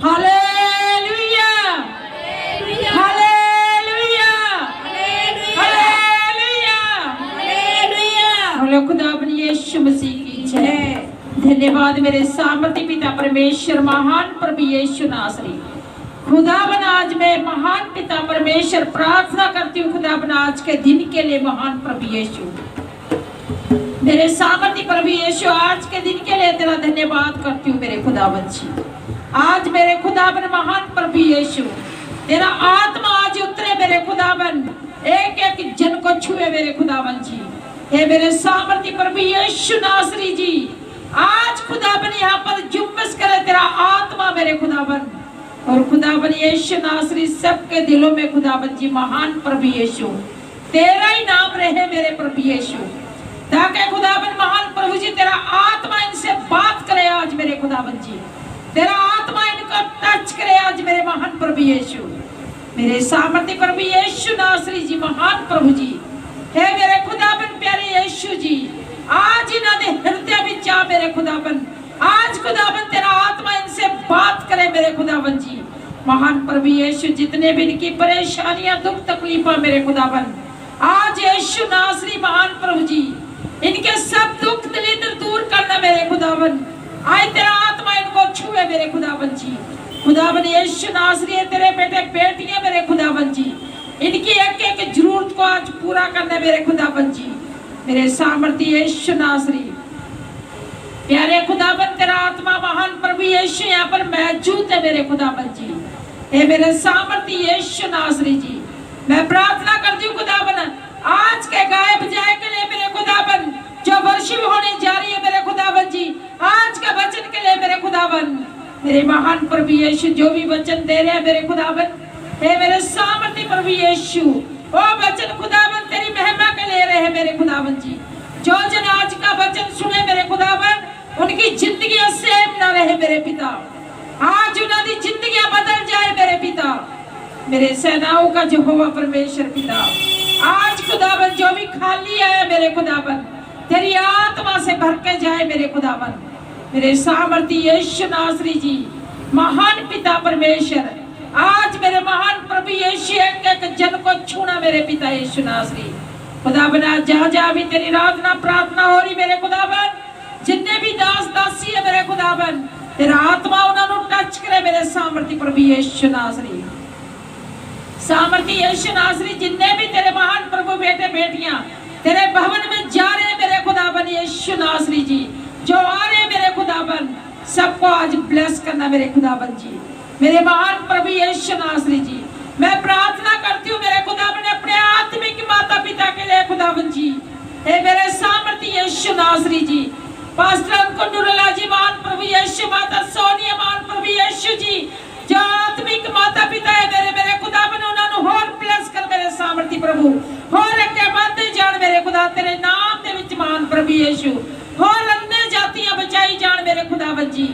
Hallelujah हालेलुया हालेलुया hallelujah. खुदा अपनी यीशु मसीह की जय। धन्यवाद मेरे सामर्थी पिता परमेश्वर, महान प्रभु यीशु नासरी। खुदावन आज मैं महान पिता परमेश्वर प्रार्थना करती हूँ खुदावन आज के दिन के लिए महान प्रभु यीशु, मेरे सामर्थी प्रभु यीशु आज के दिन के लिए तेरा धन्यवाद करती हूँ मेरे खुदावन जी। आज मेरे खुदावन महान प्रभु यीशु तेरा आत्मा आज उतरे मेरे खुदावन, एक एक जन को छुए मेरे खुदावन जी। हे मेरे सामर्थी प्रभु यीशु नासरी जी, आज खुदावन यहाँ पर जुम्मस करे तेरा आत्मा मेरे खुदावन, और खुदावन यीशु नासरी सबके दिलों में खुदावन जी महान प्रभु यीशु तेरा ही नाम रहे मेरे प्रभु यीशु, ताकि खुदावन महान प्रभु जी तेरा आत्मा इनसे बात करे आज मेरे खुदावन जी, तेरा आत्मा इनको टच करे आज मेरे महान प्रभु यीशु, मेरे सामर्थ्य प्रभु यीशु नासरी जी महान प्रभु जी। हे मेरे खुदावन प्यारे यीशु जी, आज इन्होंने हृदय विच आ मेरे खुदावन, आज खुदावन तेरा आत्मा इनसे बात करे मेरे खुदावन जी महान प्रभु यीशु। जितने भी इनकी परेशानियां दुख तकलीफा मेरे खुदावन, आज यीशु नासरी महान प्रभु जी इनके सब दुख दलिद्र दूर करना मेरे खुदावन, आज तेरा आत्मा इनको छुए मेरे खुदावन जी। खुदावन यीशु नासरी तेरे बेटे बेटियां मेरे खुदावन जी, इनकी एक एक जरूरत को आज पूरा करना मेरे खुदावन जी, मेरे सामर्थ्य यीशु नासरी प्यारे खुदावन तेरा आत्मा महान प्रभु यीशु यहाँ पर मौजूद है मेरे खुदावन जी। हे मेरे सामर्थ्य यीशु नासरी जी, मैं प्रार्थना करती हूँ खुदावन आज के गाए बजाए के लिए मेरे खुदावन, जो वर्षिप होने जा रही है मेरे खुदावन जी, आज के वचन के लिए मेरे खुदावन, मेरे महान प्रभु यीशु जो भी वचन दे रहे हैं मेरे खुदावन, हे मेरे सामर्थ्य प्रभु यीशु वो वचन खुदावन तेरी महिमा के लिए रहे मेरे खुदावन जी। जो जन आज का वचन सुने मेरे खुदावन, उनकी जिंदगी सेम ना रहे मेरे पिता, आज उनकी जिंदगी बदल जाए मेरे पिता, मेरे सेनाओं का यहोवा परमेश्वर पिता। आज खुदावन जो भी खाली आया मेरे खुदावन, तेरी आत्मा से भर के जाए मेरे खुदावन, मेरे सामर्थ्य यीशु नासरी जी महान पिता परमेश्वर। आज मेरे महान प्रभु यीशु एक एक जन को छूना मेरे पिता यीशु नासरी खुदावन। आज जहाँ जहाँ भी तेरी आराधना प्रार्थना हो रही मेरे खुदावन, जितने भी दास दासी है मेरे खुदावन, तेरा आत्मा उन्होंने टच करे मेरे सामर्थ्य प्रभु यीशु नासरी। सामर्थ्य यीशु नासरी जितने भी तेरे महान प्रभु बेटे बेटियां तेरे भवन में जा रहे मेरे खुदावन यीशु नासरी जी, जो आ रहे मेरे खुदावन, सबको आज ब्लेस करना मेरे खुदावन जी, मेरे महान प्रभु यीशु नासरी जी। मैं प्रार्थना करती हूँ मेरे खुदावन अपने आत्मिक माता पिता के लिए खुदावन जी, हे मेरे सामर्थ्य यीशु नासरी जी, पास्टर कुंडुरला जी महान प्रभु यीशु, माता सोनिया महान प्रभु यीशु जी, जो आत्मिक माता पिता है मेरे मेरे खुदावन, उन्होंने होर ब्लेस कर मेरे सामर्थ्य प्रभु, होर अगे बढ़ते जान मेरे खुदा तेरे नाम दे विच महान प्रभु यीशु, होर अन्य जातियां बचाई जान मेरे खुदावन जी।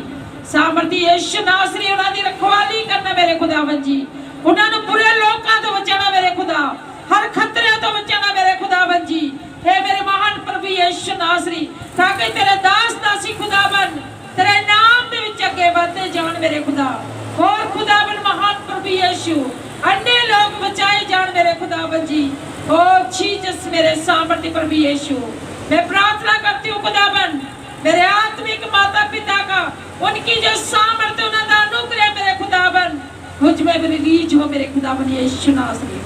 सामर्थ्य यीशु नासरी उन्होंने रखवाली करना मेरे खुदावन जी, उन्होंने बुरे लोगों तो बचाना मेरे खुदा, हर खतरे तो बचाना मेरे खुदावन जी। हे मेरे महान प्रभु यीशु नासरी, ताकि तेरे दास दासी खुदावन तेरे नाम दे विच अगे बढ़ते जान मेरे खुदा, और खुदावन महान प्रभु यीशु अन्य लोग बचाए जान मेरे खुदावन जी। ओ जीसस मेरे सामर्थ्य प्रभु यीशु, मैं प्रार्थना करती हूँ खुदावन मेरे आत्मिक माता पिता का, उनकी जो सामर्थ्य उन्होंने अनुग्रह मेरे खुदावन मुझ में रिलीज हो मेरे खुदावन यीशु नासरी।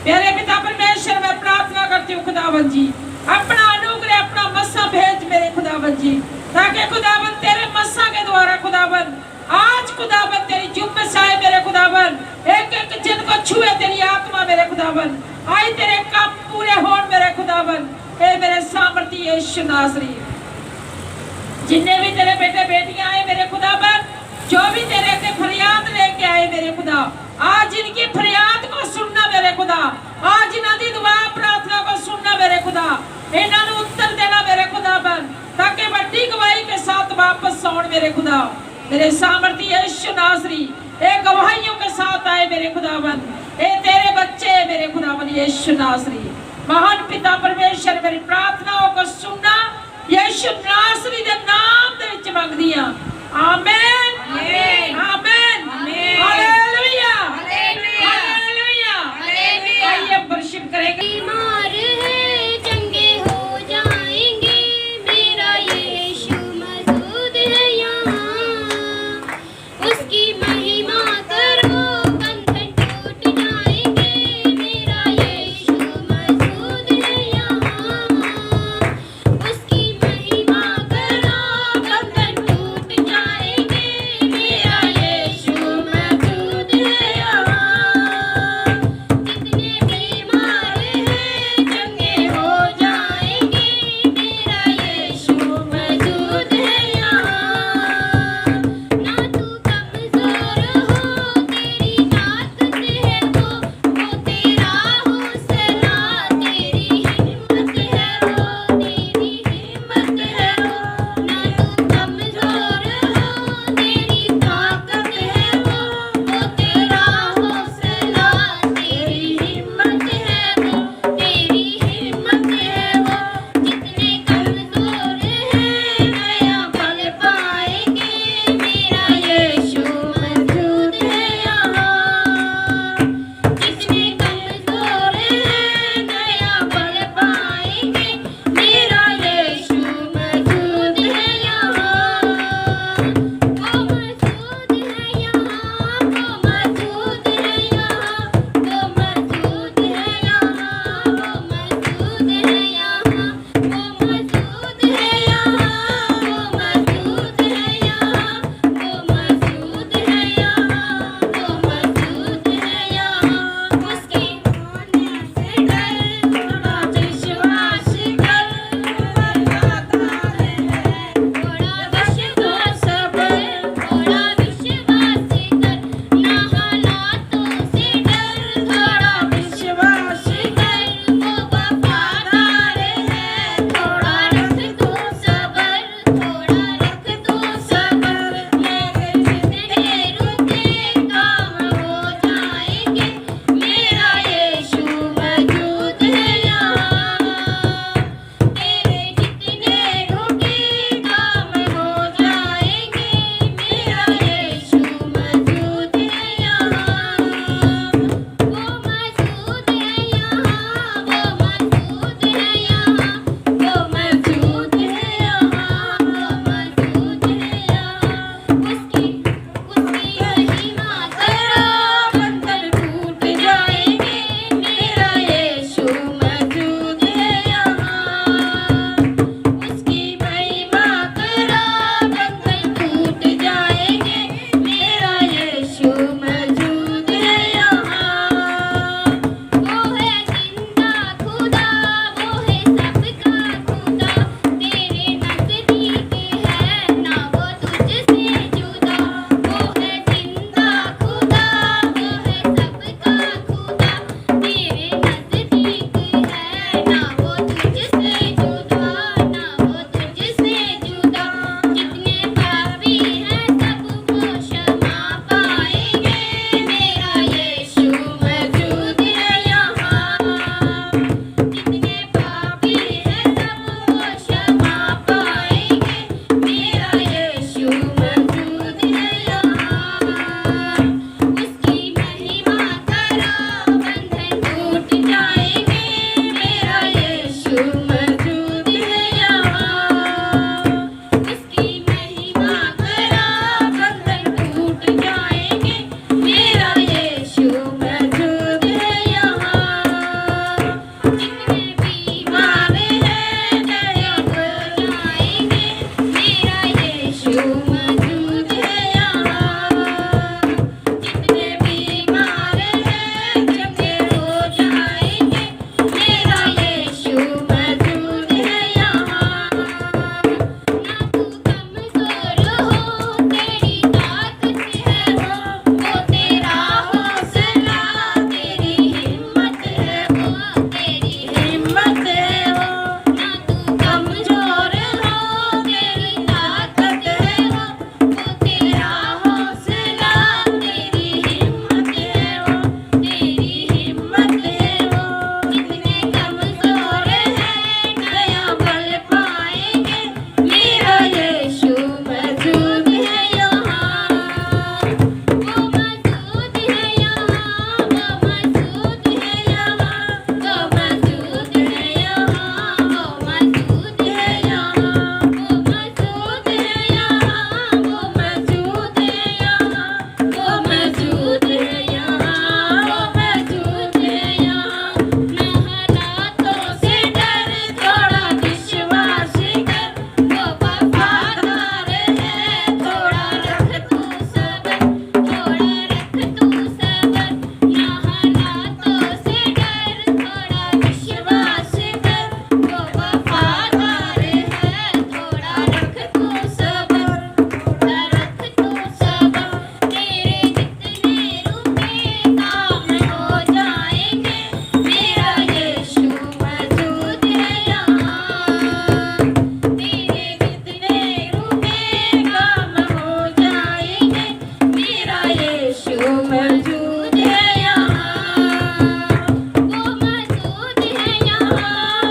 मेरे पिता परमेश्वर मैं प्रार्थना करती हूँ खुदावन जी, अपना अनुग्रह अपना मस्सा भेज मेरे खुदावन जी, ताकि खुदावन तेरे मस्सा के द्वारा खुदावन आज खुदावन तेरी जुम्मस आए मेरे खुदावन, एक एक जन को छुए तेरी आत्मा मेरे खुदावन, आई तेरे काम पूरे हों मेरे खुदावन। हे मेरे सामर्थ्य यीशु नासरी, जिन्हें भी तेरे बेटे बेटियां आए मेरे खुदावन, जो भी तेरे के फरियाद लेके आए मेरे खुदा, आज इनकी फरियाद को सुनना मेरे खुदा, आज इन्होंने दुआ प्रार्थना को सुनना मेरे खुदा, इन्होंने उत्तर देना मेरे खुदावन, ताकि बड़ी गवाही के साथ वापस आउण मेरे खुदा। मेरे सामर्थ्य यीशु नासरी एक गवाहियों के साथ आए मेरे खुदावन, ए तेरे बच्चे मेरे खुदावन यीशु नासरी। महान पिता परमेश्वर मेरी प्रार्थनाओं को सुनना यीशु नासरी के नाम दे विच मंगदी हां, आमीन आमीन आमीन। यीशु मौजूद है यहाँ, वो मौजूद है यहाँ,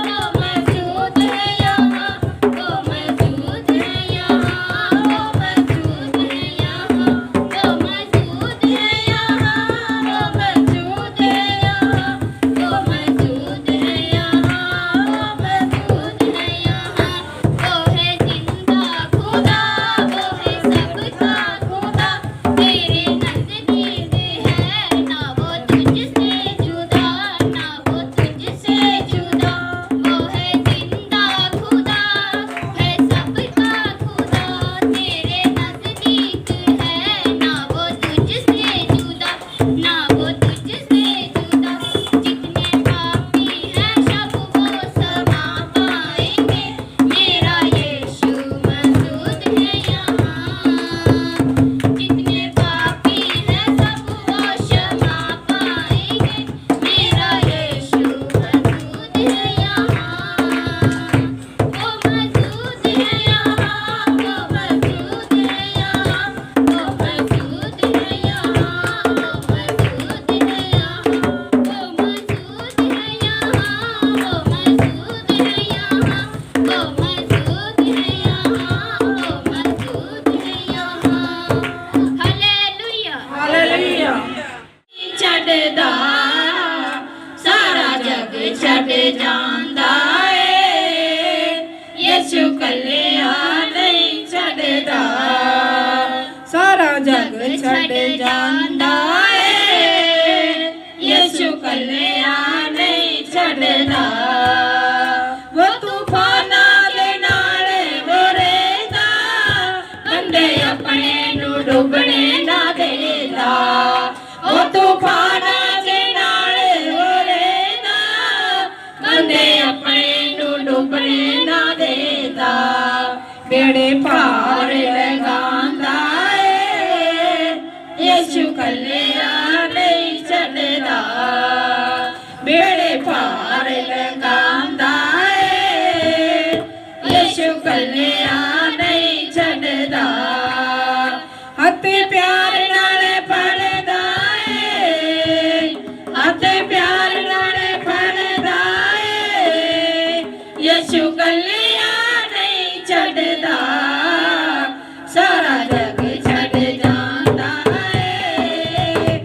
वो मौजूद है यहाँ, वो मौजूद है यहाँ, वो मौजूद है यहाँ, वो मौजूद है यहाँ, वो मौजूद है यहाँ, वो मौजूद है यहाँ, वो मौजूद है यहाँ। वो है जिंदा खुदा, वो है सबका खुदा, तेरे नज़दीक है ना वो तुझसे जुदा, ना वो तुझसे जुदा। वो है जिंदा खुदा, है सबका खुदा, तेरे नज़दीक है ना वो तुझसे जुदा, ना वो तुझसे जुदा। जितने पापी हैं सब वो क्षमा पाएंगे, मेरा यीशु मौजूद है यहाँ। जितने पापी हैं सब वो क्षमा पाएंगे, मेरा यीशु मौजूद है यहाँ। वो मौजूद है यहाँ, वो मौजूद है यहाँ, वो मौजूद है यहाँ, वो मौजूद है यहाँ, वो मौजूद है यहाँ, वो मौजूद है यहाँ, वो मौजूद है यहाँ, वो मौजूद है यहाँ। हालेलुया। हालेलुया। छड्डदा सारा जग छड्ड जांदा ਏ ਯਿਸੂ ਕੱਲਿਆ ਨਹੀਂ ਛੱਡਦਾ ਸਾਰਾ ਜਗ ਛੱਡ ਜਾਂਦਾ ਏ ਯਿਸੂ ਕੱਲਿਆ ਨਹੀਂ ਛੱਡਦਾ वो तूफानां दे नाल वो रहंदा बंदे अपने नू डुबणे ना देंदा वो तूफानां दे नाल वो रहंदा बंदे अपने नू डुबणे ना देंदा बेड़े पार लगांदा ਏ यीशु कल्लिया नहीं छड्डदा बेड़े पार लगांदा ਏ यीशु कल्लिया नहीं छड्डदा हत्थ प्यार नाल फड़दा ਏ हत्थ प्यार नाल फड़दा ਏ यीशु कल्लिया नहीं छड्डदा सारा जग छड्ड जांदा ਏ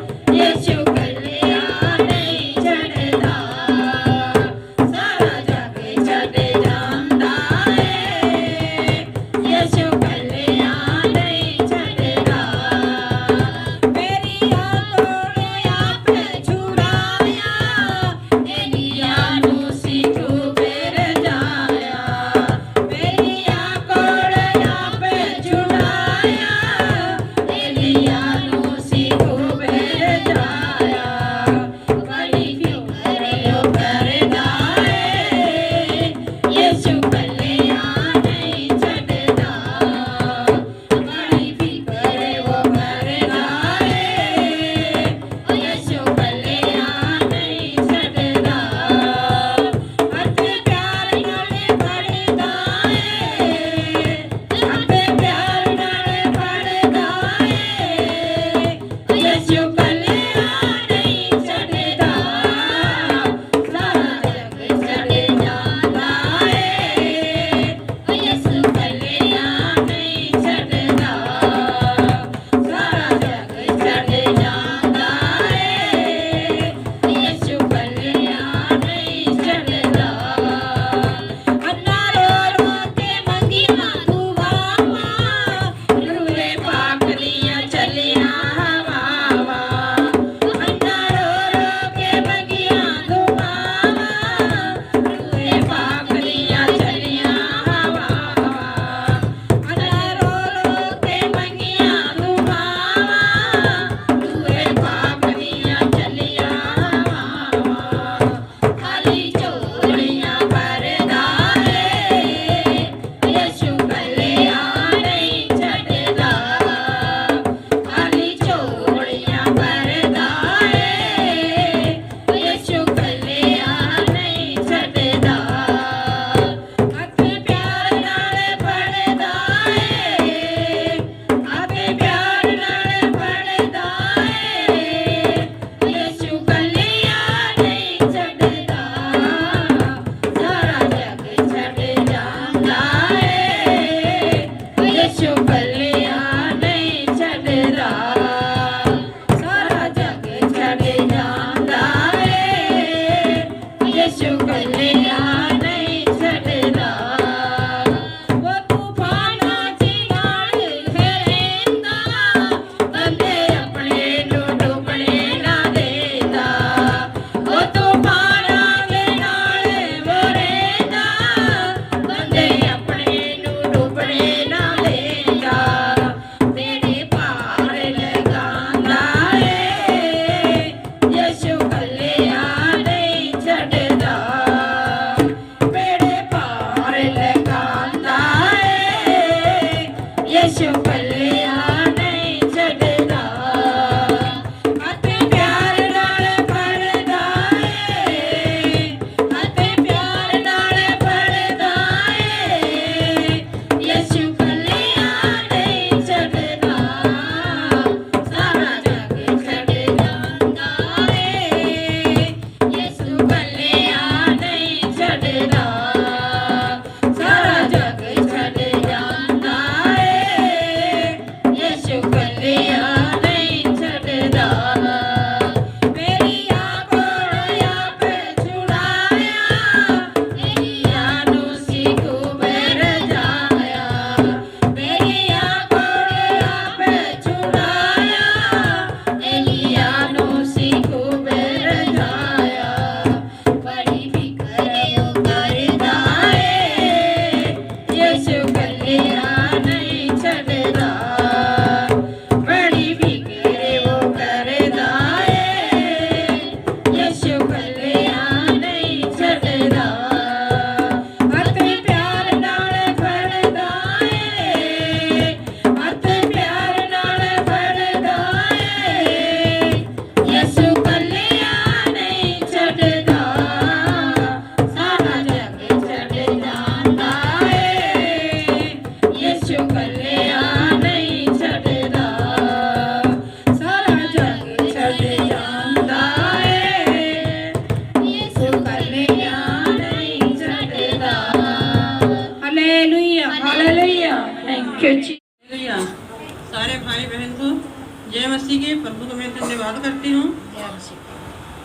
प्रभु को मैं धन्यवाद करती हूँ।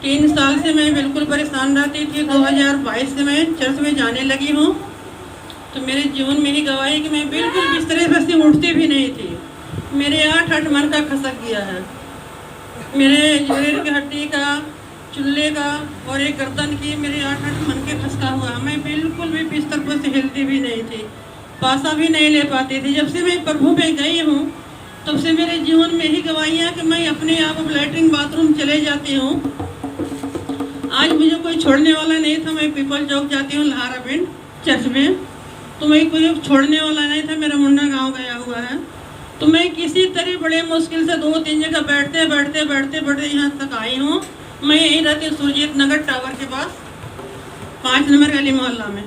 3 साल से मैं बिल्कुल परेशान रहती थी। 2022 से मैं चर्च में जाने लगी हूँ, तो मेरे जीवन में ही गवाही कि मैं बिल्कुल बिस्तरे पर से उठती भी नहीं थी। मेरे 8 मन का खसक गया है, मेरे रीढ़ की हड्डी का, चूल्हे का और एक गर्दन की, मेरे 8 मन के खसका हुआ। मैं बिल्कुल भी बिस्तर पर से हिलती भी नहीं थी, पासा भी नहीं ले पाती थी। जब से मैं प्रभु में गई हूँ तब से मेरे जीवन में ही गवाहियाँ कि मैं अपने आप अब लैट्रिन बाथरूम चले जाती हूँ। आज मुझे कोई छोड़ने वाला नहीं था। मैं पीपल चौक जाती हूँ लहारा पिंड चर्च में, तो मैं कोई छोड़ने वाला नहीं था। मेरा मुन्ना गांव गया हुआ है, तो मैं किसी तरह बड़े मुश्किल से 2-3 जगह बैठते यहाँ तक आई हूँ। मैं यहीं रहती हूँ सुरजीत नगर टावर के पास 5 नंबर गली मोहल्ला में।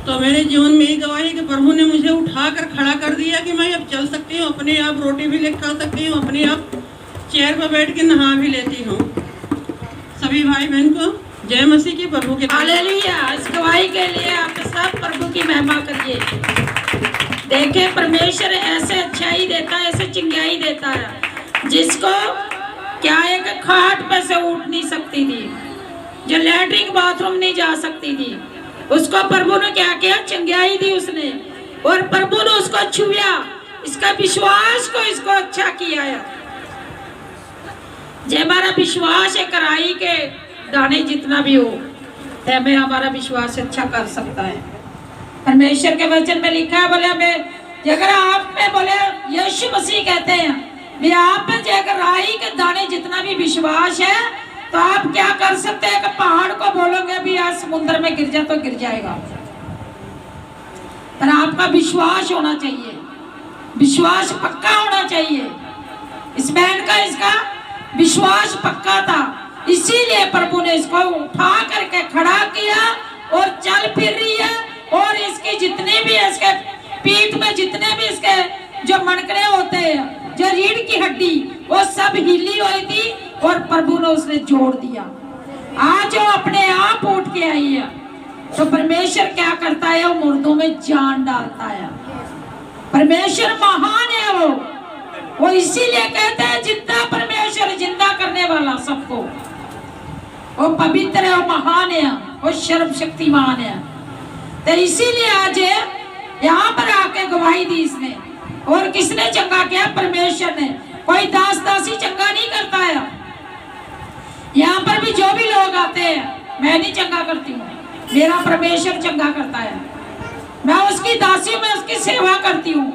तो मेरे जीवन में यही गवाही कि प्रभु ने मुझे उठाकर खड़ा कर दिया कि मैं अब चल सकती हूँ, अपने आप रोटी भी ले खा सकती हूँ, अपने आप चेयर पर बैठ के नहा भी लेती हूँ। सभी भाई बहन को जय मसीह की, प्रभु के हालेलुया। इस गवाही के लिए आप सब प्रभु की महिमा करिए। देखिए, परमेश्वर ऐसे अच्छाई देता है, ऐसे चिंगाई देता है जिसको क्या है कि खाट पे से उठ नहीं सकती थी, जो लैट्रिन बाथरूम नहीं जा सकती थी, उसको प्रभु ने क्या किया, चिंगाई दी उसने, और प्रभु ने उसको छुआ, इसका विश्वास को इसको अच्छा किया है। जब हमारा विश्वास है कराई के दाने जितना भी हो, हमें हमारा विश्वास अच्छा कर सकता है। परमेश्वर के वचन में लिखा है, बोले हमें अगर आप में बोले यीशु मसीह कहते हैं भी आप में अगर राई के दाने जितना भी विश्वास है तो आप क्या कर सकते हैं कि पहाड़ को बोलोगे भी आज समुद्र में गिर जा तो गिर जाएगा। पर आपका विश्वास होना चाहिए, विश्वास पक्का होना चाहिए। इस बहन का इसका विश्वास पक्का था, इसीलिए प्रभु ने इसको उठा करके खड़ा किया और चल फिर रही है। और इसकी जितने भी इसके पीठ में जितने भी इसके जो मणकड़े होते हैं, जो रीढ़ की हड्डी, वो सब हिली हुई थी और प्रभु ने उसने जोड़ दिया। आज वो अपने आप उठ के आई है, तो परमेश्वर क्या करता है, वो मुर्दों में जान डालता है। परमेश्वर महान है वो इसीलिए कहते हैं जिंदा परमेश्वर, जिंदा करने वाला सबको, वो पवित्र है, वो महान है, वो सर्वशक्तिमान है। तो इसीलिए आज यहाँ पर आके गवाही दी इसने। और किसने चंगा किया? परमेश्वर ने। कोई दास दासी चंगा नहीं करता है। यहाँ पर भी जो भी लोग आते हैं, मैं नहीं चंगा करती हूँ, मेरा परमेश्वर चंगा करता है। मैं उसकी दासी, मैं उसकी सेवा करती हूँ।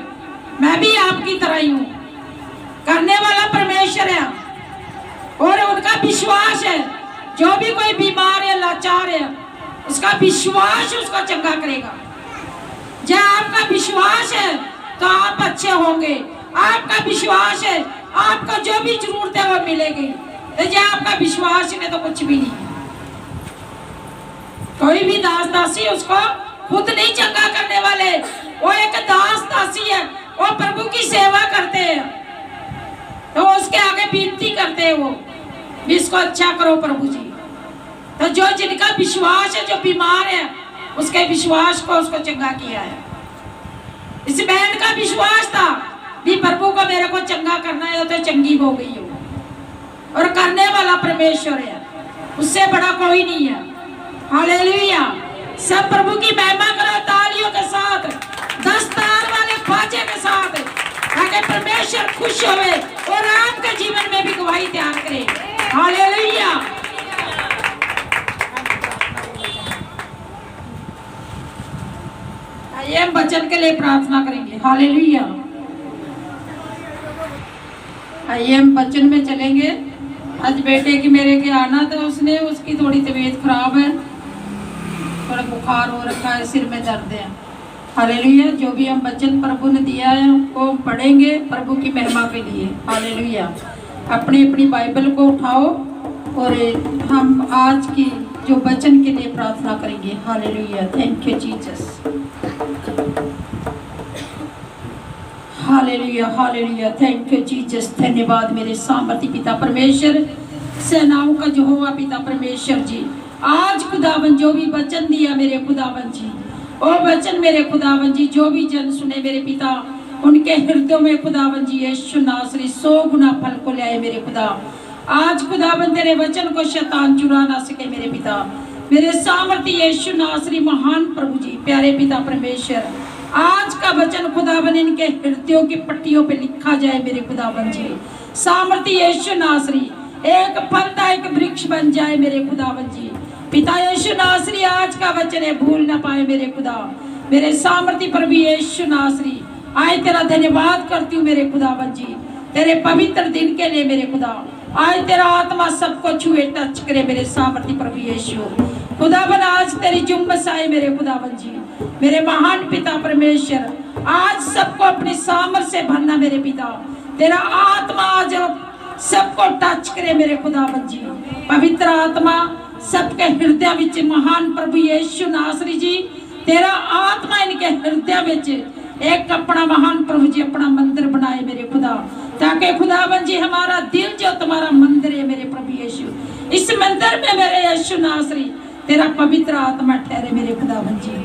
मैं भी आपकी तरह ही हूँ, करने वाला परमेश्वर है। और उनका विश्वास है, जो भी कोई बीमार है, लाचार है, उसका विश्वास उसका चंगा करेगा। जब आपका विश्वास है तो आप अच्छे होंगे। आपका विश्वास है, आपको जो भी जरूरत है वो मिलेगी। तो जब आपका विश्वास ही नहीं तो कुछ भी नहीं। कोई भी दास दासी उसको खुद नहीं चंगा करने वाले, वो एक दास दासी है, वो प्रभु की सेवा करते हैं, तो उसके आगे विनती करते हैं वो भी इसको अच्छा करो प्रभु जी। तो जो जिनका विश्वास है, जो बीमार है, उसके विश्वास को उसको चंगा किया है। इस बहन का विश्वास था भी प्रभु को मेरे को चंगा करना है, तो चंगी हो गई हो। और करने वाला परमेश्वर है, उससे बड़ा कोई नहीं है। हालेलुया। सब प्रभु की महिमा करो तालियों के साथ, 10 तार वाले बाजे के साथ, ताकि परमेश्वर खुश होवे और आपके जीवन में भी गवाही तैयार करे। हालेलुया। आइए हम वचन के लिए प्रार्थना करेंगे। हालेलुया। आइए हम वचन में चलेंगे। आज बेटे की मेरे के आना था, उसने उसकी थोड़ी तबीयत खराब है, थोड़ा बुखार हो रखा है, सिर में दर्द है। हालेलुया। जो भी हम वचन प्रभु ने दिया है वो पढ़ेंगे प्रभु की महिमा के लिए। हालेलुया। अपनी अपनी बाइबल को उठाओ और हम आज की जो वचन के लिए प्रार्थना करेंगे। हालेलुया। Thank you Jesus. हालेलुया, हालेलुया। Thank you Jesus. धन्यवाद मेरे सामर्थी पिता परमेश्वर, सेनाओं का यहोवा पिता परमेश्वर जी। आज खुदावन जो भी वचन दिया मेरे खुदावन जी, ओ वचन मेरे खुदावन जी, जो भी जन सुने मेरे पिता, उनके हृदयों में खुदावन जी यीशु नासरी 100 गुना फल को ले आए मेरे खुदा। आज खुदावन तेरे वचन को शैतान चुरा ना सके मेरे पिता। मेरे सामर्थ्य यीशु नासरी महान प्रभु जी, प्यारे पिता परमेश्वर, आज का वचन खुदावन इनके हृदयों की पट्टियों पे लिखा जाए मेरे खुदावन जी। सामर्थ्य यीशु नासरी एक फलदायक वृक्ष बन जाए मेरे खुदावन जी। पिता यीशु नासरी आज का वचन है भूल ना पाए मेरे खुदा। मेरे सामर्थ्य प्रभु यीशु नासरी आए तेरा धन्यवाद करती हूँ मेरे खुदावन जी, तेरे पवित्र दिन के लिए मेरे खुदा। आज तेरा आत्मा सबको छुए टच करे मेरे सामर्थ्य प्रभु यीशु। खुदावन आज तेरी जुम्मस आए मेरे खुदावन जी। मेरे महान पिता परमेश्वर, आज सबको अपनी सामर्थ से भरना मेरे पिता। तेरा आत्मा आज सबको टच करे मेरे खुदावन जी। पवित्र आत्मा सबके हृदय विच महान प्रभु यीशु नासरी जी, तेरा आत्मा इनके हृदय विच एक अपना महान प्रभु जी अपना मंदिर बनाए मेरे खुदा, ताकि खुदावन जी हमारा दिल जो तुम्हारा मंदिर है मेरे प्रभु यीशु, इस मंदिर में मेरे यीशु नासरी तेरा पवित्र आत्मा ठहरे मेरे खुदावन जी।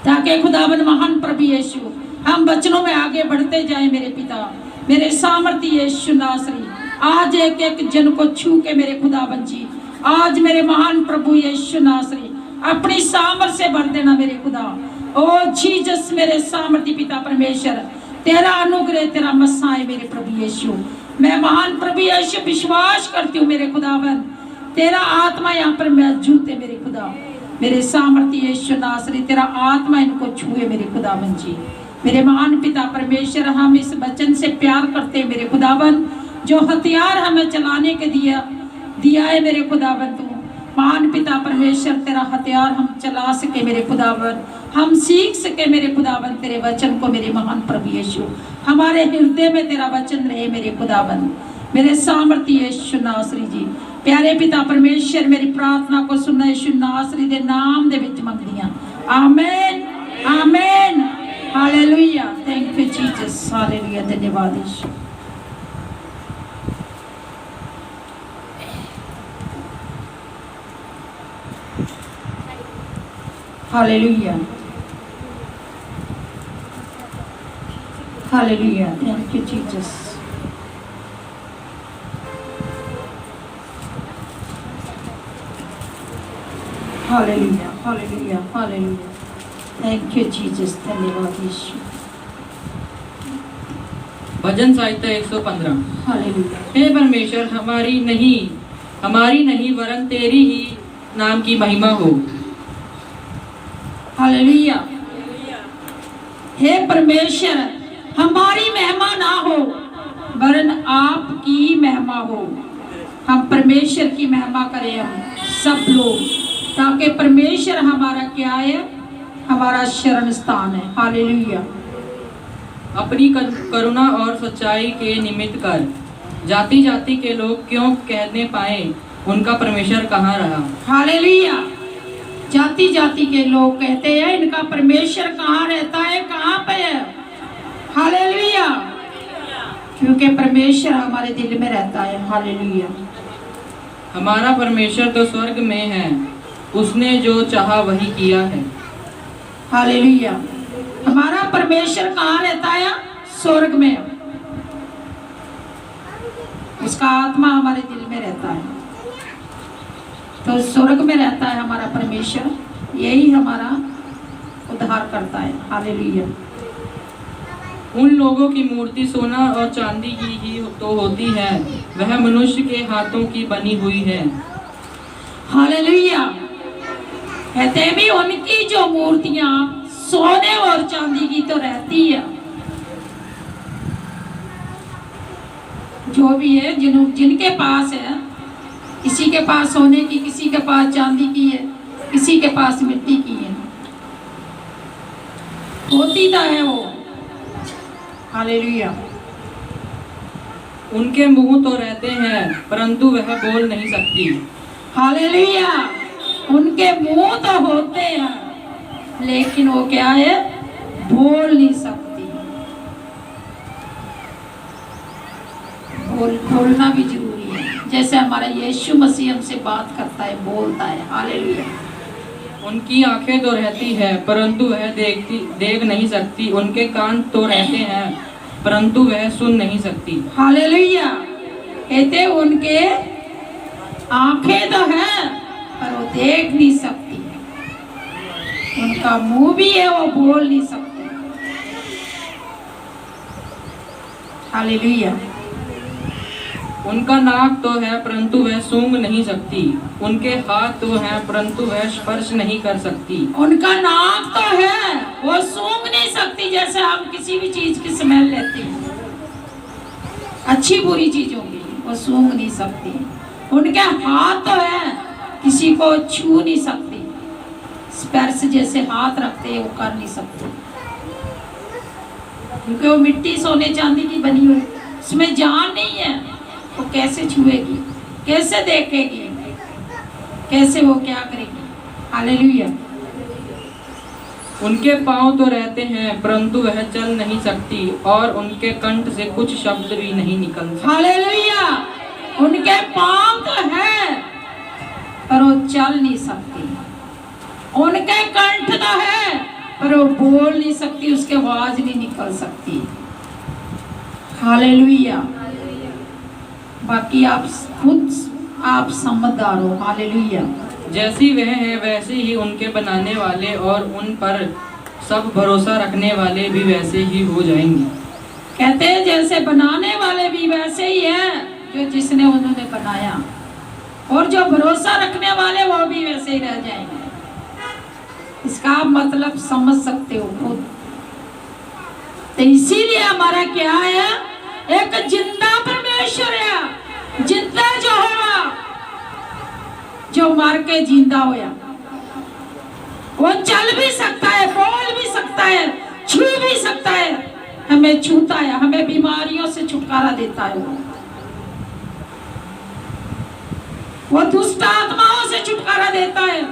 ताकि खुदावन महान प्रभु यीशु हम वचनों में आगे बढ़ते जाए मेरे पिता। मेरे सामर्थ्य यीशु नासरी आज एक एक जन को छू के मेरे खुदावन जी, आज मेरे महान प्रभु यीशु नासरी अपनी सामर्थ से भर देना मेरे खुदा। ओ जीसस मेरे सामर्थ्य पिता परमेश्वर, तेरा अनुग्रह तेरा मसाए मेरे प्रभु यीशु। मैं महान प्रभु यीशु विश्वास करती हूँ मेरे खुदावन, तेरा आत्मा यहाँ पर मौजूद है मेरे खुदा। मेरे सामर्थ्य यीशु नासरी तेरा आत्मा इनको छुए मेरे खुदावन जी। मेरे महान पिता परमेश्वर, हम इस वचन से प्यार करते हैं मेरे खुदावन। जो हथियार हमें चलाने के दिया है मेरे खुदावन, तू महान पिता परमेश्वर तेरा हथियार हम चला सके मेरे खुदावन, हम सीख सके मेरे खुदावन तेरे वचन को मेरे महान प्रभु यीशु। हमारे हृदय में तेरा वचन रहे मेरे खुदावन। मेरे सामर्थ्य यीशु नासरी जी, प्यारे पिता परमेश्वर, मेरी प्रार्थना को सुनना यीशु नासरी दे नाम दे विच मंगदियां। आमीन आमीन हालेलुया। Thank you Jesus. हालेलुया। धन्यवाद यीशु। हालेलुया हालेलुया। Thank you Jesus. हालेलुया हालेलुया हालेलुया। Thank you Jesus. धन्यवाद यीशु। भजन संहिता 115। हालेलुया। हे परमेश्वर, हमारी नहीं वरन तेरी ही नाम की महिमा हो। हालेलुया। हे परमेश्वर, हमारी महिमा ना हो वरन आपकी महिमा हो। हम परमेश्वर की महिमा करें हम सब लोग, ताकि परमेश्वर हमारा क्या है, हमारा शरण स्थान है। हालेलुया। अपनी करुणा और सच्चाई के निमित्त कर जाति जाति के लोग क्यों कहने पाए उनका परमेश्वर कहाँ रहा। हालेलुया। जाति जाति के लोग कहते हैं इनका परमेश्वर कहाँ रहता है, कहाँ पे है। हालेलुया। क्योंकि परमेश्वर हमारे दिल में रहता है। हालेलुया। हमारा परमेश्वर तो स्वर्ग में है, उसने जो चाहा वही किया है। हालेलुया। हमारा परमेश्वर कहाँ रहता है, स्वर्ग में। उसका आत्मा हमारे दिल में रहता है, तो स्वर्ग में रहता है हमारा परमेश्वर। यही हमारा उद्धार करता है। हालेलुया। उन लोगों की मूर्ति सोना और चांदी की ही तो होती है, वह मनुष्य के हाथों की बनी हुई है। हालेलुया। कहते भी उनकी जो मूर्तियां सोने और चांदी की तो रहती है, जो भी है जिनके पास है, किसी के पास सोने की, किसी के पास चांदी की है, किसी के पास मिट्टी की है, होती तो है वो। हालेलुया। उनके मुंह तो रहते हैं परंतु वह बोल नहीं सकती। हालेलुया। उनके मुंह तो होते हैं लेकिन वो क्या है, बोल नहीं सकती। बोलना भी जरूरी है, जैसे हमारा यीशु मसीह हमसे बात करता है, बोलता है। हालेलुया। उनकी आंखें तो रहती है परंतु वह देख नहीं सकती, उनके कान तो रहते हैं परंतु वह सुन नहीं सकती। हालेलुया। कहते उनके आंखें तो हैं पर वो देख नहीं सकती, उनका मुंह भी है वो बोल नहीं सकते। हालेलुया। उनका नाक तो है परंतु वह सूंघ नहीं सकती, उनके हाथ तो हैं परंतु वह स्पर्श नहीं कर सकती। उनका नाक तो है वो सूंघ नहीं सकती, जैसे हम किसी भी चीज की स्मेल लेते हैं, अच्छी बुरी चीजों की वो सूंघ नहीं सकती। उनके हाथ तो है किसी को छू नहीं सकती, स्पर्श जैसे हाथ रखते वो कर नहीं सकते, क्योंकि वो मिट्टी सोने चांदी की बनी हुई, उसमें जान नहीं है, वो कैसे छुएगी, कैसे देखेगी, कैसे वो क्या करेगी। हालेलुया। उनके पांव तो रहते हैं परंतु वह चल नहीं सकती और उनके कंठ से कुछ शब्द भी नहीं निकलते। हालेलुया। उनके पांव तो है पर वो चल नहीं सकती, उनके कंठ तो है पर वो बोल नहीं सकती, उसके आवाज नहीं निकल सकती। हालेलुया। बाकी आप खुद आप समझदार हो। हालेलुया। जैसी वह है वैसे ही उनके बनाने वाले और उन पर सब भरोसा रखने वाले भी वैसे ही हो जाएंगे। कहते हैं जैसे बनाने वाले भी वैसे ही है जो जिसने उन्होंने बनाया, और जो भरोसा रखने वाले वो भी वैसे ही रह जाएंगे। इसका आप मतलब समझ सकते हो खुद। तो इसीलिए हमारा क्या है, एक जिंदा परमेश्वर है, जिंदा जो होगा, जो मर के जिंदा होया, वो चल भी सकता है, बोल भी सकता है, छू भी सकता है, हमें छूता है, हमें बीमारियों से छुटकारा देता है। वो दुष्ट आत्माओं से छुटकारा देता है,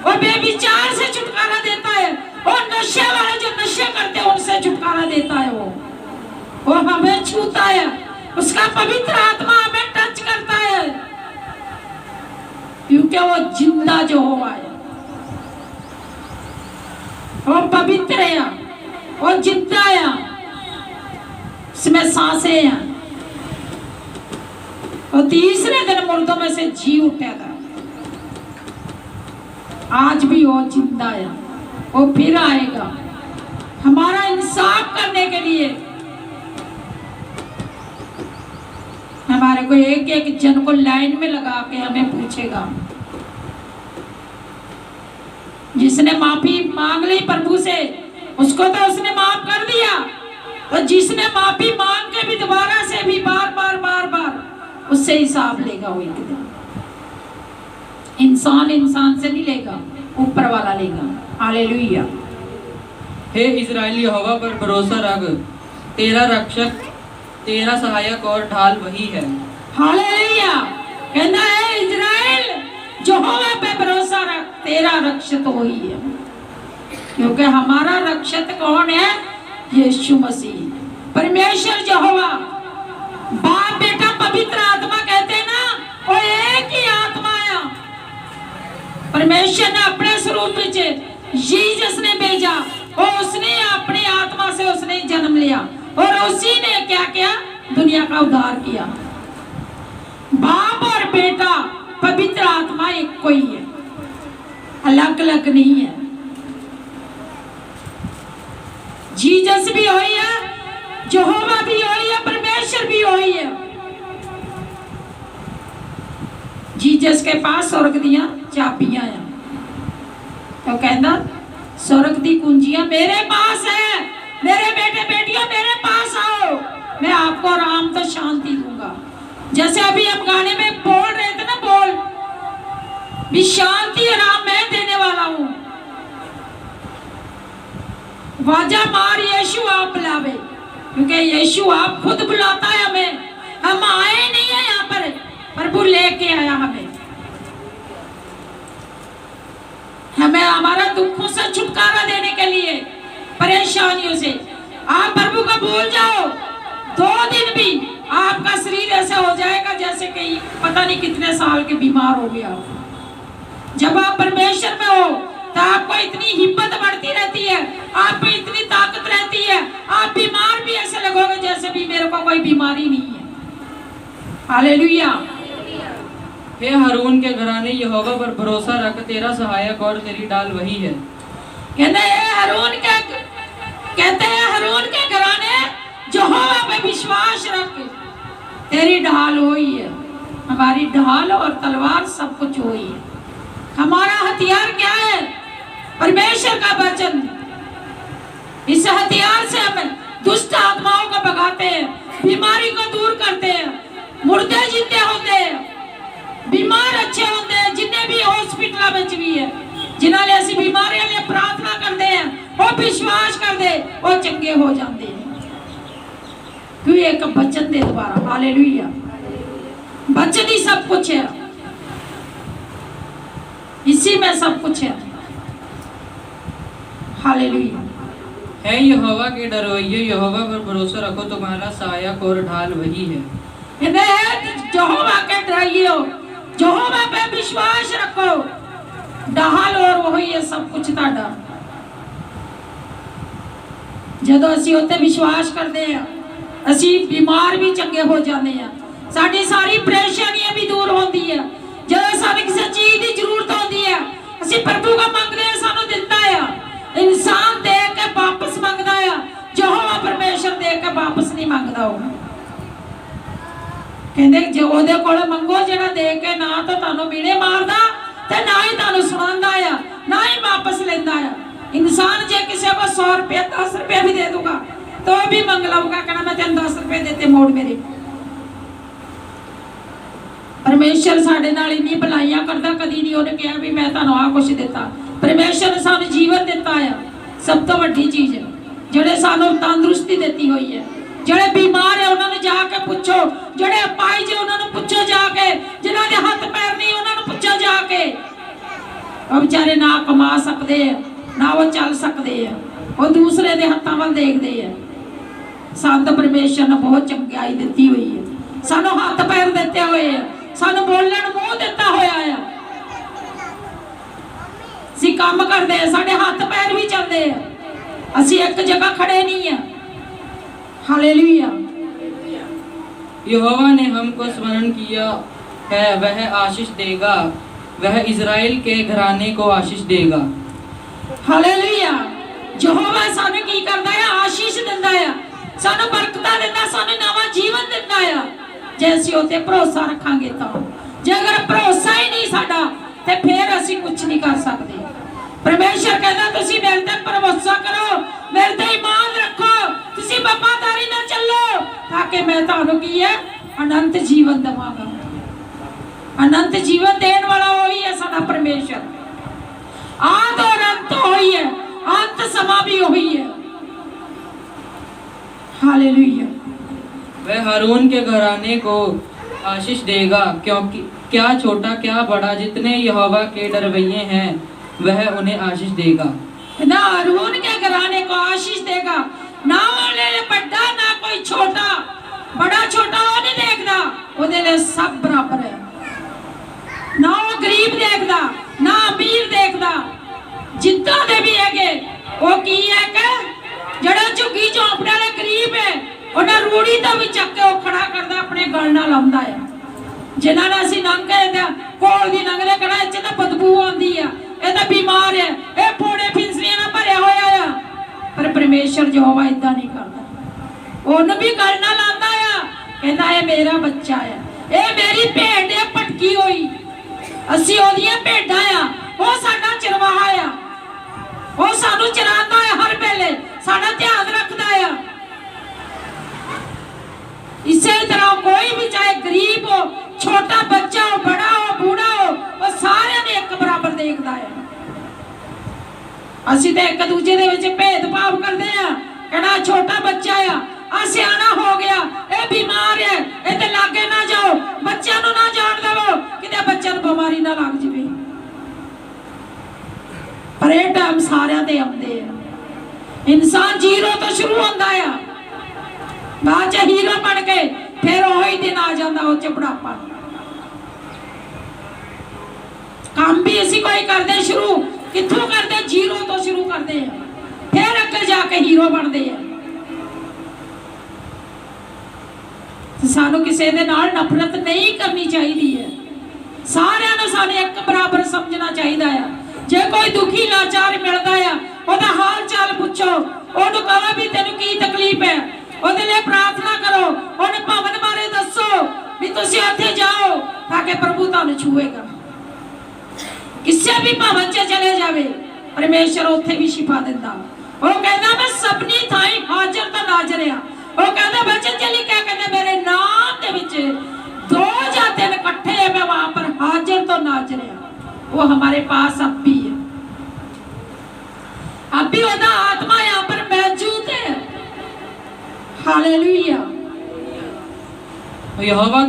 वो बेविचार से छुटकारा देता है, और नशे वाले जो नशे करते हैं उनसे छुटकारा देता है। वो हमें छूता है, उसका पवित्र आत्मा हमें टच करता है, क्योंकि वो जिंदा जो हुआ है, वो पवित्र है, वो जिंदा है, उसमें सांसें हैं। और तीसरे दिन मुर्दों में से जी उठेगा। आज भी वो जिंदा है, वो फिर आएगा हमारा इंसाफ करने के लिए। हमारे को एक एक जन को लाइन में लगा के हमें पूछेगा। जिसने माफी मांग ली प्रभु से, उसको तो उसने माफ कर दिया, और जिसने माफी मांग के भी दोबारा से भी बार बार उससे हिसाब लेगा वो एक दिन। इंसान इंसान से नहीं लेगा, ऊपर वाला लेगा। हालेलुया। हे इजराइली, यहोवा पर भरोसा रख, तेरा रक्षक, तेरा सहायक और ढाल वही है। हालेलुया। कहना है इजराइल, यहोवा पे भरोसा रख, तेरा रक्षक वही है। क्योंकि हमारा रक्षक कौन है? यीशु मसीह, परमेश्वर यहोवा। बाप बेटा पवित्र आत्मा कहते हैं ना, वो एक ही आत्मा है। परमेश्वर ने अपने स्वरूप में जीसस ने भेजा, और उसने अपनी आत्मा से उसने जन्म लिया, और उसी ने क्या किया? दुनिया का उद्धार किया। बाप और बेटा पवित्र आत्मा एक कोई है, अलग अलग नहीं है। जीसस भी वही है, यहोवा भी वही है, परमेश्वर भी वही है। जीसस के पास स्वर्ग दियां चाबियां हैं, तो कहना स्वर्ग दी कुंजियां मेरे पास है। मेरे बेटे बेटियों मेरे पास आओ, मैं आपको आराम तो शांति दूंगा। जैसे अभी हम गाने में बोल रहे थे ना, बोल भी शांति आराम मैं देने वाला हूं। वाजा मार यीशु आप बुलावे, क्योंकि यीशु आप खुद बुलाता है हमें। हम आए नहीं है यहाँ पर, प्रभु लेके आया हमें हमारा दुखों से छुटकारा देने के लिए, परेशानियों से। आप प्रभु को भूल जाओ, 2 दिन भी आपका शरीर ऐसा हो जाएगा जैसे कि पता नहीं कितने साल के बीमार हो गया। जब आप परमेश्वर में हो, तो आपको इतनी हिम्मत बढ़ती रहती है, आप में इतनी ताकत रहती है, आप बीमार भी ऐसे लगोगे जैसे भी मेरे को कोई बीमारी नहीं है। हालेलुया। हे हारून के घराने, यहोवा पर भरोसा रख, तेरा सहायक और तेरी ढाल वही है। कहते हैं हारून के घराने, यहोवा पे विश्वास रख, तेरी ढाल वही है। हमारी ढाल और तलवार सब कुछ वही है। हमारा हथियार क्या है? परमेश्वर का वचन। इस हथियार से हम दुष्ट आत्माओं को भगाते हैं, बीमारी को दूर करते हैं, मुर्दे जिंदे होते हैं, बीमार अच्छे होते हैं। जिन्हें भी हॉस्पिटल में भी है, जिन्होंने ऐसी बीमारियों लिए प्रार्थना करते हैं, वो विश्वास कर दे, वो चंगे हो जाते हैं। क्यों? एक वचन दे दोबारा। हालेलुया। वचन ही सब कुछ है, इसी में सब कुछ है। हालेलुया। है यहोवा के डरोइये, यहोवा पर भरोसा रखो, तुम्हारा सहायक और ढाल वही है। यहोवा के डराइए, यहोवा पे विश्वास रखो, ढाल और वही है सब कुछ ताड़ा। जदों असीं उत्ते विश्वास करते हैं, असीं बीमार भी चंगे हो जाते हैं, साडी सारी परेशानियां भी दूर होती है। जदों सानूं किसी चीज की जरूरत होती है, असीं प्रभु को मंगते हैं, सानूं दिंदा है। इंसान दे के वापस मंगदा है, यहोवा परमेश्वर दे के वापस नहीं मंगदा। कहते जो ਉਹਦੇ ਕੋਲ ਮੰਗੋ ਜਿਹੜਾ ਦੇ ਕੇ ਨਾ ਤਾਂ ਤੁਹਾਨੂੰ ਮੀਣੇ ਮਾਰਦਾ ਤੇ ਨਾ ਹੀ ਤੁਹਾਨੂੰ ਸੁਣਾਉਂਦਾ ਆ, ਨਾ ही वापस लेंदा है। इंसान जे किसी को 100 रुपया 10 रुपया भी दे दूंगा तो भी मंग लूंगा, कहना मैं तेन 10 रुपए देते मोड़ मेरे। परमेश्वर साडे नाल इन्नी भलाइयां करदा, कदी नहीं उन्हें कहा भी मैं तुहानू आ कुछ दिता। परमेश्वर ने सानू जीवन दिता है, सब तो वड्डी चीज है। ਜਿਹੜੇ ਸਾਨੂੰ ਤੰਦਰੁਸਤੀ ਦਿੱਤੀ ਹੋਈ ਹੈ, ਜਿਹੜੇ ਬਿਮਾਰ ਹੈ ਉਹਨਾਂ ਨੂੰ ਜਾ ਕੇ ਪੁੱਛੋ, ਜਿਹੜੇ ਅਪਾਹਜ ਜੇ ਉਹਨਾਂ ਨੂੰ ਪੁੱਛੋ ਜਾ ਕੇ, ਜਿਨ੍ਹਾਂ ਦੇ ਹੱਥ ਪੈਰ ਨਹੀਂ ਉਹਨਾਂ ਨੂੰ ਪੁੱਛੋ ਜਾ ਕੇ। ਉਹ ਵਿਚਾਰੇ ਨਾ ਕਮਾ ਸਕਦੇ ਆ, ਨਾ ਉਹ ਚੱਲ ਸਕਦੇ ਆ, ਉਹ ਦੂਸਰੇ ਦੇ ਹੱਥਾਂ ਵੱਲ ਦੇਖਦੇ ਆ। ਸਾਨੂੰ ਪਰਮੇਸ਼ਰ ਨੇ ਬਹੁਤ ਚੰਗਿਆਈ ਦਿੱਤੀ ਹੋਈ ਹੈ, ਸਾਨੂੰ ਹੱਥ ਪੈਰ ਦਿੱਤੇ ਹੋਏ ਆ, ਸਾਨੂੰ ਬੋਲਣ ਮੂੰਹ ਦਿੱਤਾ ਹੋਇਆ ਆ। ਅਸੀਂ ਕੰਮ ਕਰਦੇ ਆ, ਸਾਡੇ ਹੱਥ ਪੈਰ ਵੀ ਚੱਲਦੇ ਆ, ਅਸੀਂ ਇੱਕ ਜਗ੍ਹਾ खड़े नहीं है। हालेलुया। यहोवा ने हमको स्मरण किया है, वह आशीष देगा, वह इज़राइल के घराने को आशीष देगा। हालेलुया। यहोवा सानू की करदा है? आशीष दिंदा है, सानू बरकतां दिंदा, सानू नवा जीवन दिंदा है, जे ਅਸੀਂ ਉਤੇ ਭਰੋਸਾ ਰੱਖਾਂਗੇ ਤਾਂ। ਜੇ ਅਗਰ ਭਰੋਸਾ ਹੀ ਨਹੀਂ ਸਾਡਾ ਤੇ ਫਿਰ ਅਸੀਂ ਕੁਝ ਨਹੀਂ ਕਰ ਸਕਦੇ। परमेश्वर कहता तुसी मेरे ते भरोसा करो, मेरे ते ईमान रखो, तुसी वफादारी नाल चलो, ताकि मैं तुहानू की है अनंत जीवन देवांगा। अनंत जीवन देने वाला वही है साडा परमेश्वर। आद और अंत वही है, अंत समा भी वही है। हालेलुया। वह हारून के घराने को आशीष देगा, क्योंकि क्या छोटा क्या बड़ा, जितने यहोवा के डरवैये हैं वह उन्हें आशीष देगा। ना हारून के घराने को आशीष देगा, ना वाले बड़ा ना कोई छोटा, बड़ा छोटा वो नहीं देखदा, ਉਹਦੇ ਲਈ सब बराबर है। ना वो गरीब देखदा, ना अमीर देखदा, जिद्दां दे भी हैगे। वो की है कि ਜਿਹੜਾ ਝੁੱਗੀ ਝੋਂਪੜੇ ਵਾਲੇ ਗਰੀਬ ਹੈ, ਉਹਨਾਂ ਰੂੜੀ ਤੋਂ ਵੀ ਚੱਕ ਕੇ ਉਹ ਖੜਾ ਕਰਦਾ, ਆਪਣੇ ਗਲ ਨਾਲ ਲਾਉਂਦਾ ਹੈ। ਜਿਨ੍ਹਾਂ ਨਾਲ ਅਸੀਂ ਲੰਘੇ ਕੋਲ ਦੀ ਲੰਘਦੇ ਕੜਾ ਇੱਥੇ ਤਾਂ ਬਦਬੂ ਆਉਂਦੀ ਆ, ਇਹ ਤਾਂ ਬਿਮਾਰ ਹੈ, ਇਹ ਫੋੜੇ ਫਿੰਸਲੀਆਂ ਨਾਲ ਭਰਿਆ ਹੋਇਆ ਆ। ਪਰ ਪਰਮੇਸ਼ਰ ਯਹੋਵਾ ਇਦਾਂ ਨਹੀਂ ਕਰਦਾ, ਉਹਨੂੰ ਵੀ ਗੱਲ ਨਾਲ ਲਾਉਂਦਾ ਆ, ਕਹਿੰਦਾ ਇਹ ਮੇਰਾ ਬੱਚਾ ਆ, ਇਹ ਮੇਰੀ ਭੇਡ ਹੈ ਭਟਕੀ ਹੋਈ, ਅਸੀਂ ਉਹਦੀਆਂ ਭੇਡਾਂ ਆ, ਉਹ ਸਾਡਾ ਚਰਵਾਹਾ ਆ, ਉਹ ਸਾਨੂੰ ਚਰਾਉਂਦਾ ਹੈ, ਹਰ ਵੇਲੇ ਸਾਡਾ ਧਿਆਨ ਰੱਖਦਾ ਆ। इसी तरह कोई भी चाहे गरीब हो, छोटा बच्चा हो, बड़ा हो, बूढ़ा हो, वो सारे ने एक बराबर देखता है। ਅਸੀਂ ਤੇ ਇੱਕ ਦੂਜੇ ਦੇ ਵਿੱਚ ਭੇਦਭਾਵ ਕਰਦੇ ਆ, ਕਹਿੰਦਾ ਛੋਟਾ ਬੱਚਾ ਆ ਸਿਆਣਾ ਹੋ ਗਿਆ, ਇਹ ਬਿਮਾਰ ਹੈ, ਇਹ ਤੇ ਲਾਗੇ ਨਾ ਜਾਓ, ਬੱਚਿਆਂ ਨੂੰ ਨਾ ਜਾਣ ਦੇਵੋ, ਕਿਤੇ ਬੱਚਿਆਂ ਨੂੰ ਬਿਮਾਰੀ ਨਾ ਲੱਗ ਜਾਵੇ। ਪਰ ਇਹ ਟਾਈਮ ਸਾਰਿਆਂ ਦੇ ਆਉਂਦੇ ਆ। ਇਨਸਾਨ ਜ਼ੀਰੋ ਤੋਂ ਸ਼ੁਰੂ ਹੁੰਦਾ ਆ, बाद च हीरो बन के फिर वही दिन आ जाता उच्च बुढ़ापा। काम भी असी कोई करते शुरू कित्थों करते, जीरो तो शुरू करते हैं, फिर अगे जाके हीरो बनते हैं। सानू किसी दे नाल नफरत नहीं करनी चाहिए है, सारिਆਂ ਨੂੰ सानू एक बराबर समझना चाहिए है। जे कोई दुखी लाचार मिलता है ਉਹਦਾ हाल चाल पूछो, ਉਹਨੂੰ कहो भी तेनू की तकलीफ है, ਉਹਦੇ लिए प्रार्थना करो, ਉਹਨੂੰ भवन बारे दसो भी तुसी ਉੱਥੇ जाओ ताकि प्रभु ਤੁਹਾਨੂੰ छुएगा। किसी भी भवन च चले जावे परमेश्वर ਉੱਥੇ भी शिफा दिंदा। ਉਹ ਕਹਿੰਦਾ मैं सबनी थाई हाजिर तो नाजर आ। ਉਹ ਕਹਿੰਦਾ बचन च लिखा, कहते मेरे नाम दे विच 2 या 3 इकट्ठे है, मैं वहां पर हाजिर तो नाजर आ। वो हमारे पास अब भी है, अब भी उसका आत्मा यहाँ पर मौजूद है। हालेलुया। यहोवा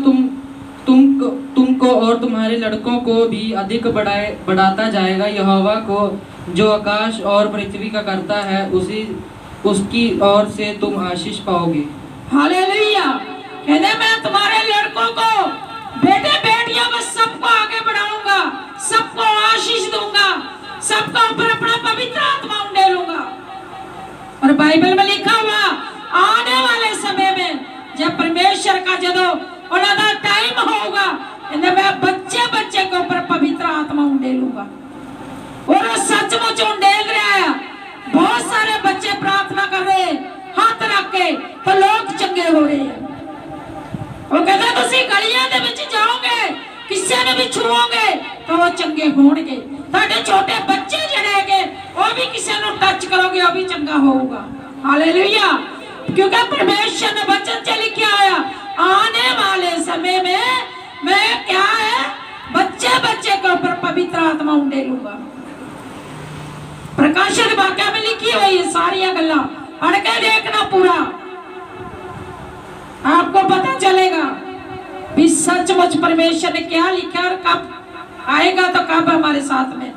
तुमको और तुम्हारे लड़कों को भी अधिक बढ़ाता जाएगा। यहोवा को जो आकाश और पृथ्वी का करता है उसकी ओर से तुम आशीष पाओगे। हालेलुया। कहते मैं तुम्हारे लड़कों को, बेटे बेटियों को सबको आगे बढ़ाऊंगा, सबको आशीष दूंगा, सबको ऊपर अपना पवित्र आत्मा उंडेलूंगा। और बाइबल में लिखा हुआ आने वाले समय में जब परमेश्वर का जदों उनका टाइम होगा, मैं बच्चे बच्चे के ऊपर पवित्र आत्मा उंडेलूंगा। और वो सचमुच उंडेल रहा है। बहुत सारे बच्चे प्रार्थना कर रहे हैं हाथ रख के, तो लोग चंगे हो रहे हैं। वो कहते तुसी गलियां दे विच जाओगे, किसी ने भी छुओगे तो वो चंगे होणगे। तुहाडे छोटे बच्चे जिहड़े हैगे वो भी किसी को टच करोगे वो भी चंगा होगा। हालेलुया। क्योंकि परमेश्वर ने वचन च लिखा है आने वाले समय में मैं क्या है बच्चे बच्चे के ऊपर पवित्र आत्मा उंडेलूंगा। प्रकाशित वाक्य में लिखी हुई है सारी गल्लां, पढ़ के देखना पूरा, आपको पता चलेगा भी सचमुच परमेश्वर ने क्या लिखा और कब आएगा तो कब हमारे साथ में।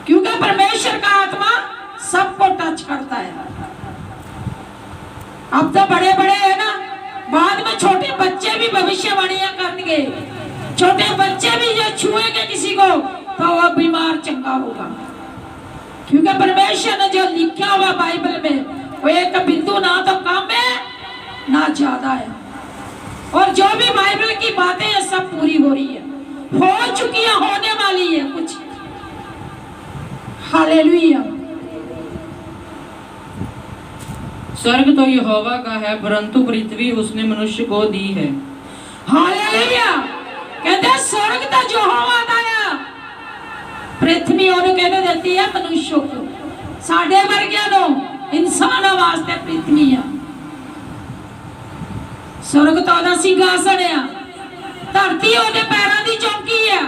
क्योंकि परमेश्वर का आत्मा सबको टच करता है। अब तो बड़े बड़े है ना, बाद में छोटे बच्चे भी भविष्यवाणियां करेंगे, छोटे बच्चे भी जो छुएंगे किसी को तो वह बीमार चंगा होगा। क्योंकि परमेश्वर ने जो लिखा हुआ बाइबल में वो एक बिंदु ना तो कम है ना ज्यादा है। और जो भी बाइबल की बातें हैं सब पूरी हो रही है, हो चुकी है, होने वाली है कुछ। हालेलुया। स्वर्ग तो यहोवा का है परंतु पृथ्वी उसने मनुष्य को दी है। हालेलुया। कहते स्वर्ग तो यहोवा दा है, पृथ्वी ओनू कहने देती है मनुष्यों को, साडे वर्गियां नो इंसानां वास्ते पृथ्वी है। स्वर्ग तो ओदा सिंहासन है, धरती ओदे पैरां दी चौकी है।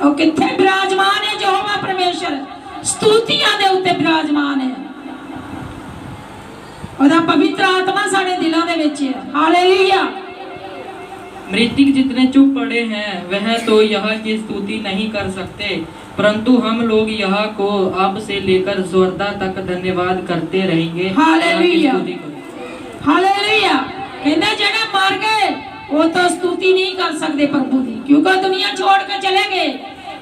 ओ किथे विराजमान है यहोवा परमेश्वर, स्तुतियां दे उत्ते विराजमान है। ओदा पवित्र आत्मा साडे दिलां दे विच है। हालेलुया। मृतक जितने चुप पड़े हैं वह तो यह की स्तुति नहीं कर सकते, परंतु हम लोग यह को अब से लेकर स्वर्दा तक धन्यवाद करते रहेंगे। हालेलुया। हालेलुया। कहने जेड़े मर गए वो तो स्तुति नहीं कर सकते प्रभु दी, क्योंकि दुनिया छोड़ के चले गए।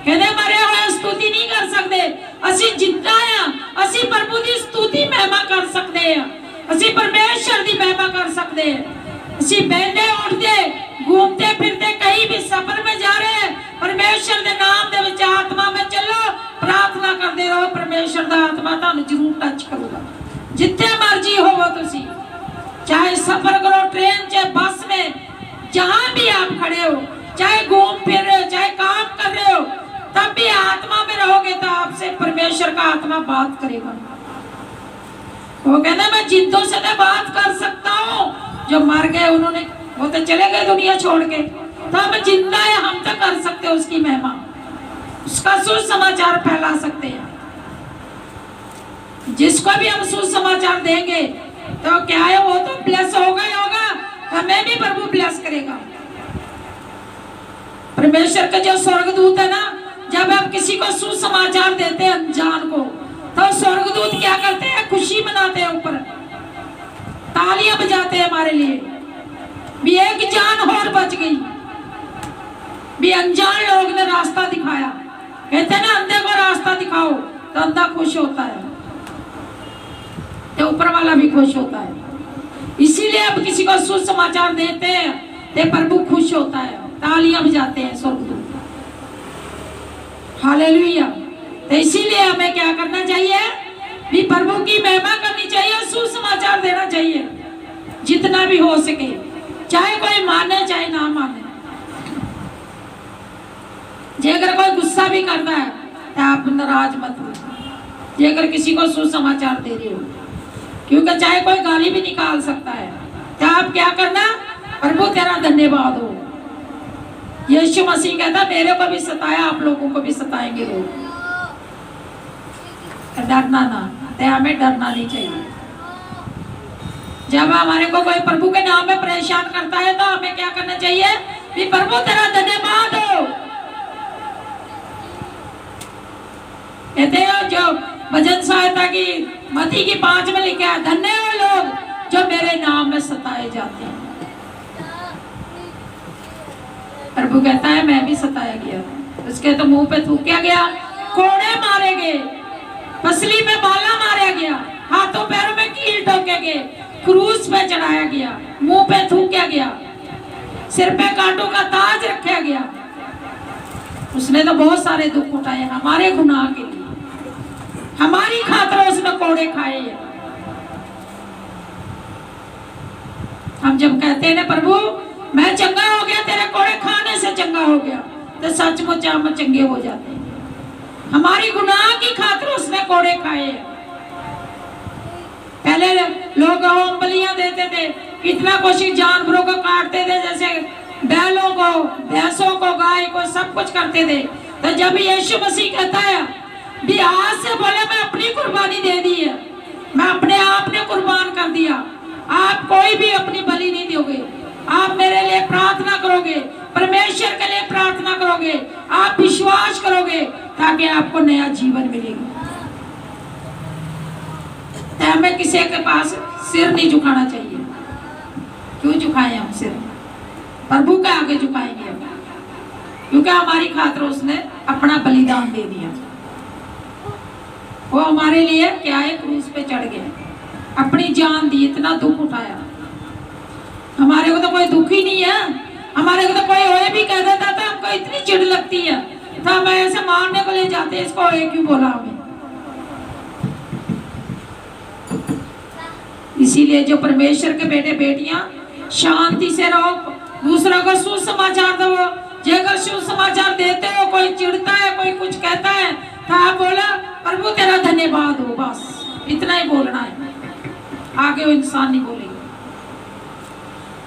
कहने मरे हुए स्तुति नहीं कर सकते, असी जिंदा हैं, असी प्रभु दी स्तुति महिमा कर सकते हैं, असी परमेश्वर दी महिमा कर सकते हैं। असी बहते उठते घूमते फिरते कहीं भी सफर में जा रहे हैं, परमेश्वर के नाम दे विच आत्मा में चलो, प्रार्थना करते रहो, परमेश्वर दा आत्मा तुहानू जरूर टच करूगा। जिथे मर्जी होवो तुसी, चाहे सफर करो ट्रेन च बस में, जहां भी आप खड़े हो, चाहे घूम फिर रहे हो, चाहे काम कर रहे हो, तब भी आत्मा में रहोगे तो आपसे परमेश्वर का आत्मा बात करेगा। वो कहना मैं जिंदों से तो बात कर सकता हूँ, जो मर गए उन्होंने वो तो चले गए दुनिया छोड़ के, तो हम जिंदा है, हम तो कर सकते हैं उसकी महिमा, उसका सुसमाचार फैला सकते हैं। जिसको भी हम सुसमाचार देंगे तो क्या है वो तो ब्लेस होगा ही होगा, हमें भी प्रभु ब्लेस करेगा। परमेश्वर का जो स्वर्गदूत है ना, जब आप किसी को सुसमाचार देते हैं अनजान को, तो स्वर्गदूत क्या करते हैं, खुशी मनाते हैं, ऊपर तालियां बजाते हैं हमारे लिए भी एक जान और बच गई, भी अनजान लोग ने रास्ता दिखाया। कहते हैं ना अंधे को रास्ता दिखाओ तो अंधा खुश होता है, तो ऊपर वाला भी खुश होता है। इसीलिए अब किसी को सुसमाचार देते हैं तो प्रभु खुश होता है, तालियां बजाते हैं स्वर्गदूत। हालेलुया। तो इसीलिए हमें क्या करना चाहिए भी प्रभु की महिमा करनी चाहिए, सुसमाचार देना चाहिए जितना भी हो सके, चाहे कोई माने चाहे ना माने। जे अगर कोई गुस्सा भी करता है तो आप नाराज मत हो, जे अगर किसी को सुसमाचार दे रहे हो, क्योंकि चाहे कोई गाली भी निकाल सकता है, तो आप क्या करना, प्रभु तेरा धन्यवाद हो। यीशु मसीह कहता मेरे को भी सताया, आप लोगों को भी सताएंगे लोग, डरना ना, तो हमें डरना नहीं चाहिए। जब हमारे को कोई प्रभु के नाम में परेशान करता है तो हमें क्या करना चाहिए कि प्रभु तेरा धन्यवाद हो। कहते हैं जो भजन सहायता की मत्ती की 5 में लिखा है, धन्य हो लोग जो मेरे नाम में सताए जाते हैं। प्रभु कहता है मैं भी सताया गया, उसके तो मुंह पे थूका गया, कोड़े मारे गए, पसली में बाला मारा गया, हाथों पैरों में कील ठोके गए, क्रूस पे चढ़ाया गया, मुंह पे थूका गया, सिर पे कांटों का ताज रखा गया। उसने तो बहुत सारे दुख उठाए हमारे गुनाह के लिए, हमारी खातिर उसने कोड़े खाए हैं। हम जब कहते हैं ना प्रभु मैं चंगा हो गया, तेरे कोड़े खाने से चंगा हो गया, तो सचमुच हम चंगे हो जाते हैं। हमारी गुनाह की खातिर उसने कोड़े खाए हैं। पहले लोग होम बलियां देते थे, कितना कोशिश जानवरों को काटते थे, जैसे बैलों को, भैंसों को, गाय को, सब कुछ करते थे। तो जब यीशु मसीह कहता है भी आज से बोले मैं अपनी कुर्बानी दे दी है, मैं अपने आप ने कुर्बान कर दिया, आप कोई भी अपनी बलि नहीं दोगे, आप मेरे लिए प्रार्थना करोगे, परमेश्वर के लिए प्रार्थना करोगे, आप विश्वास करोगे ताकि आपको नया जीवन मिलेगा। तो हमें किसी के पास सिर नहीं झुकाना चाहिए। क्यों झुकाएं हम सिर? प्रभु के आगे झुकाएंगे हम, क्योंकि हमारी खातिर उसने अपना बलिदान दे दिया। वो हमारे लिए क्या है, क्रूस पे चढ़ गया, अपनी जान दी, इतना दुख उठाया। हमारे को तो कोई दुख ही नहीं है, हमारे को तो कोई होए भी कह देता था हमको इतनी चिढ़ लगती है, तो हम ऐसे मारने को ले जाते, इसको होए क्यों बोला हमें। इसीलिए जो परमेश्वर के बेटे बेटियां शांति से रहो, दूसरों को सुसमाचार दो। जो अगर सुसमाचार देते हो, कोई चिढ़ता है, कोई कुछ कहता है, तो आप बोला प्रभु तेरा धन्यवाद हो, बस इतना ही बोलना है, आगे वो इंसान नहीं बोलेगा।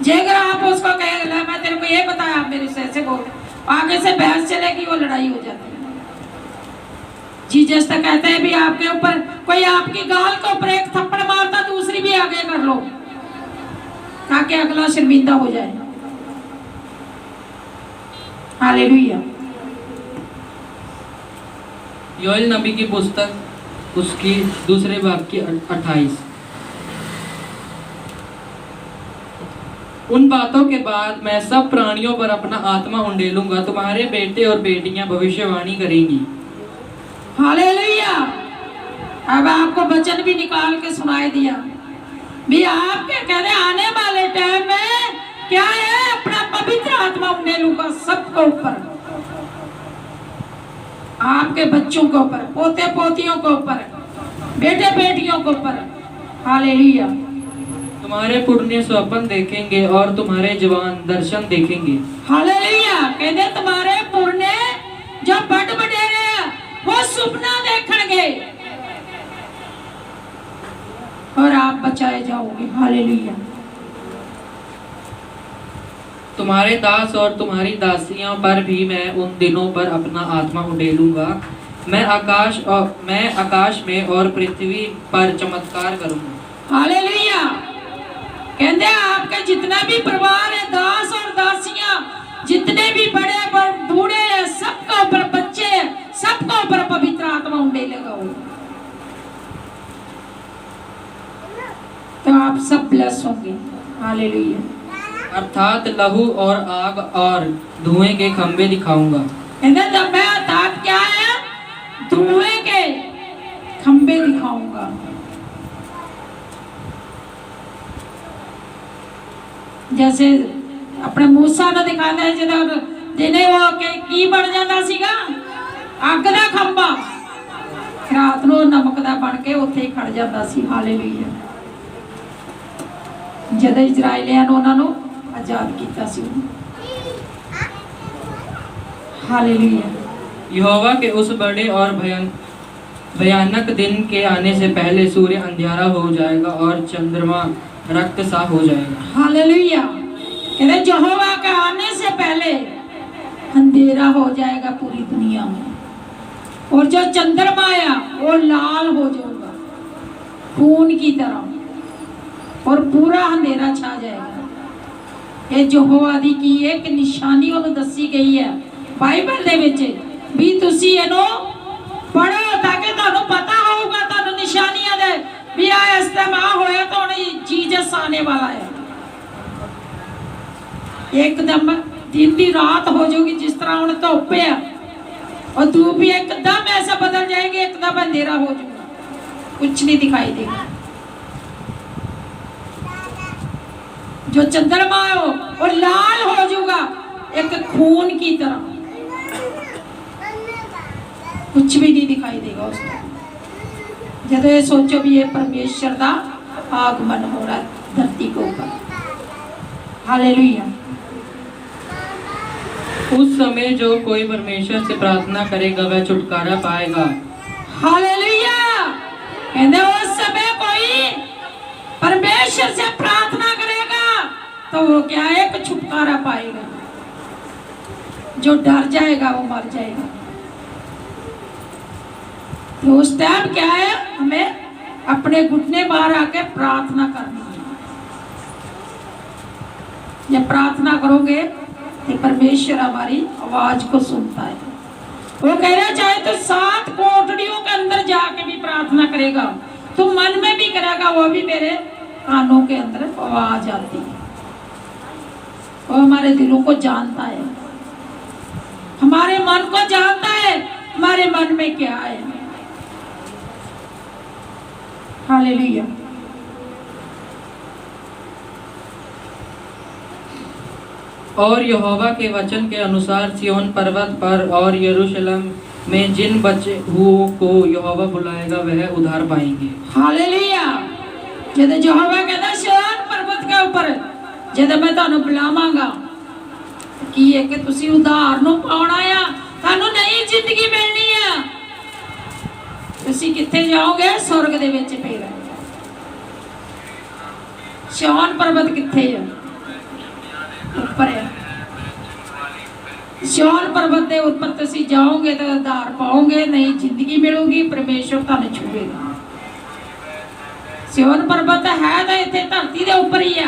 जे अगर आप उसको कहेगा मैं तेरे को ये बताया, आप मेरे से ऐसे बोल, आगे से बहस चलेगी, वो लड़ाई हो जाती है। जीसस तो कहते हैं भी आपके ऊपर कोई आपकी गाल के ऊपर एक थप्पड़ मारता, दूसरी भी आगे कर लो ताकि अगला शर्मिंदा हो जाए। हालेलुया। योएल नबी की पुस्तक उसकी दूसरे भाग की 28। उन बातों के बाद मैं सब प्राणियों पर अपना आत्मा उंडेलूंगा, तुम्हारे बेटे और बेटियां भविष्यवाणी करेंगी। हालेलुया। अब आपको वचन भी निकाल के सुनाई दिया भी आपके कहते आने वाले टाइम में क्या है, अपना पवित्र आत्मा उंडेलूंगा सबके ऊपर, आपके बच्चों के ऊपर, पोते पोतियों के ऊपर, बेटे बेटियों के ऊपर। हालेलुया। तुम्हारे पुण्य स्वप्न देखेंगे और तुम्हारे जवान दर्शन देखेंगे। हालेलुया। कहते तुम्हारे पुण्य जो बड़ बडेरे वो सुपना देखेंगे और आप बचाए जाओगे। हालेलुया। तुम्हारे दास और तुम्हारी दासियों पर भी मैं उन दिनों पर अपना आत्मा उंडेलूंगा। मैं आकाश में और पृथ्वी पर चमत्कार करूंगा। हालेलुया। कहते हैं आपके जितना भी परिवार है, दास और दासियां, जितने भी बड़े बूढ़े हैं, सबका ऊपर, बच्चे हैं, सबका ऊपर पवित्र आत्मा उंडेलेगा वो। तो आप सब ब्लेस होंगे। हालेलुया। अर्थात लहू और आग और धुएं के खंभे दिखाऊंगा। कहते हैं मैं अर्थात क्या है, धुएं के खंबे दिखाऊंगा। जैसे अपने मूसा ने दिखाया जिन्हें वो की बन जाता सीगा अग दा खंबा, रात ਨੂੰ नमक दा बन के उत्थे ही खड़ जाता सी। हालेलुया। जद इजराइलियां ने उन्होंने आजाद किया सी। हालेलुया। यहोवा के उस बड़े और भयानक दिन के आने से पहले सूर्य अंधियारा हो जाएगा और चंद्रमा रक्त सा हो जाएगा। हालेलुया। कहते यहोवा के आने से पहले अंधेरा हो जाएगा पूरी दुनिया में, और जो चंद्रमा आया वो लाल हो जाएगा खून की तरह, और पूरा अंधेरा छा जाएगा। ये यहोवा दी की एक निशानी उन्हें दसी गई है बाइबल दे विच भी, तुसी इहनूं पढ़ो ताकि तुहानूं पता होगा, तुहानूं निशानियां दे भी आ इस्तेमाल होया तो हुण जीसस आने वाला है। एकदम दिन दी रात हो जाएगी, जिस तरह हुण धुप है और धूप भी एकदम ऐसा बदल जाएगी, एकदम अंधेरा हो जाएगा, कुछ नहीं दिखाई देगा। जो चंद्रमा है वो लाल हो जाएगा एक खून की तरह, कुछ भी नहीं दिखाई देगा उसको। जब ये सोचो भी ये परमेश्वर का आगमन हो रहा है धरती के ऊपर। हालेलुया। उस समय जो कोई परमेश्वर से प्रार्थना करेगा वह छुटकारा पाएगा। हालेलुया। कहते उस समय कोई परमेश्वर से प्रार्थना करेगा तो वो क्या है, एक छुटकारा पाएगा। जो डर जाएगा वो मर जाएगा। तो उस टाइम क्या है, हमें अपने घुटने बाहर आके प्रार्थना करनी है। जब प्रार्थना करोगे तो परमेश्वर हमारी आवाज को सुनता है। वो कह रहा चाहे तो 7 कोठरियों के अंदर जाके भी प्रार्थना करेगा, तो मन में भी करेगा, वो भी मेरे कानों के अंदर आवाज आती है। वो हमारे दिलों को जानता है, हमारे मन को जानता है, हमारे मन में क्या है। हालेलुया। और यहोवा के वचन के अनुसार सिय्योन पर्वत पर और यरूशलेम में जिन बचे हुओं को यहोवा बुलाएगा वह उद्धार पाएंगे। हालेलुया। जब यहोवा कहता सिय्योन पर्वत के ऊपर जब मैं तुहानू बुलावांगा की है कि तुसी उद्धार नू पाउणा आ, तुहानू नई जिंदगी मिलनी है। तुसी कित्थे जाओगे? स्वर्ग दे विच फिर। सिय्योन पर्वत कित्थे है? ऊपर है। सिय्योन पर्वत के ऊपर तुसी जाओगे तो उद्धार पाओगे, नई जिंदगी मिलेगी, परमेश्वर तुहानू छूएगा। सिय्योन पर्वत है तो इत्थे धरती के ऊपर ही है,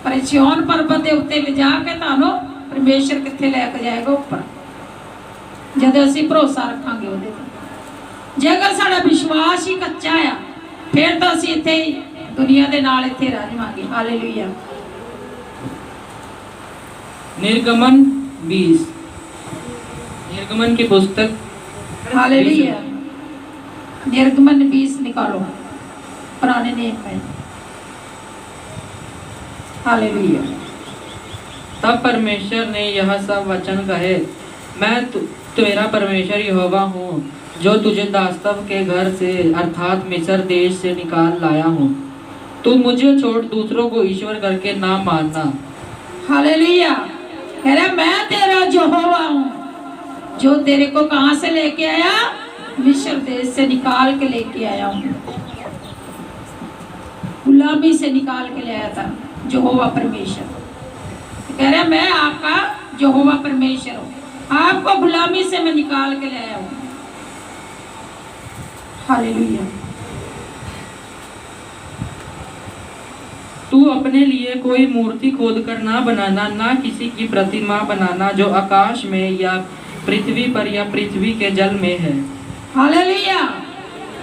पर सिय्योन पर्वत के उत्ते ले जाके तुहानू परमेश्वर कित्थे लैके जाएगा? ऊपर। जद असीं भरोसा रखांगे उहदे ते। जे अगर साडा विश्वास ही कच्चा आ फिर तो असीं इत्थे ही दुनिया दे नाल इत्थे रह जावांगे। हालेलुया। निर्गमन 20, निर्गमन की पुस्तक। हालेलुया। निर्गमन 20 निकालो पुराने नियम में। हालेलुया। तब परमेश्वर ने यह सब वचन कहे, मैं तेरा परमेश्वर यहोवा हूँ जो तुझे दास्तव के घर से अर्थात मिस्र देश से निकाल लाया हूँ। तू मुझे छोड़ दूसरों को ईश्वर करके ना मानना। हालेलुया। कह रहा मैं तेरा यहोवा हूँ जो तेरे को कहाँ से लेके आया? मिस्र देश से निकाल के लेके आया हूँ। गुलामी से निकाल के ले आया था यहोवा परमेश्वर। कह रहा मैं आपका यहोवा परमेश्वर हूँ, आपको गुलामी से मैं निकाल के ले आया हूँ। हालेलुया। तू अपने लिए कोई मूर्ति खोद कर ना बनाना, ना किसी की प्रतिमा बनाना जो आकाश में या पृथ्वी पर या पृथ्वी के जल में है। हालेलुया।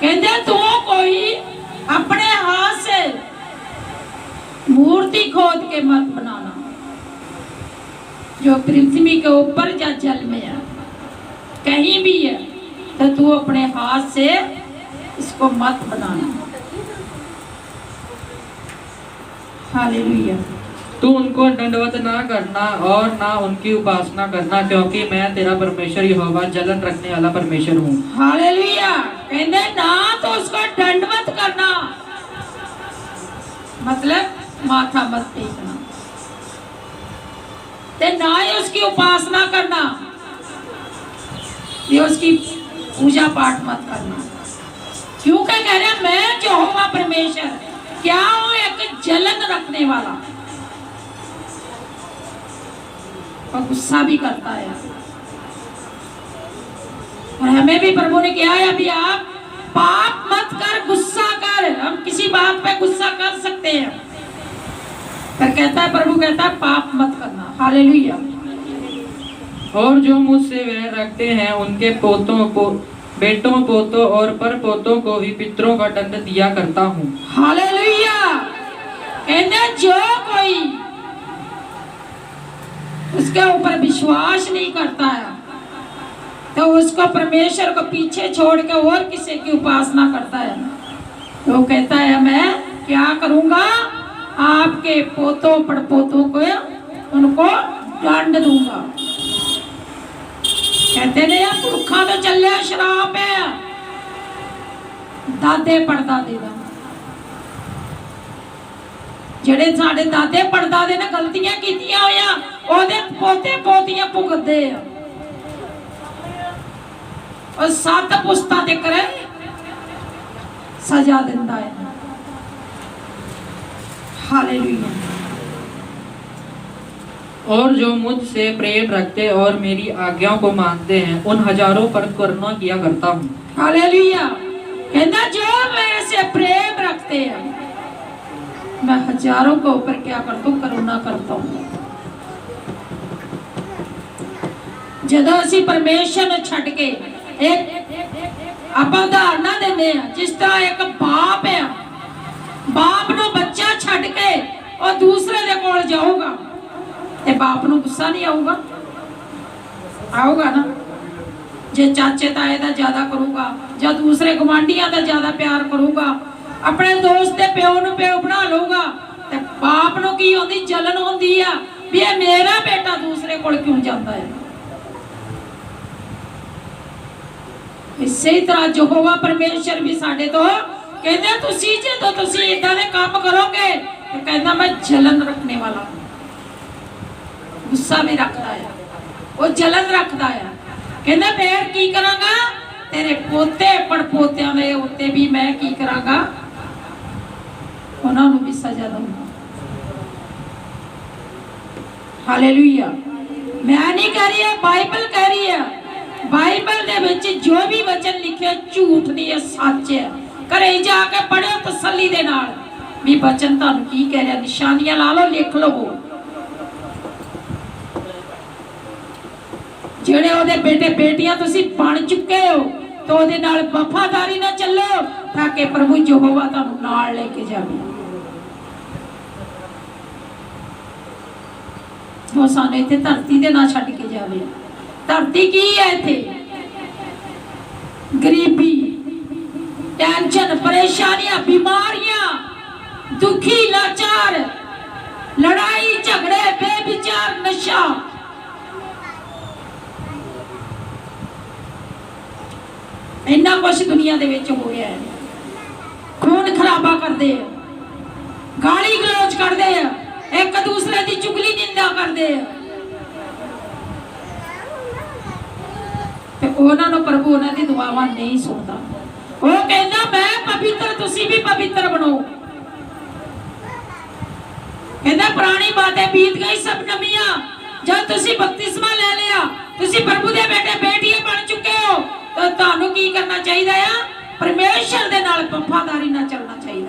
कहते तू कोई अपने हाथ से मूर्ति खोद के मत बनाना जो पृथ्वी के ऊपर या जल में है, कहीं भी है। तो तू अपने हाथ से इसको मत बनाना। हालेलुया। तू उनको दंडवत ना करना और ना उनकी उपासना करना, क्योंकि मैं तेरा परमेश्वर यहोवा जलन रखने वाला परमेश्वर हूँ। हालेलुया। कहते ना तो उसको दंडवत करना, मतलब माथा मत टेकना, ते ना ही उसकी उपासना करना, ये उसकी पूजा पाठ मत करना। क्यों कह रहे हैं मैं यहोवा परमेश्वर क्या हूं? एक जलन रखने वाला और गुस्सा भी करता है। और हमें भी प्रभु ने किया है, अभी आप पाप मत कर, गुस्सा कर। हम किसी बात पे गुस्सा कर सकते हैं, पर कहता है, प्रभु कहता है पाप मत करना। हालेलुया। और जो मुझसे वैर रखते हैं उनके बेटों पोतों और पर पोतों को भी पितरों का दंड दिया करता हूँ। हालेलुया। कहते जो कोई उसके ऊपर विश्वास नहीं करता है तो उसको परमेश्वर को पीछे छोड़ के और किसी की उपासना करता है, तो कहता है मैं क्या करूंगा? आपके पोतों पड़पोतों को उनको दंड दूंगा। कहते नहीं पुरखा तो चले शराब है, दादे पड़दादे का ਜਿਹੜੇ ਸਾਡੇ ਦਾਦੇ ਪੜਦਾਦੇ ਨੇ ਗਲਤੀਆਂ ਕੀਤੀਆਂ ਹੋਈਆਂ ਉਹਦੇ ਪੋਤੇ ਪੋਤੀਆਂ ਭੁਗਤਦੇ ਆ, और 7 पुस्तां ते करे सजा दिंदा है। हालेलुया। और जो मुझसे प्रेम रखते और मेरी आज्ञाओं को मानते हैं उन हजारों पर करुणा किया करता हूँ। हालेलुया। कहना जो मेरे से प्रेम रखते हैं मैं हजारों के ऊपर क्या करता हूँ? करुणा करता हूँ। ਜਦੋਂ ਅਸੀਂ ਪਰਮੇਸ਼ਰ ਨੂੰ ਛੱਡ ਕੇ ਇੱਕ ਆਪਾਂ ਉਦਾਹਰਨਾਂ ਦਿੰਦੇ ਆ, ਜਿਸ ਤਰ੍ਹਾਂ ਇੱਕ ਬਾਪ ਹੈ, ਬਾਪ ਨੂੰ ਬੱਚਾ ਛੱਡ ਕੇ ਉਹ ਦੂਸਰੇ ਦੇ ਕੋਲ ਜਾਊਗਾ ਤੇ ਬਾਪ ਨੂੰ ਗੁੱਸਾ ਨਹੀਂ ਆਊਗਾ? ਆਊਗਾ ਨਾ। ਜੇ ਚਾਚੇ ਤਾਏ ਦਾ ਜ਼ਿਆਦਾ ਕਰੂਗਾ ਜਾਂ ਦੂਸਰੇ ਗਵਾਂਢੀਆਂ ਦਾ ਜ਼ਿਆਦਾ ਪਿਆਰ ਕਰੂਗਾ, ਆਪਣੇ ਦੋਸਤ ਦੇ ਪਿਓ ਨੂੰ ਪਿਓ ਬਣਾ ਲਊਗਾ ਤੇ ਬਾਪ ਨੂੰ ਕੀ ਹੁੰਦੀ? ਜਲਨ ਹੁੰਦੀ ਆ ਵੀ ਇਹ ਮੇਰਾ ਬੇਟਾ ਦੂਸਰੇ ਕੋਲ ਕਿਉਂ ਜਾਂਦਾ ਹੈ। इसी तरह यहोवा परमेश्वर भी साडे तो कहते तुसी जो तुसी इदां दे काम करोगे तो कहना मैं जलन रखने वाला, गुस्सा भी रखता है, वो जलन रखता है। कहना फिर की करांगा? तेरे पोते पड़पोतियां दे उत्ते भी मैं की करांगा? उन्हां नूं भी सजा दूंगा। हालेलुया। मैं नहीं कह रही है, बाइबल कह रही है। बाइबल दे विच जो भी वचन लिखे झूठ नहीं है, सच है। घरे जाके पढ़ो तसल्ली दे नाल भी वचन तुहानू की कह रहा, निशानियां ला लो, लिख लो। जेड़े ओदे बेटे बेटियां तुसी बन चुके हो तो ओदे नाल वफादारी ना चलो ताकि प्रभु यहोवा तुहानू नाल लेके जावे। वो सानू इत्थे धरती दे ना छड्ड के जावे। धरती की है इत्थे? गरीबी, टेंशन, परेशानियां, बीमारियां, दुखी, लाचार, लड़ाई झगड़े, बेविचार, नशा, इन्ना कुछ दुनिया दे विच हो गया है। खून खराबा करते हैं, गाली गलोच करते हैं, एक दूसरे की चुगली निंदा करते हैं। उन्होंने प्रभु उन्हों की दुआवां नहीं सुनता। वो कहना मैं पवित्र, तुसी भी पवित्र बनो। कहना पुरानी बातें बीत गई, सब नवियां। जब तुसी बपतिस्मा ले लिया, तुसी प्रभु दे बेटे बेटियां बन चुके हो तो तुहानू की करना चाहिए है? परमेश्वर दे नाल वफादारी नाल चलना चाहिए।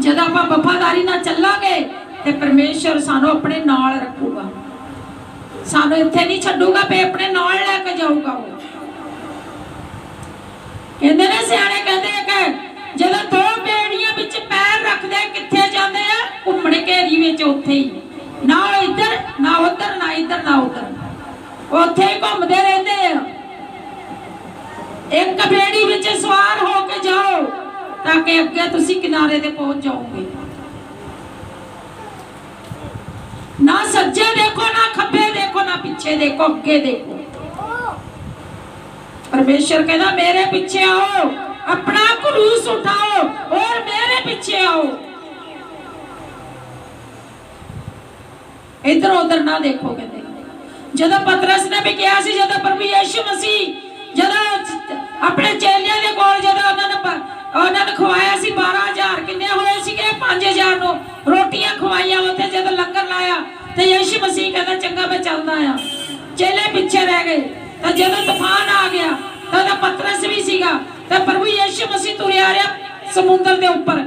जब आपां वफादारी नाल चलांगे ते परमेश्वर सानू अपने नाल रखूगा, सानू इत्थे नहीं छड्डूगा पे अपने नाल लेके जाऊगा। वो कहंदे ने सियाणे कहंदे कि जदों दो बेड़ियां विच पैर रखदे कित्थे जांदे आ? घुम्मण घेरी विच, उत्थे ही, ना इधर ना उधर, ना इधर ਉੱਥੇ ਹੀ ਘੁੰਮਦੇ ਰਹਿੰਦੇ ਆ। ਇੱਕ ਬੇੜੀ ਵਿੱਚ ਸਵਾਰ ਹੋ ਕੇ ਜਾਓ ਤਾਂ ਕਿ ਅੱਗੇ ਤੁਸੀਂ ਕਿਨਾਰੇ ਤੇ ਪਹੁੰਚ ਜਾਓਗੇ। ना सज्जे देखो, ना खब्बे देखो, ना पीछे देखो, अगे देखो। परमेश्वर कहना मेरे पीछे आओ, अपना क्रूस उठाओ और मेरे पीछे आओ। इधर उधर ना देखो। कहते जब पतरस ने भी कहा सी, जब प्रभु यीशु मसीह जब अपने चेलियां दे कोल जब उन्होंने खवाया सी 12,000 किन्ने होए सीगे 5,000 नो रोटियां खवाइया उत्थे जब लंगर लाया तो यीशु मसीह कहता चंगा मैं चलदा आ। चेले पीछे रह गए। तो जब तूफान आ गया तो पतरस भी सीगा तो प्रभु यीशु मसीह तुरिया रहा समुद्र के ऊपर।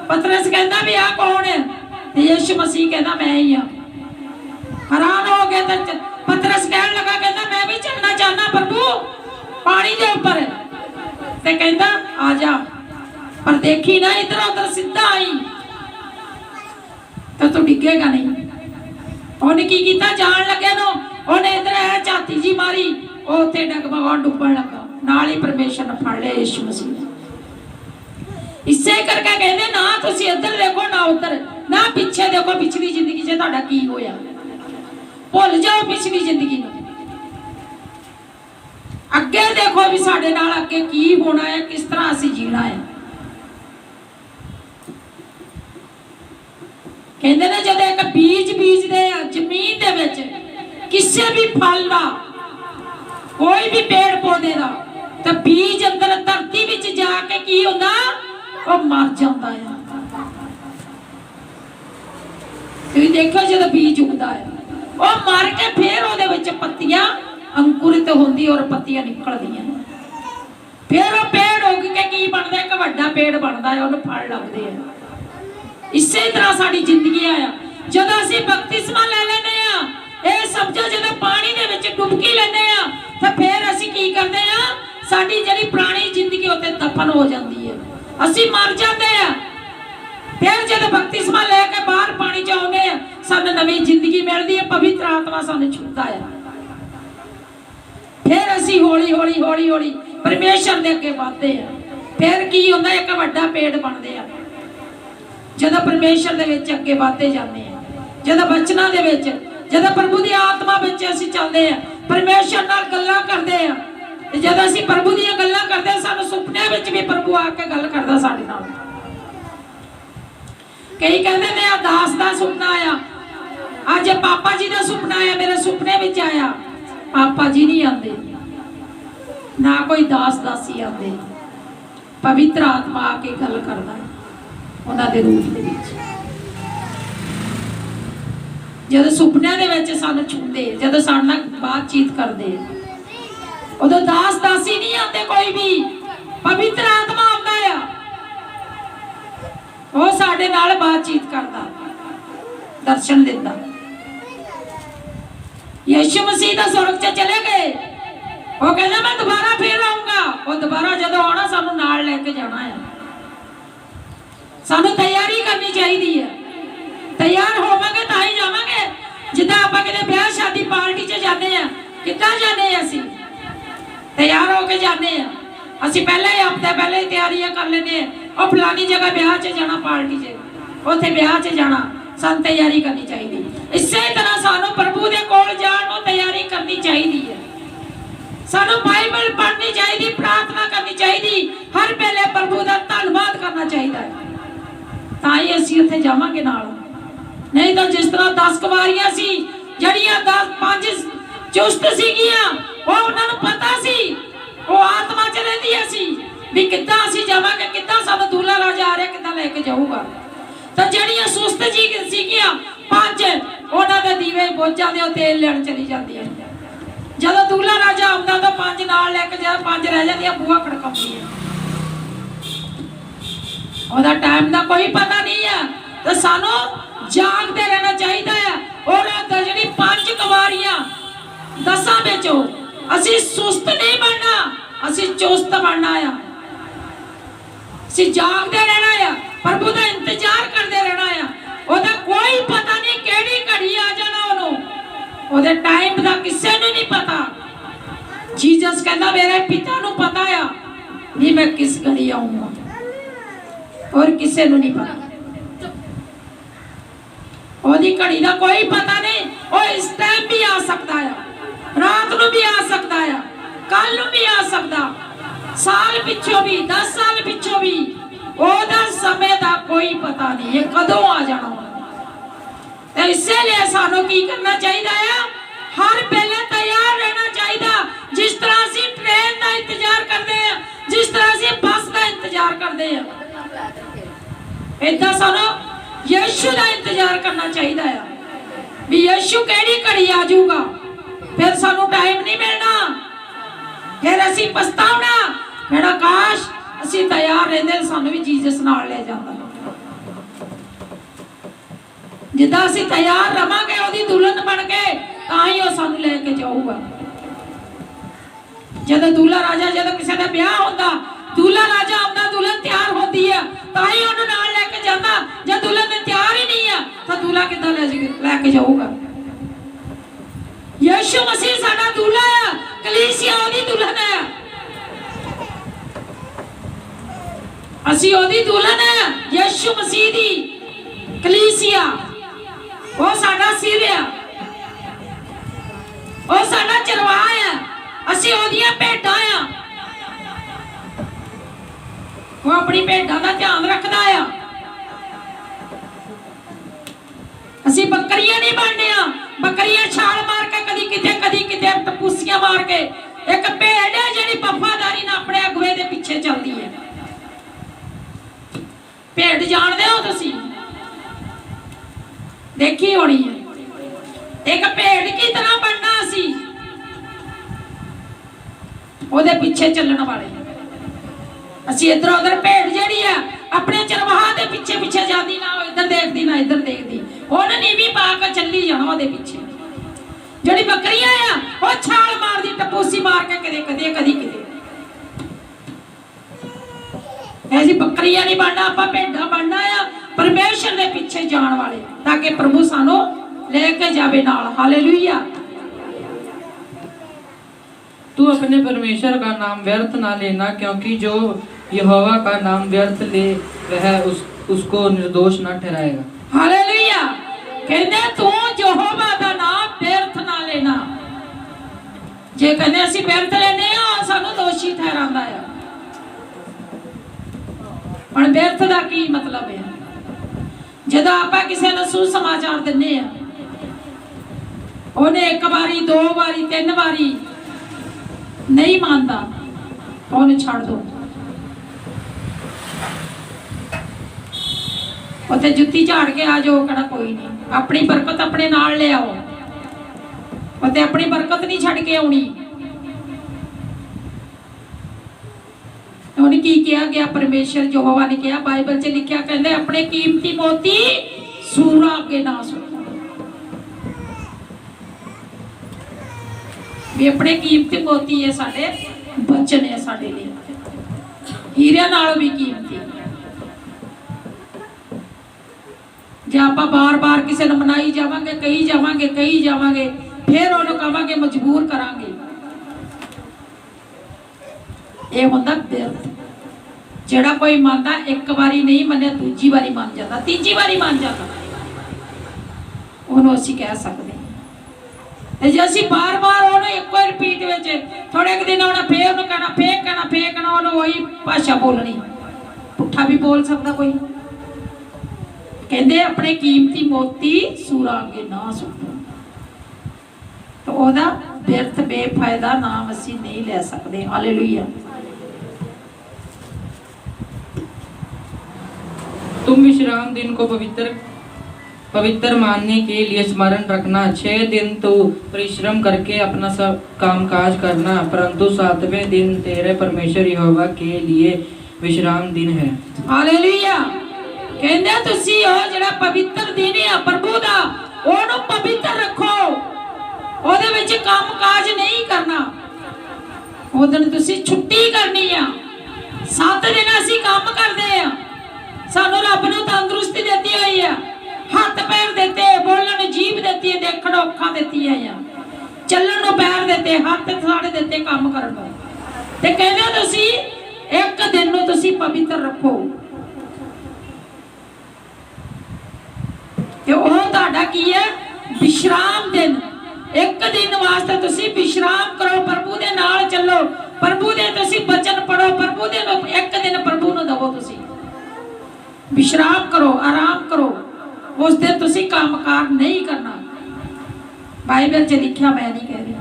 पतरस कहता भी आ कौन है? तो यीशु मसीह कहता मैं ही हाँ। हैरान हो गया। तो पतरस कहने लगा कहता मैं भी चलना चाहना प्रभु पानी के ऊपर। तो कहता आ जा, पर देखी ना इधर उधर सीधा आई तो तू डिगेगा नहीं। उन्हें की किया जान लगे नो उन्हें इधर है झाती जी मारी उथे डगमगा डुबन लगा। नाल ही परमेश्वर ने फड़ लिया यीशु मसीह ने। इसे करके कहते ना तुसी इधर देखो ना उधर, ना पीछे देखो पिछली जिंदगी च तुहाडा की होया। भुल जाओ पिछली जिंदगी नूं, अगे देखो भी साडे नाल अगे की होना है, किस तरह असीं जीना है। कहते ने जब एक बीज बीजदे जमीन दे विच किसी भी फल का कोई भी पेड़ पौधे का तो बीज अंदर धरती विच जाके की होंदा वो मर जाता है। तुसीं देखो जब बीज उगदा है वो मर के फिर उहदे विच पत्तियां अंकुरित होंदी और पत्तियां निकलदियां, फिर वो पेड़ उग के की बनदा एक वड्डा पेड़ बनदा है, उहनूं फल लगदे हैं। इसे तरह साडी जिंदगी आया जब असीं बपतिस्मा ले लेने आ, ये समझो जब पानी दे विच डुबकी लेने आ तो फिर असीं की करदे आ, साडी जिहड़ी पुरानी जिंदगी उत्ते दफन हो जाती है, असीं मर जाते आ। फिर जब बपतिस्मा लेके बाहर पानी च आउंदे आ सानूं नवीं जिंदगी मिलदी है, पवित्र आत्मा सानूं छूंदा है। फिर असीं हौली हौली हौली हौली परमेश्वर दे अगे वधदे आ। फिर की हुंदा एक वड्डा पेड़ बनदे आ जब परमेश्वर दे विच अगे वधदे जांदे आ। जब बचनां दे विच जब प्रभु दी आत्मा विच असीं चलदे आ, परमेश्वर नाल गल्लां करदे आ, ते जद असीं प्रभु दी गल्लां करदे आ सानूं सुपने विच भी प्रभु आके गल करदा साडे नाल। कई कहंदे ने दास दा सुपना आया, अज पापा जी दा सुपना आया, मेरे सुपने विच आया। पापा जी नहीं आते, ना कोई दास दासी आते, पवित्र आत्मा आके गल करदा है उन्हां दे रूप दे विच। जद सुपने दे विच सानूं छूंदे, जद साडे नाल बातचीत करदे, उदों दास दासी नहीं आते, कोई भी पवित्र आत्मा आंदा है, वो साडे नाल बातचीत करदा, दर्शन दिंदा। यीशु मसीह दा स्वर्ग च चले गए, वो कहना मैं दोबारा फिर आऊंगा। वो दोबारा जदों आना सानूं नाल लेके जाना है, सानूं तैयारी करनी चाहिए है। तैयार होवांगे तां ही जावांगे। जिद्दां आपां किते ब्याह शादी पार्टी च जाने आ, किद्दां जाने असीं तैयार होके जाने आ। असीं पहले ही हफ्ते पहले ही तैयारियां कर लेने, और फलानी जगह ब्याह च जाना, पार्टी च उत्थे ब्याह च जाना, सानूं तैयारी करनी चाहिए। इसे तरह सानूं प्रभु दे कोल जाण नूं तैयारी करनी चाहिए है। सानूं बाइबल पढ़नी चाहिए, प्रार्थना करनी चाहिए, हर वेले प्रभु दा धन्नवाद करना चाहिए है, तां ही असीं उत्थे जावांगे नाल। नहीं तो जिस तरह 10 कुवारियां सी जड़ियां 5 चुस्त सीगियां, वो उन्हां नूं पता सी, वो आत्मा च रहिंदियां सी भी किद्दां असीं जावांगे, किद्दां सानूं दूल्हा राजा आ रहा किद्दां लेके जाऊगा। तो जड़ियां सुस्त जी सीगियां 5 उन्हां दे दीवे बुझ जांदे, ओ तेल लेण चली जांदियां। जदों दूल्हा राजा आउंदा तो 5 नाल लेके जा, 5 रह जांदियां, बूहा खड़काउंदियां। ओहदा टाइम दा कोई पता नहीं है, तो सानू जागते रहना चाहिए है। और जिहड़ी 5 कुवारियां 10 विचों असीं सुस्त नहीं बनना, असीं चुस्त बनना है, असीं जागते रहना है, प्रभु का इंतजार करते रहना है। ओहदा कोई पता नहीं किहड़ी घड़ी आ जाना, ओहदे टाइम का किसी नूं नहीं पता। कहना मेरे पिता नूं पता आ भी मैं किस घड़ी आऊंगा और किसी नूं नहीं पता। ओदी घड़ी का कोई पता नहीं, वो इस टाइम भी आ सकता है, रात नूं भी आ सकता है, कल नूं भी आ सकता, साल पिछों भी, 10 साल पिछों भी, ओदा समय का कोई पता नहीं है कदों आ जाना। तो इसलिए सानू की करना चाहिए है, हर पहले तैयार रहना चाहिए। जिस तरह से ट्रेन का इंतजार करते हैं, जिस तरह से बस का इंतजार करते हैं, इदा सानू यीशु का इंतजार करना चाहिए है भी यीशु केड़ी घड़ी आ जाऊगा, फिर सानू टाइम नहीं मिलना, फिर असी पछतावना, मेरा काश असी तैयार रहते सानू भी जीसस नाल ले जाता। जिदा असी तैयार रवांगे ओदी दुल्हन बन के तां ही वो सानू लेके जाऊगा। जब दूल्हा राजा, जब किसी का ब्याह होता, दूल्हा राजा आंदा, दुल्हन तैयार होती है तां ही उन्हें नाल लेके जाता। जब दुल्हन तैयार ही नहीं है तो दूल्हा किद्दां लेके जाऊगा। यीशु मसीह साडा दूल्हा है, कलीसिया ओदी दुल्हन है, असी ओदी दुल्हन है, यीशु मसीह दी कलीसिया वो साडा सिर है, वो साडा चरवाहा है, असी ओदियां भेडां आ, वो अपनी भेडां दा ध्यान रखदा है। असी बकरियां नहीं बनने, बकरियां छाल मार के कदी किते टपूसियां मार के, एक भेड़ है जिहड़ी वफादारी नाल अपने अगुवे दे पीछे चलदी है। भेड़ जानदे हो तुसी, देखी होनी है, एक भेड़ की तरह बनना सी, ओदे पीछे चलने वाले। असी इधर उधर भेड़ जिहड़ी है अपने चरवाहा दे पीछे पीछे जाती, ना इधर देखती ना इधर देखती, उन्हें नीवी पा के चली जाना ओदे पीछे। जिहड़ी बकरियां आ वो छाल मारदी, टपूसी मार के कदे किते। ऐसी बकरियां नहीं बनना, आप भेड़ा बनना है, परमेश्वर के पीछे जाने वाले, ताकि प्रभु सानू लेके जावे नाल। हालेलुया। तू अपने परमेश्वर का नाम व्यर्थ ना लेना, क्योंकि जो यहोवा का नाम व्यर्थ ले वह उसको निर्दोष ना ठहराएगा। हालेलुया। कहते तू यहोवा का नाम व्यर्थ ना लेना, जे कहते असी व्यर्थ लेने आ सानू दोषी ठहरांदा है। पर व्यर्थ का की मतलब है? जदों आपां किसी नूं सुसमाचार दिंदे आ, उन्हें एक बारी, 2 बारी, 3 बारी नहीं मानता, उन्हें छड़ दो, उत्थे जुत्ती झाड़ के आ जाओ, कहना कोई नहीं, अपनी बरकत अपने नाल ले आओ, उत्थे अपनी बरकत नहीं छड़ के आउणी। उन्हें की किया गया? परमेश्वर यहोवा ने कहा, बाइबल च लिखा, कहते अपने कीमती मोती सूरा अगे ना सुटो। भी अपने कीमती मोती है, साडे बचन है, साडे लिए हीरे नालों भी कीमती। जे आप बार बार किसी ने मनाई जावांगे, कही जावांगे, फिर उन्होंने कहांगे, मजबूर करांगे, ये होंदा व्यर्थ। जेड़ा कोई मानता एक बारी नहीं मने, दूजी बारी मान जाता, तीजी बारी मान जाता, उन्होंने असी कह सकते हैं। जे असी बार बार उन्होंने एक रिपीट विच थोड़े एक दिन उन्हें फिर उन्होंने कहना, फेंक कहना, उन्होंने वही भाषा बोलनी, पुट्ठा भी बोल सकता कोई। कहते अपने कीमती मोती सूरा अगे ना सुटो, तो ओदा व्यर्थ बेफायदा नाम असी नहीं ले सकते। हालेलुया। तुम विश्राम दिन को पवित्र मानने के लिए स्मरण रखना। 6 दिन तो परिश्रम करके अपना सब काम काज करना, परंतु 7वें दिन तेरे परमेश्वर यहोवा के लिए विश्राम दिन है। हालेलुया। कहंदे तुसी ओ जेड़ा पवित्र दिन है प्रभु दा, ओनु पवित्र रखो, ओदे विच काम काज नहीं करना, ओदन तुसी छुट्टी करनी है। 7 दिन असी काम करदे आ, सानू रब ने तंदुरुस्ती देती हुई है, हाथ पैर देते, बोलने जीभ देती है, देखण अखां देती है, चलण पैर देते, हाथ साड़े देते, काम करन। ਤੇ ਕਹਿੰਦੇ ਤੁਸੀਂ ਇੱਕ ਦਿਨ ਨੂੰ ਤੁਸੀਂ ਪਵਿੱਤਰ ਰੱਖੋ ਤੇ ਉਹ ਤੁਹਾਡਾ ਕੀ ਹੈ ਵਿਸ਼ਰਾਮ ਦਿਨ। ਇੱਕ ਦਿਨ ਵਾਸਤੇ ਤੁਸੀਂ ਵਿਸ਼ਰਾਮ ਕਰੋ, ਪ੍ਰਭੂ ਦੇ ਨਾਲ ਚੱਲੋ, ਪ੍ਰਭੂ ਦੇ ਤੁਸੀਂ ਬਚਨ ਪੜੋ, ਪ੍ਰਭੂ ਦੇ ਨੂੰ ਇੱਕ ਦਿਨ ਪ੍ਰਭੂ ਨੂੰ ਦਵੋ, ਤੁਸੀਂ ਵਿਸ਼ਰਾਮ ਕਰੋ, ਆਰਾਮ ਕਰੋ। ਉਸ ਦਿਨ ਤੁਸੀਂ ਕੰਮਕਾਰ ਨਹੀਂ ਕਰਨਾ। ਬਾਈਬਲ 'ਚ ਲਿਖਿਆ, ਮੈਂ ਨਹੀਂ ਕਹਿ ਰਹੀ,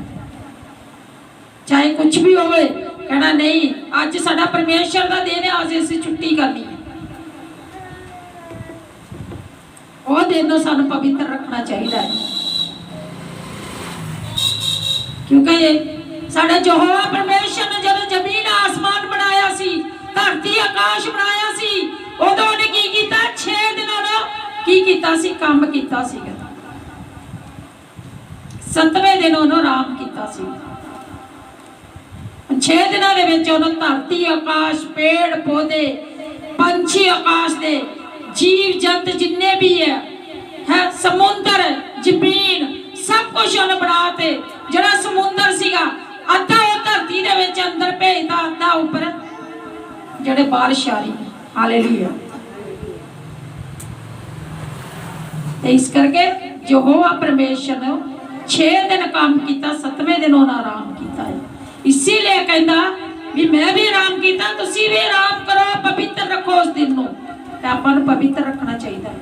ਚਾਹੇ ਕੁਝ ਵੀ ਹੋਵੇ, ਕਹਿਣਾ ਨਹੀਂ ਅੱਜ ਸਾਡਾ ਪਰਮੇਸ਼ਰ ਦਾ ਦਿਨ ਹੈ, ਅੱਜ ਅਸੀਂ ਛੁੱਟੀ ਕਰਨੀ ਹੈ। ਉਹ ਦਿਨ ਨੂੰ ਸਾਨੂੰ ਪਵਿੱਤਰ ਰੱਖਣਾ ਚਾਹੀਦਾ ਹੈ, ਕਿਉਂਕਿ ਸਾਡਾ ਯਹੋਵਾ ਪਰਮੇਸ਼ਰ ਨੇ ਜਦੋਂ ਜ਼ਮੀਨ ਆਸਮਾਨ ਬਣਾਇਆ ਸੀ, ਧਰਤੀ ਆਕਾਸ਼ ਬਣਾਇਆ ਸੀ, ਉਦੋਂ ਉਹਨੇ ਕੀ ਕੀਤਾ? 6 ਦਿਨਾਂ ਨੂੰ ਕੀ ਕੀਤਾ ਸੀ? ਕੰਮ ਕੀਤਾ ਸੀਗਾ। 7ਵੇਂ ਦਿਨ ਉਹਨੂੰ ਆਰਾਮ ਕੀਤਾ ਸੀ। 6 ਦਿਨਾਂ ਦੇ ਵਿੱਚ ਉਹਨੂੰ ਧਰਤੀ ਆਕਾਸ਼, ਪੇੜ ਪੌਦੇ, ਪੰਛੀ ਆਕਾਸ਼ ਦੇ, ਜੀਵ ਜੰਤ ਜਿੰਨੇ ਵੀ ਹੈ ਸਮੁੰਦਰ, ਜ਼ਮੀਨ, ਸਭ ਕੁਝ ਉਹਨੇ ਬਣਾ ਤੇ ਜਿਹੜਾ ਸਮੁੰਦਰ ਸੀਗਾ ਅੱਧਾ ਉਹ ਧਰਤੀ ਦੇ ਵਿੱਚ ਅੰਦਰ ਭੇਜਦਾ, ਅੱਧਾ ਉੱਪਰ ਜਿਹੜੇ ਬਾਰਿਸ਼ਾਰੀ। ਹਾਲੇਲੂਇਆ। ਤੇ ਇਸ ਕਰਕੇ ਯਹੋਵਾ ਪਰਮੇਸ਼ਰ ਨੇ 6 ਦਿਨ ਕੰਮ ਕੀਤਾ, 7ਵੇਂ ਦਿਨ ਉਹਨਾਂ ਆਰਾਮ ਕੀਤਾ ਹੈ। ਇਸੇ ਲਈ ਕਹਿੰਦਾ ਵੀ ਮੈਂ ਵੀ ਆਰਾਮ ਕੀਤਾ, ਤੁਸੀਂ ਵੀ ਆਰਾਮ ਕਰੋ, ਪਵਿੱਤਰ ਰੱਖੋ ਉਸ ਦਿਨ ਨੂੰ। ਤੇ ਆਪਾਂ ਨੂੰ ਪਵਿੱਤਰ ਰੱਖਣਾ ਚਾਹੀਦਾ ਹੈ।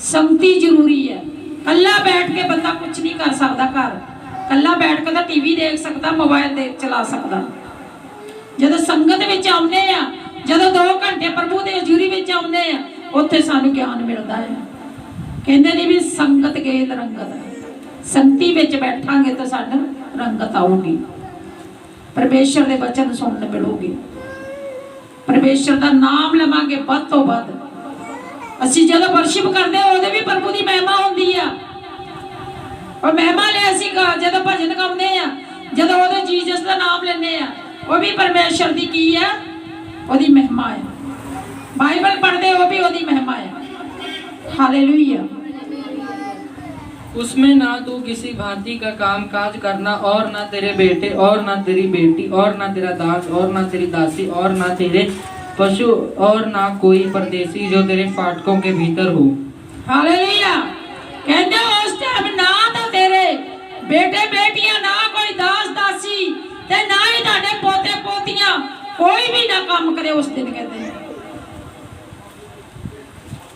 ਸੰਗਤੀ ਜ਼ਰੂਰੀ ਹੈ। ਕੱਲਾ ਬੈਠ ਕੇ ਬੰਦਾ ਕੁਝ ਨਹੀਂ ਕਰ ਸਕਦਾ। ਘਰ ਕੱਲਾ ਬੈਠ ਕੇ ਤਾਂ ਟੀਵੀ ਦੇਖ ਸਕਦਾ, ਮੋਬਾਈਲ ਦੇਖ ਚਲਾ ਸਕਦਾ। ਜਦੋਂ ਸੰਗਤ ਵਿੱਚ ਆਉਂਦੇ ਆ, ਜਦੋਂ 2 ਘੰਟੇ ਪ੍ਰਭੂ ਦੇ ਹਜ਼ੂਰੀ ਵਿੱਚ ਆਉਂਦੇ ਆ, ਉੱਥੇ ਸਾਨੂੰ ਗਿਆਨ ਮਿਲਦਾ ਹੈ। ਕਹਿੰਦੇ ਨੇ ਵੀ ਸੰਗਤ ਗੇਦ ਰੰਗਤ ਹੈ। ਸੰਗਤੀ ਵਿੱਚ ਬੈਠਾਂਗੇ ਤਾਂ ਸਾਨੂੰ ਰੰਗਤ ਆਊਗੀ, ਪਰਮੇਸ਼ਰ ਦੇ ਵਚਨ ਸੁਣਨ ਮਿਲੂਗੀ, ਪਰਮੇਸ਼ਰ ਦਾ ਨਾਮ ਲਵਾਂਗੇ ਵੱਧ ਤੋਂ ਵੱਧ। ਅਸੀਂ ਜਦੋਂ ਵਰਸ਼ਿਪ ਕਰਦੇ ਹਾਂ ਉਹਦੇ ਵੀ ਪ੍ਰਭੂ ਦੀ ਮਹਿਮਾ ਹੁੰਦੀ ਆ। ਉਹ ਮਹਿਮਾ ਲਈ ਅਸੀਂ ਜਦੋਂ ਭਜਨ ਗਾਉਂਦੇ ਆ, ਜਦੋਂ ਉਹਦੇ ਜੀਸਸ ਦਾ ਨਾਮ ਲੈਂਦੇ ਆ, ਉਹ ਵੀ ਪਰਮੇਸ਼ਰ ਦੀ ਕੀ ਹੈ? ਉਹਦੀ ਮਹਿਮਾ ਹੈ। ਬਾਈਬਲ ਪੜ੍ਹਦੇ ਉਹ ਵੀ ਉਹਦੀ ਮਹਿਮਾ ਹੈ। हालेलुया। उसमें ना तू किसी भांति का काम काज करना, और ना तेरे बेटे और ना तेरी बेटी और ना तेरा दास और ना तेरी दासी और ना तेरे पशु और ना कोई परदेसी जो तेरे फाटकों के भीतर हो। हालेलुया। कहते उस टाइम ना तो तेरे बेटे बेटियां, ना कोई दास दासी, ते ना ही ताड़े पोते पोतियां, कोई भी ना काम करे उस दिन।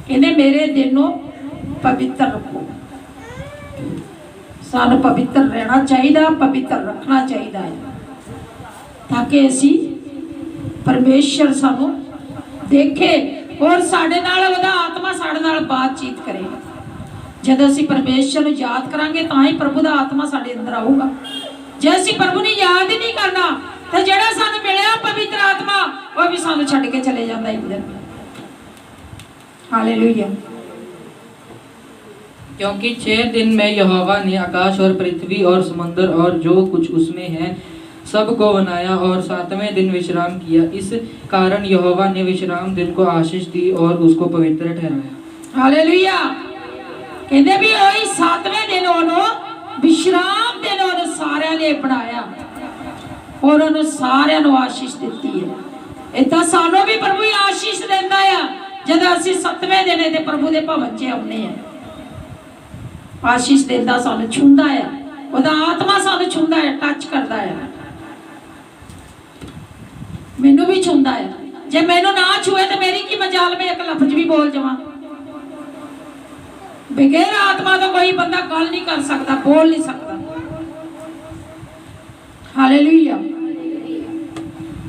कहते मेरे दिन नूं पवित्र रखो। सानू पवित्र रहना चाहिए, पवित्र रखना चाहिए, ताकि असी परमेश्वर सानू देखे और साडे नाल ओहदा आत्मा साडे नाल बातचीत करे। जब असी परमेश्वर नूं याद करांगे तां ही प्रभु दा आत्मा साडे अंदर आऊगा। जे असी प्रभु नूं याद ही नहीं करना तो जिहड़ा सानू मिलिया पवित्र आत्मा वो भी सानू छड्ड के चले जांदा एक दिन। हालेलुया। क्योंकि 6 दिन में यहोवा ने आकाश और पृथ्वी और समुद्र और जो कुछ उसमें है सब को बनाया और 7वें दिन विश्राम किया। इस कारण यहोवा ने विश्राम दिन को आशीष दी और उसको पवित्र ठहराया। हालेलुया। कहते भी ओही 7वें दिन ओनो विश्राम दिन ओनो सारे लिए बनाया और ओनो सारे नु आशीष देती है। इतना सानू भी प्रभु आशीष देता है जब असी 7वें दिन ते प्रभु दे भवन च आउने हैं। आशीष देता, सानू छूंदा है, ओहदा आत्मा सानू छूंदा है, टच करता है। मैनू भी छूंदा है। जे मैनू ना छुए तो मेरी की मजाल में एक लफ्ज भी बोल जावां। बगैर आत्मा तो कोई बंदा गल नहीं कर सकता, बोल नहीं सकता। हालेलुया।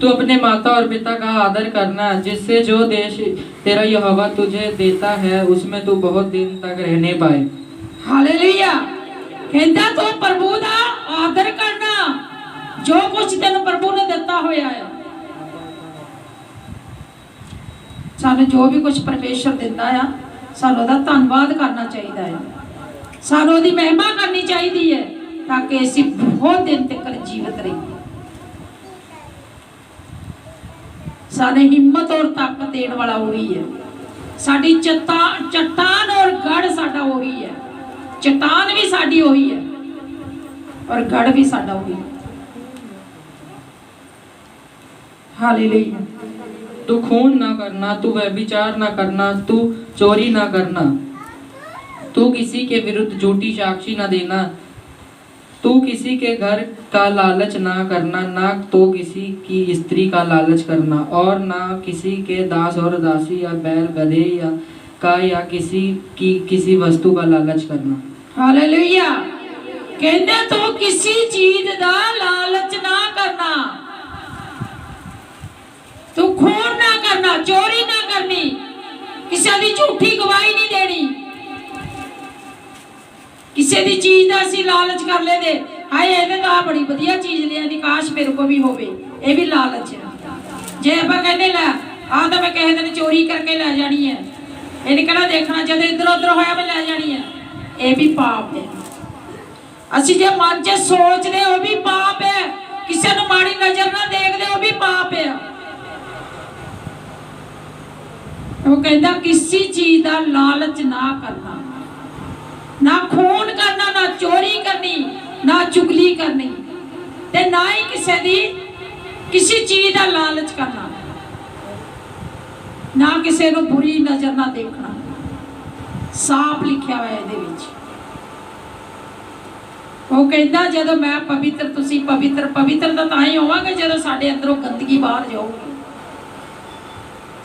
तू अपने माता और पिता का आदर करना, जिससे जो देश तेरा यहोवा तुझे देता है उसमें तू बहुत दिन तक रहने पाए। हालेलुया। कहता तो प्रभु दा आदर करना, जो कुछ तेन प्रभु ने दिता होया है। सानू जो भी कुछ परमेश्वर दिता है सानू दा धन्यवाद करना चाहिए है, सानू दी महिमा करनी चाहिए है, ताकि असी बहुत दिन तक जीवित रहिए। साने हिम्मत और ताकत देने वाला वही है। साडी चट्टान और गढ़ साडा वही है। चट्टान भी साडी वही है और गढ़ भी साडा वही है। हालेलुया। तू खून ना करना, तू व्यभिचार ना करना, तू चोरी ना करना, तू किसी के विरुद्ध झूठी साक्षी ना देना, तू किसी के घर का लालच ना करना, ना तो किसी की स्त्री का लालच करना, और ना किसी के दास और दासी या बैल गधे या किसी वस्तु का लालच करना। हालेलुया। कहते तो किसी चीज का लालच ना करना, तू खून ना करना, चोरी ना करनी, किसी की झूठी गवाही नहीं देनी, किसी की चीज का असि लालच कर ले दे, हाय ये तो बड़ी बढ़िया चीज लिया, काश मेरे को भी होवे, ये भी लालच है। जे आप कहते लै आ तो मैं कहे दिन चोरी करके लै जानी है, ये नहीं कहना देखना जब इधर उधर होया मैं लै जानी है, ये भी पाप है। असि जे मन च सोचते वो भी पाप है, किसी को माड़ी नजर ना देखते वो भी पाप है। वो कहता किसी चीज का लालच ना करना, ना खून करना, ना चोरी करनी, ना चुगली करनी, ते ना ही किसी चीज का लालच करना, ना किसी को बुरी नजर ना देखना। साफ लिखा हुआ है। वो कहता जदों मैं पवित्र तुसी पवित्र, पवित्र तो तां ही होवांगे जदों साडे अंदरों गंदगी बाहर जाऊगी,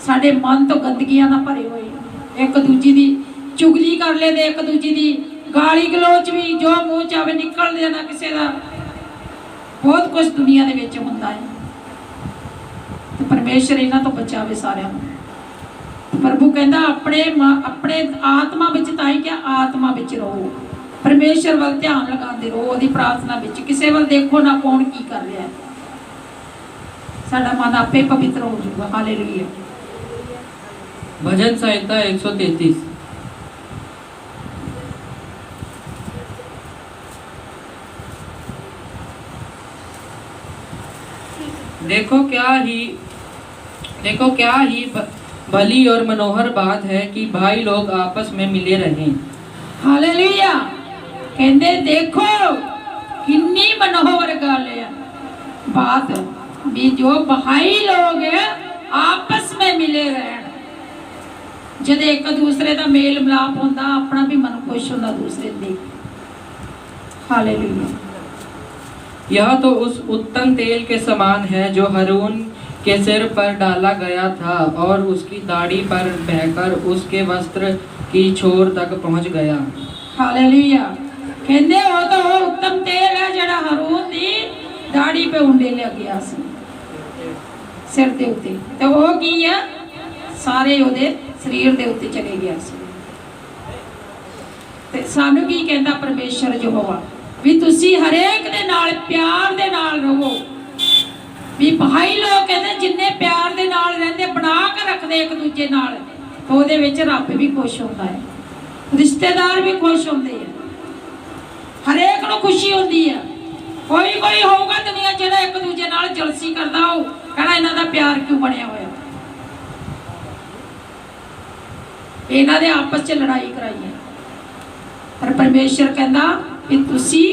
साडे मन तो गंदगियां ना भरे हुए, एक दूजी दी चुगली कर लेते, एक दूजी दी गाली गलोच भी जो मुंह च आवे निकल देना किसी का, बहुत कुछ दुनिया दे विच हुंदा है। तो परमेश्वर इन्हां तो बचावे सारिਆਂ ਨੂੰ। प्रभु कहता अपने आत्मा विच तां ही क्या आत्मा विच रहो, परमेश्वर वाल ध्यान लगाते रहो, ओदी प्रार्थना विच, किसी वाल देखो ना कौन की कर रहा है, साडा मन आपे पवित्र हो जाऊगा। हालेलुया। भजन संहिता 133। देखो क्या ही भली और मनोहर बात है कि भाई लोग आपस में मिले रहें। हालेलुया। कहते देखो कितनी मनोहर गल है बात भी, जो भाई लोग आपस में मिले रहन, जब एक दूसरे का मेल मिलाप होता अपना भी मन खुश होता दूसरे देख। हालेलुया। यह तो उस उत्तम तेल के समान है जो हारून के सिर पर डाला गया था और उसकी दाढ़ी पर बहकर उसके वस्त्र की छोर तक पहुंच गया। हालेलुया। कहते वो तो वो उत्तम तेल है जड़ा हारून दी दाढ़ी पे उंडे ले गया सी सिर दे उत्ते, तो वो की है सारे ओदे शरीर दे उत्ते चले गया सी। ते सानू की कहता परमेश्वर यहोवा भी तुसी हरेक दे नाल प्यार दे नाल रहो, भी भाई लोग कहते जिन्ने प्यार दे नाल रहंदे बना के रखदे एक दूजे नाल, तो ओदे विच रब भी खुश होता है, रिश्तेदार भी खुश होंदे हैं, हरेक नूं खुशी होंदी है। कोई होगा दुनिया जिहड़ा एक दूजे नाल जलसी करदा हो, कहना इन्हां दा प्यार क्यों बनिया होया, इन्हां दे आपस च लड़ाई कराई है। पर परमेश्वर कहता कि तुसी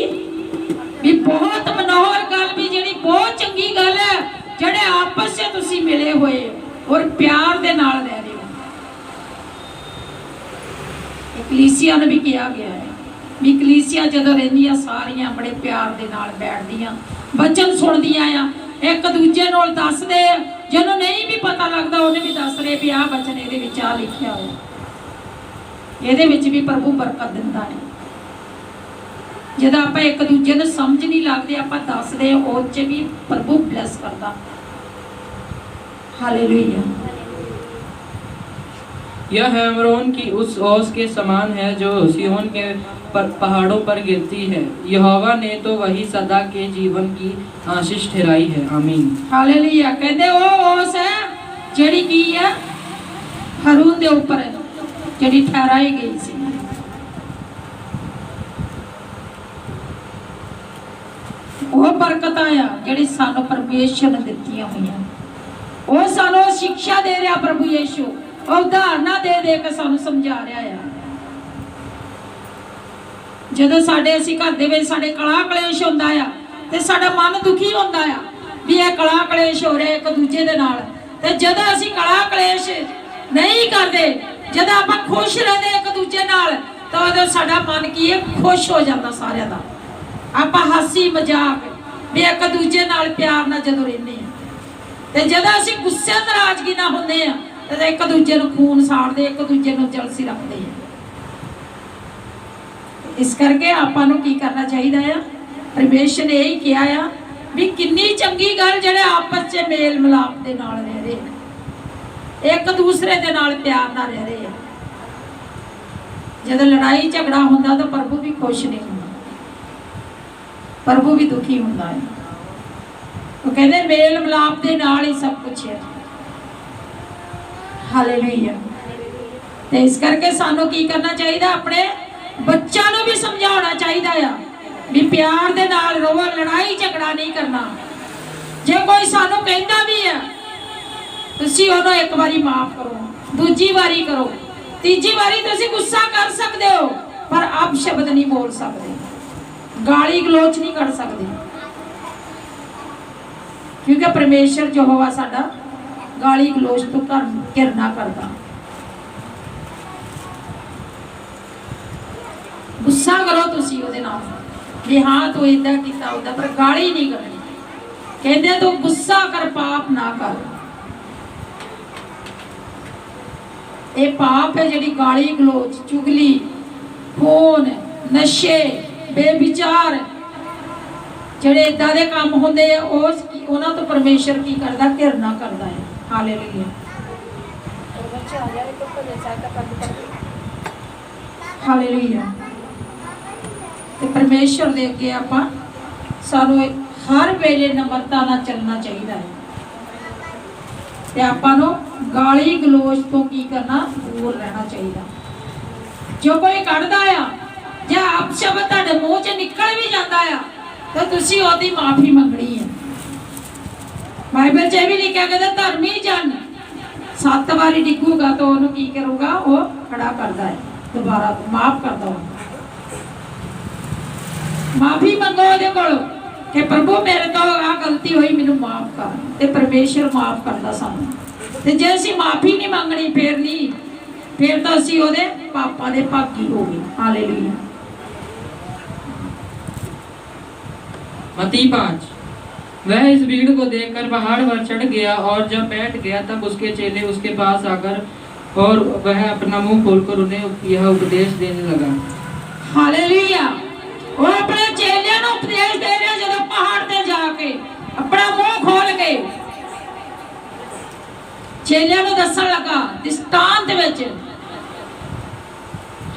भी बहुत मनोहर गल भी जिहड़ी बहुत चंगी गल है, जिहड़े आपस च तुसी मिले हुए और प्यार दे नाल रह रहे हो। कलीसिया ने भी किया गया है भी कलीसिया जदों रहिंदियां सारियां बड़े प्यार दे नाल बैठदियां, वचन सुनदियां आ, एक दूजे नाल दसदे, जिन्हों नहीं भी पता लगता उन्हें भी दस रहे भी आह वचन इहदे विच आ लिखिया होया, इहदे विच भी प्रभु बरकत दिंदा है। जब आप एक दूजे को समझ नहीं लगते आप दसदे उस च भी प्रभु ब्लैस करता। हालेलुया। यह हेमरोन की उस ओस के समान है जो सिय्योन के पहाड़ों पर गिरती है, यहोवा ने तो वही सदा के जीवन की आशीष ठहराई है। आमीन। हालेलुया। कहते वो ओस है जेड़ी की है हारून दे ऊपर जेड़ी ठहराई गई सी, वो बरकत आया जेड़ी सानू परमेश्वर ने दित्तियां हुईयां, वो सानू शिक्षा दे रहा प्रभु यीशु, उदाहरणा दे के सानू समझा रहा है। जदों साडे असीं घर दे विच साडे कला कलेश हुंदा आ ते साडा मन दुखी हुंदा आ, ਵੀ ਇਹ ਕਲਾ ਕਲੇਸ਼ ਹੋ ਰਿਹਾ ਇੱਕ ਦੂਜੇ ਦੇ ਨਾਲ। ਤੇ ਜਦੋਂ ਅਸੀਂ ਕਲਾ ਕਲੇਸ਼ ਨਹੀਂ ਕਰਦੇ, ਜਦੋਂ ਆਪਾਂ ਖੁਸ਼ ਰਹਿੰਦੇ ਇੱਕ ਦੂਜੇ ਨਾਲ, ਤਾਂ ਉਦੋਂ ਸਾਡਾ ਮਨ ਕੀ ਹੈ, ਖੁਸ਼ ਹੋ ਜਾਂਦਾ ਸਾਰਿਆਂ ਦਾ। ਆਪਾਂ ਹਾਸੀ ਮਜ਼ਾਕ ਵੀ ਇੱਕ ਦੂਜੇ ਨਾਲ ਪਿਆਰ ਨਾਲ ਜਦੋਂ ਰਹਿੰਦੇ ਆ, ਤੇ ਜਦੋਂ ਅਸੀਂ ਗੁੱਸੇ ਨਾਰਾਜ਼ਗੀ ਨਾਲ ਹੁੰਦੇ ਆ ਤੇ ਇੱਕ ਦੂਜੇ ਨੂੰ ਖੂਨ ਸਾੜਦੇ, ਇੱਕ ਦੂਜੇ ਨੂੰ ਜਲਸੀ ਰੱਖਦੇ ਆ। ਇਸ ਕਰਕੇ ਆਪਾਂ ਨੂੰ ਕੀ ਕਰਨਾ ਚਾਹੀਦਾ ਆ? ਪਰਮੇਸ਼ਰ ਨੇ ਇਹ ਕਿਹਾ ਆ ਵੀ ਕਿੰਨੀ ਚੰਗੀ ਗੱਲ ਜਿਹੜੇ ਆਪਸ 'ਚ ਮੇਲ ਮਿਲਾਪ ਦੇ ਨਾਲ ਰਹਿ ਰਹੇ ਨੇ, ਇੱਕ ਦੂਸਰੇ ਦੇ ਨਾਲ ਪਿਆਰ ਨਾਲ ਰਹਿ ਰਹੇ ਆ। ਜਦੋਂ ਲੜਾਈ ਝਗੜਾ ਹੁੰਦਾ ਤਾਂ ਪ੍ਰਭੂ ਵੀ ਖੁਸ਼ ਨਹੀਂ ਹੁੰਦਾ, ਪ੍ਰਭੂ ਵੀ ਦੁਖੀ ਹੁੰਦਾ ਹੈ। ਉਹ ਕਹਿੰਦੇ ਮੇਲ ਮਿਲਾਪ ਦੇ ਨਾਲ ਹੀ ਸਭ ਕੁਝ ਹੈ। ਹਾਲੇਲੂਇਆ। ਤੇ ਇਸ ਕਰਕੇ ਸਾਨੂੰ ਕੀ ਕਰਨਾ ਚਾਹੀਦਾ? ਆਪਣੇ ਬੱਚਿਆਂ ਨੂੰ ਵੀ ਸਮਝਾਉਣਾ ਚਾਹੀਦਾ ਆ ਵੀ ਪਿਆਰ ਦੇ ਨਾਲ ਰਹੋ, ਲੜਾਈ ਝਗੜਾ ਨਹੀਂ ਕਰਨਾ। ਜੇ ਕੋਈ ਸਾਨੂੰ ਕਹਿੰਦਾ ਵੀ ਆ, ਤੁਸੀਂ ਉਹਨੂੰ ਇੱਕ ਵਾਰੀ ਮਾਫ ਕਰੋ, ਦੂਜੀ ਵਾਰੀ ਕਰੋ, ਤੀਜੀ ਵਾਰੀ ਤੁਸੀਂ ਗੁੱਸਾ ਕਰ ਸਕਦੇ ਹੋ, ਪਰ ਆਪ ਸ਼ਬਦ ਨਹੀਂ ਬੋਲ ਸਕਦੇ, ਗਾਲੀ ਗਲੋਚ ਨਹੀਂ ਕਰ ਸਕਦੇ, ਕਿਉਂਕਿ ਪਰਮੇਸ਼ਰ ਯਹੋਵਾ ਸਾਡਾ ਗਾਲੀ ਗਲੋਚ ਤੋਂ ਘਿਰਨਾ ਕਰਦਾ। ਗੁੱਸਾ ਕਰੋ ਤੁਸੀਂ ਉਹਦੇ ਨਾਲ ਵੀ ਹਾਂ ਤੂੰ ਇਦਾਂ ਕੀਤਾ ਉਹਦਾ, ਪਰ ਗਾਲੀ ਨਹੀਂ ਕਰਨੀ। ਕਹਿੰਦੇ ਤੂੰ ਗੁੱਸਾ ਕਰ, ਪਾਪ ਨਾ ਕਰ। ਇਹ ਪਾਪ ਹੈ ਜਿਹੜੀ ਗਾਲੀ ਗਲੋਚ, ਚੁਗਲੀ, ਖੂਨ, ਨਸ਼ੇ, ਬੇਵਿਚਾਰ, ਜਿਹੜੇ ਇਦਾਂ ਦੇ ਕੰਮ ਹੁੰਦੇ ਆ, ਉਹਨਾਂ ਤੋਂ ਪਰਮੇਸ਼ਰ ਕੀ ਕਰਦਾ? ਘਿਰਨਾ ਕਰਦਾ ਹੈ। ਹਾਲੇਲੂਇਆ। ਹਾਲੇਲੂਇਆ। ਤੇ ਪਰਮੇਸ਼ਰ ਦੇ ਅੱਗੇ ਆਪਾਂ ਸਾਨੂੰ ਹਰ ਵੇਲੇ ਨਮਰਤਾ ਨਾਲ ਚੱਲਣਾ ਚਾਹੀਦਾ ਹੈ, ਤੇ ਆਪਾਂ ਨੂੰ ਗਾਲੀ ਗਲੋਚ ਤੋਂ ਕੀ ਕਰਨਾ? ਦੂਰ ਰਹਿਣਾ ਚਾਹੀਦਾ। ਜੋ ਕੋਈ ਕੱਢਦਾ ਆ ਜਾਂ ਅਪਸ਼ਬਦ ਤੁਹਾਡੇ ਮੂੰਹ 'ਚ ਨਿਕਲ ਵੀ ਜਾਂਦਾ ਆ, ਤਾਂ ਤੁਸੀਂ ਉਹਦੀ ਮਾਫੀ ਮੰਗਣੀ ਹੈ। ਬਾਈਬਲ 'ਚ ਇਹ ਵੀ ਲਿਖਿਆ ਕਿ ਧਰਮੀ ਜਨ 7 ਵਾਰੀ ਡਿੱਗੂਗਾ ਤਾਂ ਉਹਨੂੰ ਕੀ ਕਰੂਗਾ? ਉਹ ਖੜਾ ਕਰਦਾ ਹੈ, ਦੁਬਾਰਾ ਮਾਫ ਕਰਦਾ ਉਹ। ਮਾਫੀ ਮੰਗੋ ਉਹਦੇ ਕੋਲ ਕਿ ਪ੍ਰਭੂ ਮੇਰੇ ਤੋਂ ਆ ਗਲਤੀ ਹੋਈ, ਮੈਨੂੰ ਮਾਫ ਕਰ, ਤੇ ਪਰਮੇਸ਼ਰ ਮਾਫ ਕਰਦਾ ਸਾਨੂੰ। ਤੇ ਜੇ ਅਸੀਂ ਮਾਫੀ ਨਹੀਂ ਮੰਗਣੀ, ਫਿਰ ਤਾਂ ਅਸੀਂ ਉਹਦੇ ਪਾਪਾਂ ਦੇ ਭਾਗੀ ਹੋ ਗਏ। ਹਾਲੇਲੂਇਆ। मत्ती 5। वह इस भीड़ को देखकर पहाड़ पर चढ़ गया और जब बैठ गया तब उसके चेले उसके पास आकर और वह अपना मुंह खोलकर उन्हें यह उपदेश देने लगा। हालेलुया। वो अपने चेलियां ਨੂੰ ਉਪਦੇਸ਼ ਦੇ ਰਿਹਾ ਜਦੋਂ ਪਹਾੜ ਤੇ ਜਾ ਕੇ ਆਪਣਾ ਮੂੰਹ ਖੋਲ ਕੇ ਚੇਲਿਆਂ ਨੂੰ ਦੱਸਣ ਲੱਗਾ ਦ੍ਰਿਸ਼ਟਾਂਤ ਵਿੱਚ।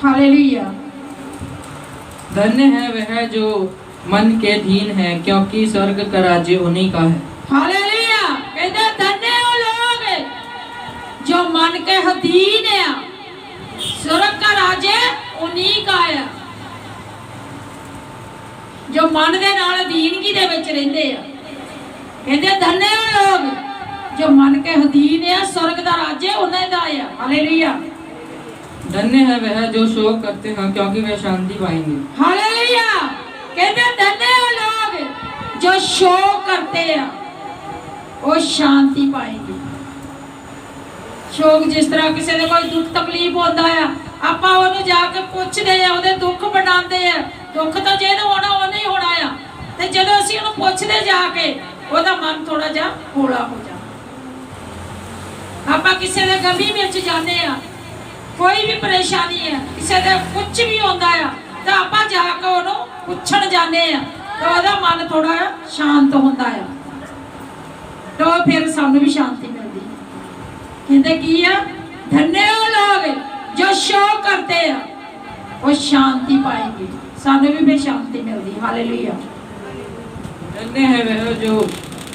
ਹਾਲੇਲुया। धन्य है वह जो मन के अधीन है, क्योंकि स्वर्ग का राज्य उन्हीं का है। हालेलुया। कहते धन्य हो लोग जो मन के अधीन है, स्वर्ग का राज्य उन्हीं का है। जो मन ਦੇ ਨਾਲ ਅਧੀਨਗੀ ਦੇ ਵਿੱਚ ਰਹਿੰਦੇ ਆ, ਕਹਿੰਦੇ ਧन्य ਹੋ ਲੋग जो मन के अधीन है, स्वर्ग ਦਾ राज्य ਉਹਨਾਂ ਦਾ ਹੈ। हालेलुया। धन्य है वह जो शोक करते हैं, क्योंकि वे शांति पाएंगे। हालेलुया। कहते धन्य हो लोग जो शोक करते हैं, वो शांति पाएंगे। शोक जिस तरह किसी ने कोई दुख तकलीफ होता है, ਆਪਾਂ ਉਹਨੂੰ ਜਾ ਕੇ ਪੁੱਛਦੇ ਆ, ਉਹਦੇ ਦੁੱਖ ਬਣਾਉਂਦੇ ਆ। ਦੁੱਖ ਤਾਂ ਜਿਹਨੂੰ ਹੋਣਾ ਉਹ ਨਹੀਂ ਹੋਣਾ ਆ, ਤੇ ਜਦੋਂ ਅਸੀਂ ਉਹਨੂੰ ਪੁੱਛਦੇ ਜਾ ਕੇ, ਉਹਦਾ ਮਨ ਥੋੜਾ ਜਿਹਾ ਹੌਲਾ ਹੋ ਜਾਂਦਾ। ਆਪਾਂ ਕਿਸੇ ਦੇ ਗਮੀ ਵਿੱਚ ਜਾਂਦੇ ਆ, ਕੋਈ ਵੀ ਪਰੇਸ਼ਾਨੀ ਹੈ, ਕਿਸੇ ਦੇ ਕੁਝ ਵੀ ਹੁੰਦਾ ਆ, ਤਾਂ ਆਪਾਂ ਜਾ ਕੇ ਉਹਨੂੰ ਪੁੱਛਣ ਜਾਂਦੇ ਆ, ਤਾਂ ਉਹਦਾ ਮਨ ਥੋੜਾ ਸ਼ਾਂਤ ਹੁੰਦਾ ਆ, ਤਾਂ ਫਿਰ ਸਾਨੂੰ ਵੀ ਸ਼ਾਂਤੀ ਮਿਲਦੀ ਹੈ। ਕਹਿੰਦੇ ਕੀ ਆ? ਧन्य हो लोग जो शोक करते हैं, वो शांति पाएंगे। ਸਾਨੂੰ ਵੀ ਫਿਰ ਸ਼ਾਂਤੀ ਮਿਲਦੀ। हालेलुया। धन्य है वह जो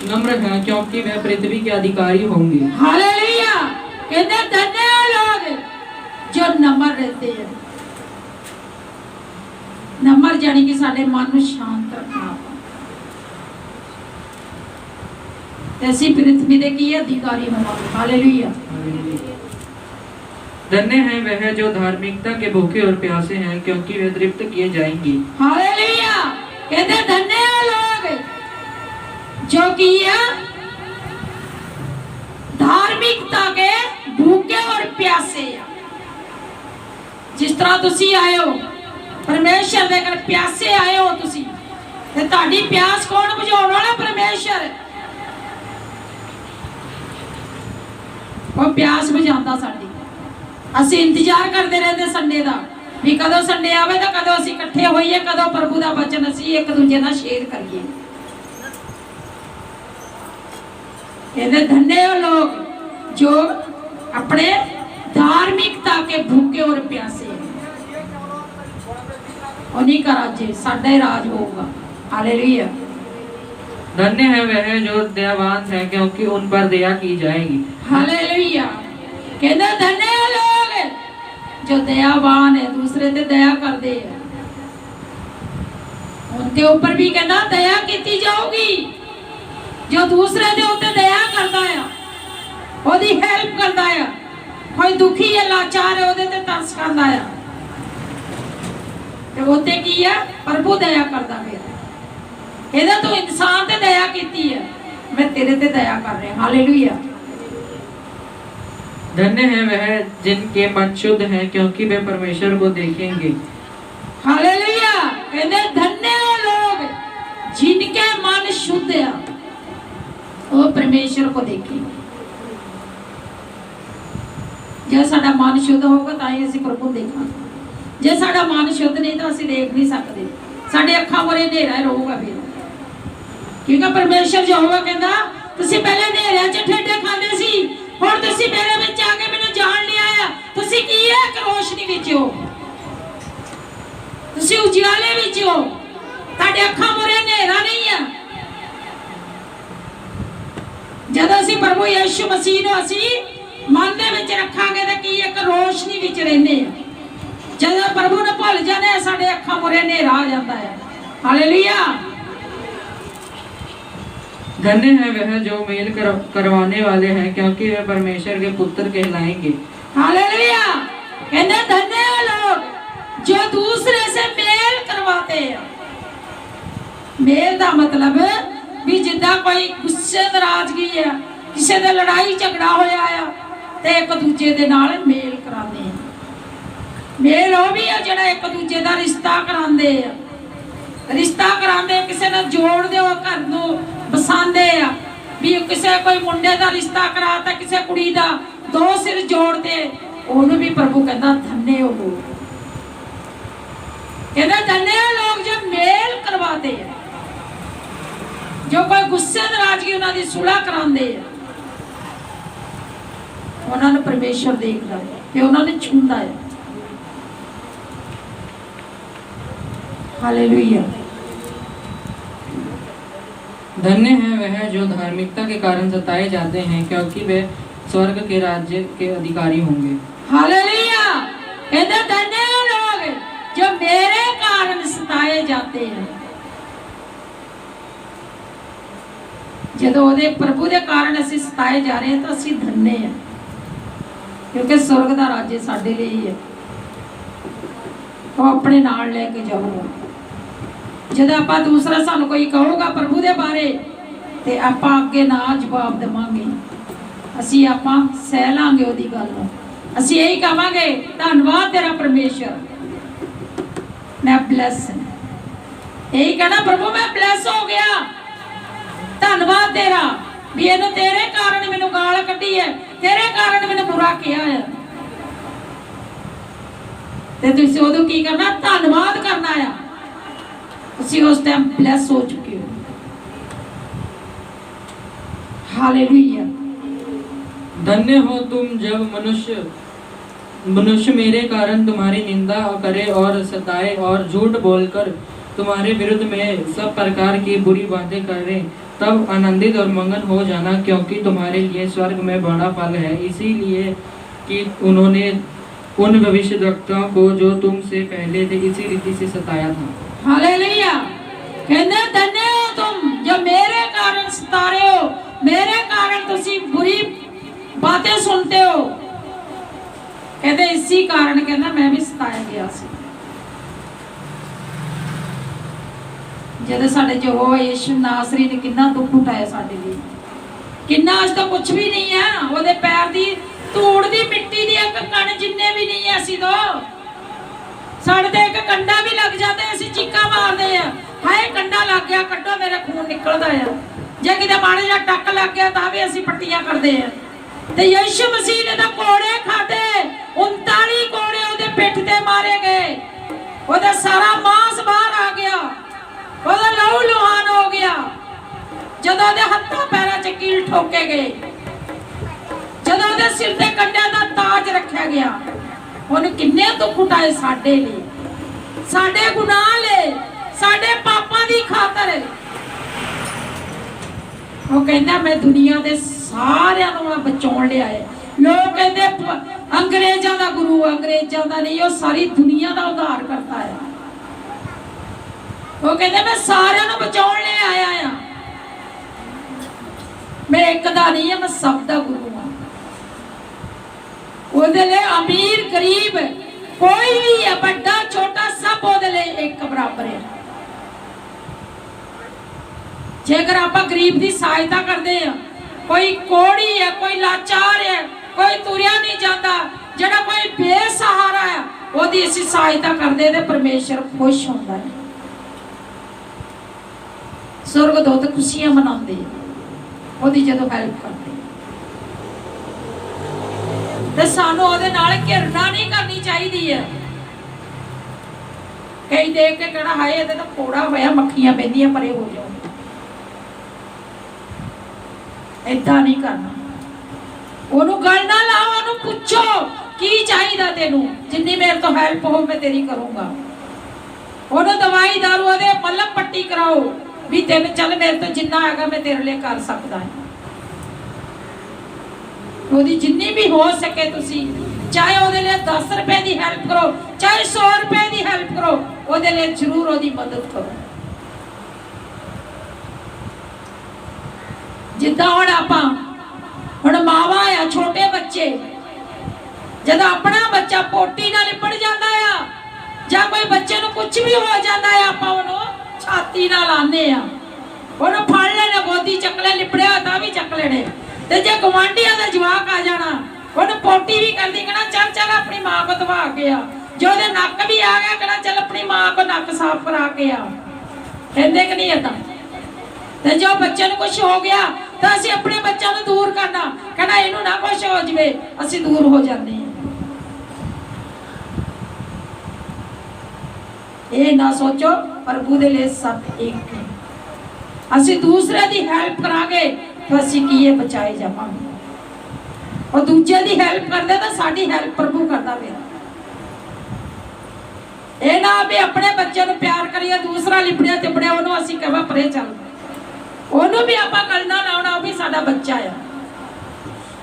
नम्र है, क्योंकि वह पृथ्वी के अधिकारी होंगे। हालेलुया। कहते धन्य हो लोग जो नम्र रहते हैं। नम्र जानी कि साडे मन ਨੂੰ ਸ਼ਾਂਤ ਰੱਖਣਾ। ਤੇ ਅਸੀਂ ਪृथ्वी ਦੇ ਕੀ ਅਧਿਕਾਰੀ ਹੋਵਾਂਗੇ। हालेलुया। धन्य है वह जो धार्मिकता के भूखे और प्यासे हैं, क्योंकि वे तृप्त किए जाएंगे। हालेलुया। कहते धन्य हो लोग जो किया धार्मिकता के भूखे और प्यासे आ। जिस तरह तुसी आए हो परमेश्वर दे घर प्यासे आए हो तुसी, ते ताड़ी प्यास कौन बुझाउण वाला? परमेश्वर। वो प्यास बुझाता साडी। ਅਸੀਂ इंतजार करते रहते संडे का भी कदों संडे आवे तो कदों ਅਸੀਂ इकट्ठे होइए, कदों प्रभु का वचन ਅਸੀਂ एक दूजे ਨਾਲ शेयर करिए। कहते धन्य हो लोग जो अपने धार्मिकता के भूखे और प्यासे हैं। उन्हीं का राज्य साडा ही राज होगा। हालेलुया। धन्य है वह जो दयावान है क्योंकि उन पर दया की जाएगी। हालेलुया। कहते धन्य हो लोग जो दयावान है, दूसरे ते दया करते हैं। उनके ऊपर भी कहना दया की जाऊगी। जो दूसरे के उत्ते दया करता है, ओदी हेल्प करता है, कोई दुखी है लाचार है ओदे ते तरस करता है, ते ओते की है प्रभु दया करता है। ਇਹਦਾ तो इंसान ते दया की है, मैं तेरे ते दया कर रहा। हालेलुया। धन्य है वह जिनके मन शुद्ध हैं क्योंकि वे परमेश्वर को देखेंगे। हालेलुया। कहते धन्य हो लोग जिनके मन शुद्ध है, वो परमेश्वर को देखेंगे। जे साडा मन शुद्ध होगा तां ही असीं प्रभु देखांगे। जे साडा मन शुद्ध नहीं तो असीं देख नहीं सकते। साडे अखां मुरे हनेरा रहूगा फिर, क्योंकि परमेश्वर यहोवा कहंदा तुसीं पहले हनेरिਆਂ 'ਚ ठेडे खांदे सी, हुण तुसीं मेरे विच आके मैनूं जाण लिया आ। तुसीं की है कि रोशनी विच हो, तुसीं उजियाले विच हो, तुहाडे अखां मुरे हनेरा नहीं है। जदों असीं प्रभु यीशु मसीह नूं असीं मन दे विच रखांगे तां की एक रोशनी विच रहिंदे आ। जदों प्रभु नूं भुल जांदे साडे अखां मुरे हनेरा आ जांदा है। हालेलुया। धन्य है वह जो मेल करवाने वाले हैं क्योंकि वे परमेश्वर के पुत्र कहलाएंगे। हालेलुया। कहते धन्य है लोग जो दूसरे से मेल करवाते हैं। मेल का मतलब भी जिद्दां कोई गुस्से नाराजगी है, किसी दे लड़ाई झगड़ा होया है ते एक दूजे दे नाल मेल कराते हैं। मेल वो भी है जिहड़ा एक दूजे का रिश्ता करांदे है। रिश्ता करांदे किसी ने जोड़ दे घर नूं बसांदे आ भी किसी कोई मुंडे का रिश्ता कराता किसी कुड़ी का, दो सिर जोड़ते ओनू भी प्रभु कहता धन्य हो लोग। कहता धन्य हो लोग जो मेल करवाते हैं, जो कोई गुस्से नाराजगी उन्हां दी सुलह करांदे आ। उन्हां नूं परमेश्वर देखदा है ते उन्हां नूं छूंदा है। हालेलुया। धन्य है वह जो धार्मिकता के कारण सताए जाते हैं क्योंकि वे स्वर्ग के राज्य के अधिकारी होंगे। हालेलुया। कहते धन्य हो लोग जो मेरे कारण सताए जाते हैं। जदों ओदे प्रभु के कारण असीं सताए जा रहे हैं तो असीं धन्य हैं, क्योंकि स्वर्ग का राज्य साडे लिए ही है। वो अपने नाल लेके जाऊगा। जदों आपां दूसरा सानूं कोई कहूगा प्रभु के बारे ते आपां अगे ना जवाब देवांगे, असीं आपां सह लांगे ओदी गल नूं। असीं यही कहांगे धन्नवाद तेरा परमेश्वर, मैं ब्लैस हूं। यही कहना प्रभु मैं ब्लैस हो गया, धन्नवाद तेरा भी इहनूं तेरे कारण मैनूं गाल कड्डी है, तेरे कारण मैनूं बुरा किया है। ते तुसीं उदों की करना? धन्नवाद करना है। तुसीं उस टाइम ब्लैस हो चुके हो। हालेलुया। धन्य हो तुम जब मनुष्य मेरे कारण तुम्हारी निंदा करे और सताए और झूठ बोलकर तुम्हारे विरुद्ध में सब प्रकार की बुरी बातें करें, तब आनंदित और मगन हो जाना, क्योंकि तुम्हारे लिए स्वर्ग में बड़ा फल है। इसीलिए कि उन्होंने उन भविष्यद्वक्ताओं को जो तुमसे पहले थे इसी रीति से सताया था। हालेलुया। कहते धन्य हो तुम जो मेरे कारण सता रहे हो, मेरे कारण तुसी बुरी बातें सुनते हो। कहते इसी कारण कहना मैं भी सताया गया सी। जद साडे यहोवा यीशु नासरी ने कितना दुख उठाया साडे लिए, कितना अज तो कुछ भी नहीं है, ओदे पैर दी धूड़ दी मिट्टी दी एक कण जिन्ने भी नहीं है असी तो साडे ते एक कंडा भी लग जाता है, असी चीका मारते हैं, हाय कंडा लग गया कड्डो मेरा खून निकलदा है। जे किते माड़ा जिहा टक लग गया तां भी असी पट्टियां करते हैं। ते यीशु मसीह ने तो कोड़े खाधे, 39 कोड़े ओदे पिठ ते मारे गए, ओदा सारा मांस बाहर आ गया, ओदा लहू लुहान हो गया। जदों ओदे हत्थां पैरां च कील ठोके गए, जदों ओदे सिर ते कंडे दा ताज रखा गया, ਉਹਨੇ किन्ने दुख उठाए साडे लिए, साडे गुनाह ले, साडे पापां दी खातर। वो कहंदा मैं दुनिया दे सारियां नूं बचाउण लिया है। लोग कहंदे अंग्रेजां दा गुरु, अंग्रेजां दा नहीं, वो सारी दुनिया दा उद्धार करता है। वो कहंदे मैं सारियां नूं बचाउण ले आया हां, मैं एक दा नहीं है, मैं सब दा गुरु हां। ਉਹਦੇ ਲਈ ਅਮੀਰ ਗਰੀਬ ਕੋਈ ਵੀ ਹੈ, ਵੱਡਾ ਛੋਟਾ ਸਭ ਉਹਦੇ ਲਈ ਇੱਕ ਬਰਾਬਰ ਹੈ। ਜੇਕਰ ਆਪਾਂ ਗਰੀਬ ਦੀ ਸਹਾਇਤਾ ਕਰਦੇ ਆ, ਕੋਈ ਕੋੜੀ ਹੈ, ਕੋਈ ਲਾਚਾਰ ਹੈ, ਕੋਈ ਤੁਰਿਆ ਨਹੀਂ ਜਾਂਦਾ, ਜਿਹੜਾ ਕੋਈ ਬੇਸਹਾਰਾ ਹੈ, ਉਹਦੀ ਅਸੀਂ ਸਹਾਇਤਾ ਕਰਦੇ ਤੇ ਪਰਮੇਸ਼ਰ ਖੁਸ਼ ਹੁੰਦਾ ਹੈ। ਸੁਰਗਦੂਤ ਖੁਸ਼ੀਆਂ ਮਨਾਉਂਦੇ ਉਹਦੀ ਜਦੋਂ ਹੈਲਪ ਕਰਦੇ। ਤੇ ਸਾਨੂੰ ਉਹਦੇ ਨਾਲ ਘਿਰਨਾ ਨਹੀਂ ਕਰਨੀ ਚਾਹੀਦੀ ਹੈ। ਕਈ ਦੇਖ ਕੇ ਕਹਿਣਾ ਹਾਏ ਇਹਦੇ ਤਾਂ ਕੋੜਾ ਹੋਇਆ, ਮੱਖੀਆਂ ਬਹਿੰਦੀਆਂ, ਪਰੇ ਹੋ ਜਾਓ। ਏਦਾਂ ਨਹੀਂ ਕਰਨਾ। ਉਹਨੂੰ ਗੱਲ ਨਾ ਲਾਓ, ਉਹਨੂੰ ਪੁੱਛੋ ਕੀ ਚਾਹੀਦਾ ਤੈਨੂੰ, ਜਿੰਨੀ ਮੇਰੇ ਤੋਂ ਹੈਲਪ ਹੋ ਮੈਂ ਤੇਰੀ ਕਰੂੰਗਾ। ਉਹਨੂੰ ਦਵਾਈ ਦਾਰੂ ਉਹਦੇ ਮੱਲਮ ਪੱਟੀ ਕਰਾਓ ਵੀ ਤੈਨੂੰ ਚੱਲ ਮੇਰੇ ਤੋਂ ਜਿੰਨਾ ਹੈਗਾ ਮੈਂ ਤੇਰੇ ਲਈ ਕਰ ਸਕਦਾ ਹਾਂ। ਉਹਦੀ ਜਿੰਨੀ ਵੀ ਹੋ ਸਕੇ ਤੁਸੀਂ, ਚਾਹੇ ਉਹਦੇ ਲਈ 10 ਰੁਪਏ ਦੀ ਹੈਲਪ ਕਰੋ, ਚਾਹੇ 100 ਰੁਪਏ ਦੀ ਹੈਲਪ ਕਰੋ, ਉਹਦੇ ਲਈ ਜ਼ਰੂਰ ਉਹਦੀ ਮਦਦ ਕਰੋ। ਜਿੱਦਾਂ ਹੁਣ ਮਾਵਾਂ ਆ, ਛੋਟੇ ਬੱਚੇ, ਜਦੋਂ ਆਪਣਾ ਬੱਚਾ ਪੋਟੀ ਨਾਲ ਲਿਪੜ ਜਾਂਦਾ ਆ ਜਾਂ ਕੋਈ ਬੱਚੇ ਨੂੰ ਕੁਝ ਵੀ ਹੋ ਜਾਂਦਾ ਆ, ਆਪਾਂ ਉਹਨੂੰ ਛਾਤੀ ਨਾਲ ਆਨੇ ਆ, ਉਹਨੂੰ ਫੜ ਲੈਣਾ, ਗੋਦੀ ਚੱਕ ਲੈ, ਲਿਪੜਿਆ ਤਾਂ ਵੀ ਚੱਕ ਲੈਣੇ। ਤੇ ਜੇ ਗਵਾਂਢੀਆਂ ਦਾ ਜਵਾਕ ਆ ਜਾਣਾ, ਉਹਨੂੰ ਪੋਟੀ ਵੀ ਕਰਦੀ, ਕਹਿਣਾ ਚੱਲ ਚੱਲ ਆਪਣੀ ਮਾਂ ਕੋ ਦਵਾ ਕੇ ਆ। ਜੇ ਉਹਦੇ ਨੱਕ ਵੀ ਆ ਗਿਆ, ਕਹਿਣਾ ਚੱਲ ਆਪਣੀ ਮਾਂ ਕੋ ਨੱਕ ਸਾਫ਼ ਕਰਾ ਕੇ ਆ। ਕਹਿੰਦੇ ਕਿ ਨਹੀਂ ਏਦਾਂ? ਤੇ ਜੋ ਬੱਚੇ ਨੂੰ ਕੁਝ ਹੋ ਗਿਆ ਤਾਂ ਅਸੀਂ ਆਪਣੇ ਬੱਚਿਆਂ ਨੂੰ ਦੂਰ ਕਰਨਾ, ਕਹਿਣਾ ਇਹਨੂੰ ਨਾ ਕੁਝ ਹੋ ਜਵੇ, ਅਸੀਂ ਦੂਰ ਹੋ ਜਾਂਦੇ ਹਾਂ। ਇਹ ਨਾ ਸੋਚੋ ਪ੍ਰਭੂ ਦੇ ਲਈ ਸਭ ਇੱਕ ਹੈ। ਅਸੀਂ ਦੂਸਰੇ ਦੀ ਹੈਲਪ ਕਰਾਂਗੇ तो असी किए बचाए जावांगे, और दूजे की हेल्प करते तो साड़ी हेल्प प्रभु करता फिर। ये ना भी अपने बच्चे को प्यार करिए, दूसरा लिपड़िया तिपड़िया उन्होंने असी कहा परे चल, उन्होंने भी आप गलना लाना, भी साडा बच्चा है,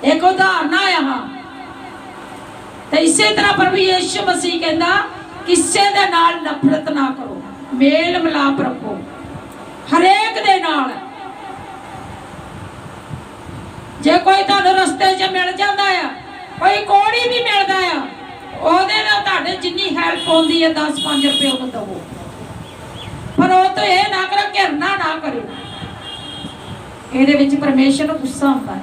एक उदाहरण है यहाँ। तो इस तरह प्रभु यीशु मसीह कहता किसी दे नाल नफरत ना करो, मेल मिलाप रखो हरेक दे नाल। जे कोई तुहानू रस्ते च मिल जाता है, कोई कोड़ी भी मिलता है, ਉਹਦੇ ਨਾਲ ਤੁਹਾਡੇ ਜਿੰਨੀ ਹੈਲਪ ਹੁੰਦੀ ਹੈ 10-5 ਰੁਪਏ ਉਹਨੂੰ ਦਵੋ, ਪਰ ਉਹ ਤੋਂ ਇਹ ਨਾ ਕਰੋ ਘਿਰਨਾ ਨਾ ਕਰਿਓ। ਇਹਦੇ ਵਿੱਚ ਪਰਮੇਸ਼ਰ ਨੂੰ ਗੁੱਸਾ ਹੁੰਦਾ ਹੈ।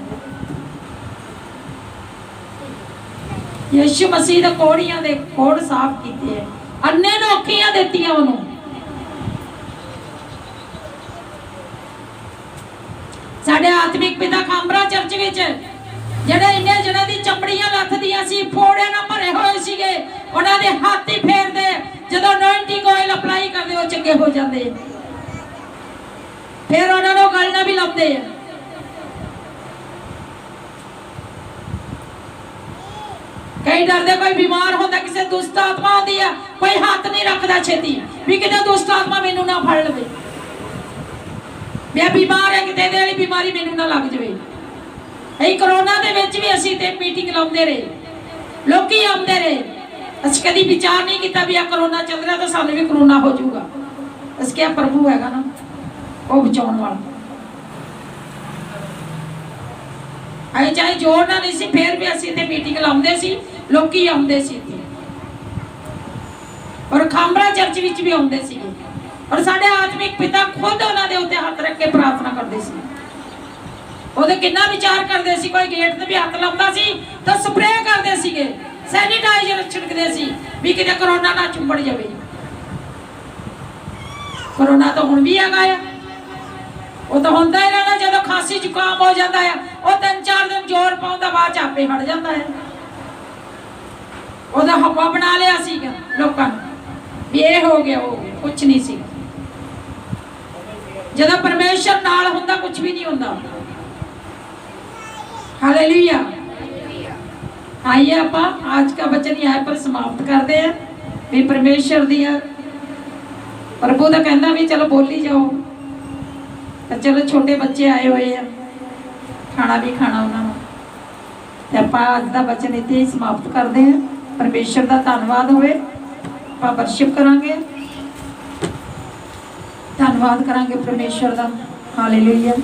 ਯਿਸੂ ਮਸੀਹ ਦੇ ਕੋੜੀਆਂ ਦੇ ਕੋੜ ਸਾਫ਼ ਕੀਤੇ ਹੈ, ਅੰਨੇ ਨੂੰ ਅੱਖੀਆਂ ਦਿੱਤੀਆਂ ਉਹਨੂੰ। ਸਾਡੇ ਆਤਮਿਕ ਪਿਤਾ ਖਾਂਬਰਾ ਚਰਚ ਵਿੱਚ ਜਿਹੜੇ ਇੰਨੇ ਜਿਹਨਾਂ ਦੀ ਚਮੜੀਆਂ ਲੱਥਦੀਆਂ ਸੀ, ਫੋੜੇ ਨਾਲ ਭਰੇ ਹੋਏ ਸੀਗੇ, ਉਹਨਾਂ ਦੇ ਹੱਥ ਹੀ ਫੇਰਦੇ, ਜਦੋਂ ਅਨੋਇੰਟਿੰਗ ਆਇਲ ਅਪਲਾਈ ਕਰਦੇ ਉਹ ਚੰਗੇ ਹੋ ਜਾਂਦੇ। ਫਿਰ ਉਹਨਾਂ ਨੂੰ ਗਲਣਾ ਵੀ ਲਾਉਂਦੇ ਆ। ਕਈ ਡਰਦੇ, ਕੋਈ ਬਿਮਾਰ ਹੁੰਦਾ, ਕਿਸੇ ਦੁਸ਼ਟ ਆਤਮਾ ਆਉਂਦੀ ਆ, ਕੋਈ ਹੱਥ ਨਹੀਂ ਰੱਖਦਾ ਛੇਤੀ ਵੀ ਕਿਤੇ ਦੁਸ਼ਟ ਆਤਮਾ ਮੈਨੂੰ ਨਾ ਫੜ ਲਵੇ, मैं बीमार है किते दे वाली बीमारी मैनू ना लग जाए। यही कोरोना दे विच भी असीं ते मीटिंग लाउंदे रहे, लोकी आउंदे रहे, असीं कदी विचार नहीं किया भी आ कोरोना चल रहा तो सानू भी कोरोना हो जाऊगा। अस क्या प्रभु हैगा ना वो बचाउण वाला। असीं चाहे जोर ना नहीं सी, फिर भी असीं ते मीटिंग लाउंदे सी, लोकी आउंदे सी, और खांबरा चर्च विच भी आउंदे सी। और साडे आत्मिक पिता खुद उन्होंने उत्ते हथ रख के प्रार्थना करते सी। ਉਹਦੇ ਕਿੰਨਾ ਵਿਚਾਰ ਕਰਦੇ ਸੀ, ਕੋਈ ਗੇਟ ਤੇ ਵੀ ਹੱਥ ਲਾਉਂਦਾ ਸੀ ਤਾਂ ਸਪਰੇਅ ਕਰਦੇ ਸੀਗੇ, ਸੈਨੀਟਾਈਜ਼ਰ ਛਿੜਕਦੇ ਸੀ ਵੀ ਕਿਤੇ ਕਰੋਨਾ ਨਾ ਚੁੰਬੜ ਜਾਵੇ। ਕਰੋਨਾ ਤਾਂ ਹੁਣ ਵੀ ਹੈਗਾ ਆ, ਉਹ ਤਾਂ ਹੁੰਦਾ ਹੀ ਰਹਿਣਾ। ਜਦੋਂ ਖਾਂਸੀ ਜ਼ੁਕਾਮ ਹੋ ਜਾਂਦਾ ਹੈ ਉਹ 3-4 ਦਿਨ ਜ਼ੋਰ ਪਾਉਂਦਾ, ਬਾਅਦ ਚ ਆਪੇ ਹਟ ਜਾਂਦਾ ਹੈ। ਉਹਦਾ ਹਵਾ ਬਣਾ ਲਿਆ ਸੀਗਾ ਲੋਕਾਂ ਨੂੰ ਵੀ ਇਹ ਹੋ ਗਿਆ ਉਹ ਕੁਝ ਨਹੀਂ ਸੀ। ਜਦੋਂ ਪਰਮੇਸ਼ਰ ਨਾਲ ਹੁੰਦਾ ਕੁਝ ਵੀ ਨਹੀਂ ਹੁੰਦਾ। हालेलुया। आइए आप आज का वचन यहाँ पर समाप्त करते हैं भी परमेश्वर दिया प्रभु तो कहना भी चलो बोली जाओ, तो चलो छोटे बच्चे आए हुए हैं, खाना भी खाना उन्होंने। आप आज का वचन इतने ही समाप्त करते हैं। परमेश्वर का धन्यवाद होए, आप वर्शिप करांगे, धन्यवाद करांगे परमेश्वर का। हालेलुया,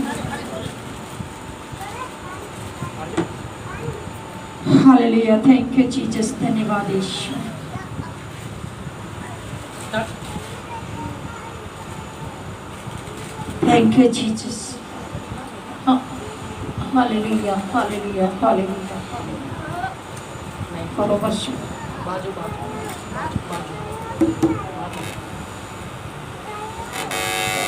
हालेलुया। थैंक यू जीसस, धन्यवाद यीशु। Thank you Jesus. हालेलुया, हालेलुया, हालेलुया। करो वर्शिप।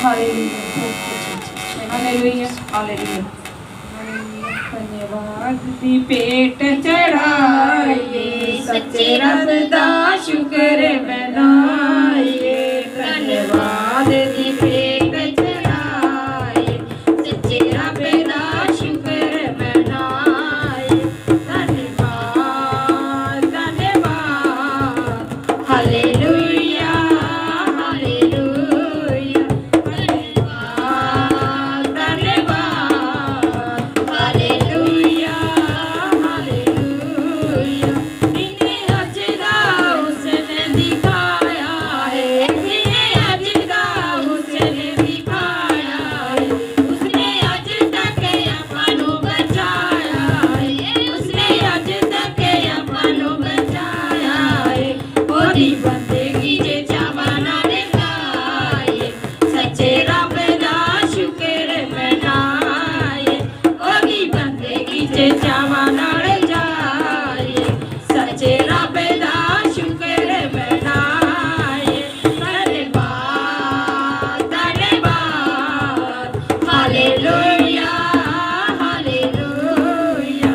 हालेलुया, थैंक यू जीसस। हालेलुया, हालेलुया। धन्यवाद दी पेट चढ़ाइए, सच्चे रब दा शुक्र मनाइए। धन्यवाद दी पेट चढ़ाइए, सच्चे रब दा शुक्र मनाइए। धन्यवाद, धन्यवाद। हालेलुया, हालेलुया। धन्यवाद, धन्यवाद। Hallelujah, hallelujah. इन्हें अज दा उसने दिखाया है, इन्हें अज दा उसने दिखाया है। उसने अज तक आपनो बचाया है, उसने अज तक आपनो बचाया है। ओदी बंदगी जे चावा नाल गाए, सच्चे रब दा शुक्र मनाए। ओदी बंदगी जे चावा नाल जाए, सच्चे रब दा शुक्र मनाए। धन्यवाद, धन्यवाद। हालेलुया, हालेलुया।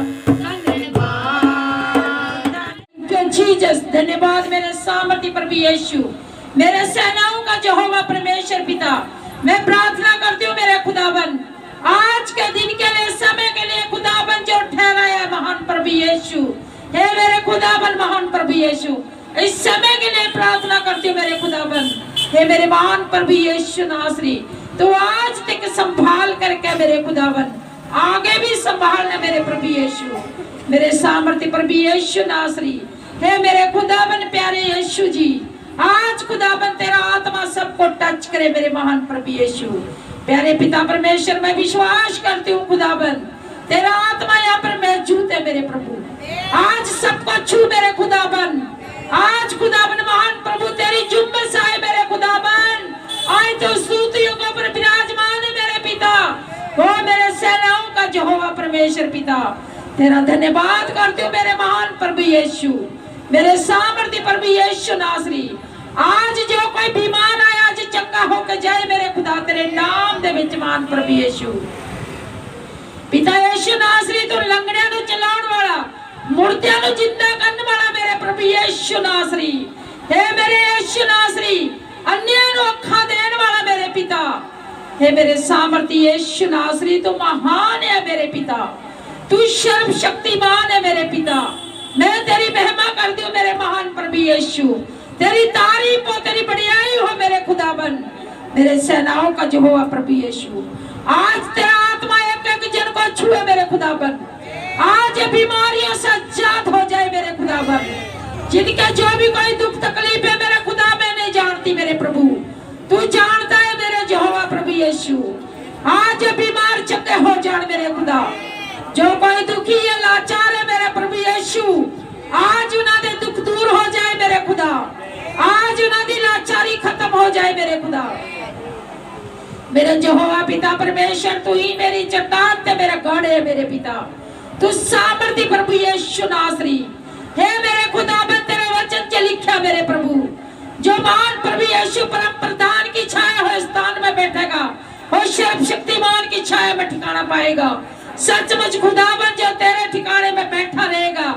धन्यवाद, जीसस। धन्यवाद मेरे सामर्थी प्रभु यीशु, मेरे सेनाओं का यहोवा परमेश्वर पिता। मैं प्रार्थना करती हूँ मेरे खुदावन, आज के दिन के लिए, समय के लिए खुदावन जो ठहराया महान प्रभु यीशु। हे मेरे खुदावन महान प्रभु यीशु, इस समय के लिए प्रार्थना करती हूँ मेरे खुदावन। हे मेरे महान प्रभु यीशु नासरी, तो आज तक संभाल करके मेरे खुदावन आगे भी संभालना मेरे प्रभु यीशु, मेरे सामर्थ्य प्रभु यीशु नासरी। हे मेरे खुदावन प्यारे यीशु जी, आज खुदावन तेरा आत्मा सबको टच करे मेरे महान प्रभु यीशु। प्यारे पिता परमेश्वर, मैं विश्वास करती हूँ खुदावन तेरा आत्मा यहाँ पर मौजूद है मेरे प्रभु। आज सबको छू मेरे खुदावन, आज खुदावन महान प्रभु तेरी जुम्मत आए मेरे खुदावन। आए तो स्तुतियों के ऊपर विराजमान है मेरे पिता, वो मेरे सेनाओं का यहोवा परमेश्वर पिता। तेरा धन्यवाद करती हूँ मेरे महान प्रभु यीशु, मेरे सामर्थ्य प्रभु यीशु नासरी। आज जो कोई बीमार आया आज चंगा होकर जाए मेरे खुदा तेरे नाम दे विच महान प्रभु यीशु। पिता यीशु नासरी, तू लंगड़ियां नूं चलाउण वाला, मुर्दियां नूं जिंदा करन वाला मेरे प्रभु यीशु नासरी। हे मेरे यीशु नासरी, अन्यां नूं अखां देण वाला मेरे पिता। हे मेरे सामर्थ्य यीशु नासरी, तू महान है मेरे पिता, तू सर्वशक्तिमान है मेरे पिता। मैं तेरी महिमा करती हूँ मेरे महान प्रभु यीशु, तेरी तारीफ हो, तेरी बढ़ियाई हो मेरे खुदावन, मेरे सेनाओं का यहोवा प्रभु यीशु। आज तेरा आत्मा एक एक जन को छुए मेरे खुदावन, आज ये बीमारियों से आजाद हो जाए मेरे खुदावन। जिनके जो भी कोई दुख तकलीफ है मेरे खुदा, मैं नहीं जानती मेरे प्रभु, तू जानता है मेरे यहोवा प्रभु यीशु। आज ये बीमार चंगे हो जाए मेरे खुदा, जो कोई दुखी है लाचार है मेरे प्रभु यीशु, आज उन्होंने दुख दूर हो जाए मेरे खुदा। आज उन्होंने लाचारी खत्म हो जाए मेरे खुदा। मेरे यहोवा पिता परमेश्वर, तू ही मेरी चट्टान ते मेरा गढ़ है मेरे पिता। तू सामर्थी प्रभु यीशु नासरी हे मेरे खुदाबंद, तेरे वचन च लिखा मेरे प्रभु, जो महान प्रभु यीशु परम प्रधान की छाया हुए स्थान में बैठेगा और सर्वशक्तिमान की छाया में ठिकाना पाएगा। सचमुच खुदाबंद जो तेरे ठिकाने में बैठा रहेगा,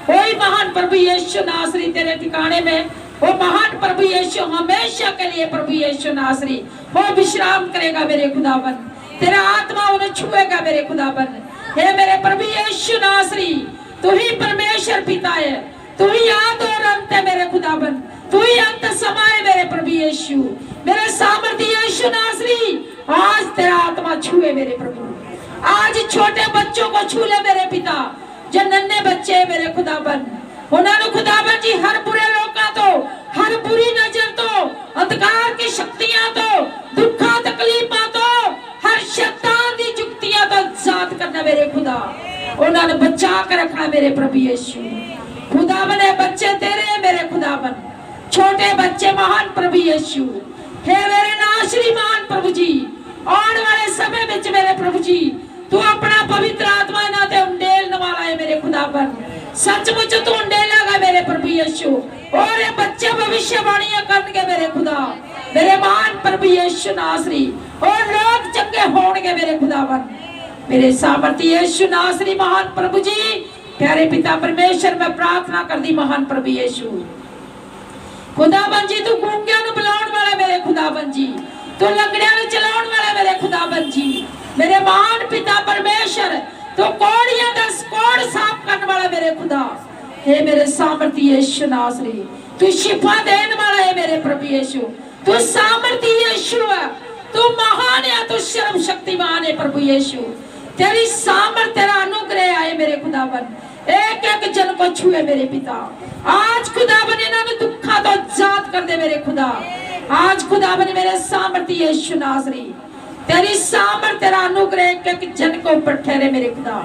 वही महान प्रभु यीशु नासरी तेरे ठिकाने में, वो महान प्रभु यीशु हमेशा के लिए प्रभु यीशु नासरी वो विश्राम करेगा मेरे खुदाबंद। तेरा आत्मा उन्हें छुएगा मेरे खुदाबंद। हे मेरे प्रभु यीशु नासरी, तू ही परमेश्वर पिता है, तू ही आद और अंत है मेरे खुदाबंद, तू ही अंत समय है मेरे प्रभु यीशु। मेरे सामर्थ्य यीशु नासरी, आज तेरा आत्मा छुए मेरे प्रभु। आज छोटे बच्चों को छू ले मेरे पिता, जो नन्हे बच्चे है मेरे खुदाबंद, उन्होंने खुदाबंद जी हर बुरे लोग का तो, हर बुरी नजर तो, अंधकार की शक्तियां तो, दुखा तकलीफा तो, हर शैतान की जुक्तियां तो जात करना मेरे खुदा, उन्होंने बचा कर रखना मेरे प्रभु यीशु। खुदाबंद है बच्चे तेरे मेरे खुदाबंद, छोटे बच्चे महान प्रभु यीशु। हे मेरे नासरी महान प्रभु जी, आने वाले समय में मेरे प्रभु जी तू अपना पवित्र आत्मा ना ते उंडेलने वाला है मेरे खुदाबंद। सचमुच तू उंडेलेगा मेरे प्रभु यीशु, और ये बच्चे भविष्यवाणियां करनगे मेरे खुदा, मेरे महान प्रभु यीशु नासरी, और लोग चंगे होंगे मेरे खुदाबंद। मेरे सामर्थ्य यीशु नासरी महान प्रभु जी, प्यारे पिता परमेश्वर मैं प्रार्थना कर दी महान प्रभु यीशु। खुदाबंद जी तू गूंगियां नु बुलाउण वाला मेरे खुदाबंद जी, तू लंगड़ियां नु चलाउण वाला मेरे खुदाबंद जी। मेरे महान पिता परमेश्वर तू कोड़ियां दा कोड़ साफ करने वाला मेरे खुदा। हे मेरे सामर्थ्य यीशु नासरी, तू शिफा देने वाला है मेरे प्रभु यीशु, तू सामर्थ्य यीशु है, तू महान है, तू सर्वशक्तिमान है प्रभु यीशु। तेरी सामर्थ तेरा अनुग्रह आए मेरे खुदाबंद, एक एक जन को छुए मेरे पिता। आज खुदाबंद इन्होंने दुखा तो जात कर दे मेरे खुदा। आज खुदाबंद मेरे सामर्थ्य यीशु नासरी, तेरी सामर्थ तेरा अनुग्रह एक एक जन को ऊपर ठहरे मेरे खुदा।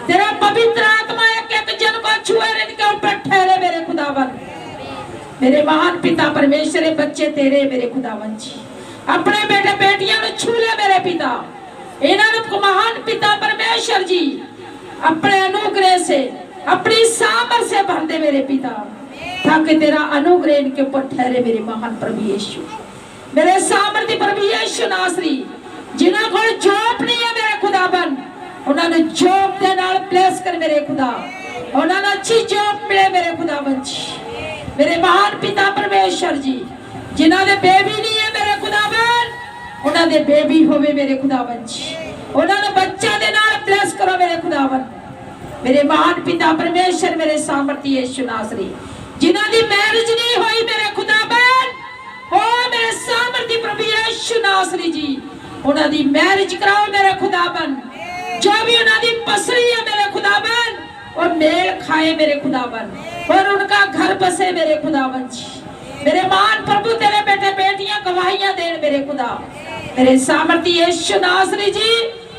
तेरा पवित्र आत्मा एक एक जन को छुए इनके ऊपर ठहरे मेरे खुदाबंद। मेरे महान पिता परमेश्वर है, बच्चे तेरे मेरे खुदाबंद जी, अपने बेटे बेटियां ने छू ले मेरे पिता। इन्होंने महान पिता परमेश्वर जी अपने अनुग्रह से, अपनी सामर्थ से भर दे मेरे पिता, ताकि तेरा अनुग्रह इनके ऊपर ठहरे मेरे महान प्रभु यीशु। मेरे सामर्थ्य प्रभु यीशु नासरी, जिन्हों को जॉब नहीं है मेरे खुदाबंद, उन्होंने जॉब के नाल प्लेस कर मेरे खुदा, उन्होंने अच्छी जॉब मिले मेरे खुदाबंद जी। मेरे महान पिता परमेश्वर जी, जिन्हों ने बेबी नहीं है मेरे खुदाबंद, उन्होंने बेबी होवे मेरे खुदाबंद जी, उन्होंने बच्चा दे नाल प्लेस करो मेरे खुदाबंद। मेरे महान पिता परमेश्वर मेरे सामर्थ्य यीशु नासरी, जिन्हों की मैरिज नहीं हुई मेरे खुदाबंद, ओ मेरे सामर्थ्य प्रभु यीशु नासरी जी, उन्होंने मैरिज कराओ मेरे खुदाबंद। जो भी उन्होंने पसरी है मेरे खुदाबंद, और मेल खाए मेरे खुदाबंद, और उनका घर बसे मेरे खुदाबंद जी। मेरे महान प्रभु तेरे बेटे बेटियां गवाहियां देन मेरे खुदा। मेरे सामर्थ्य यीशु नासरी जी,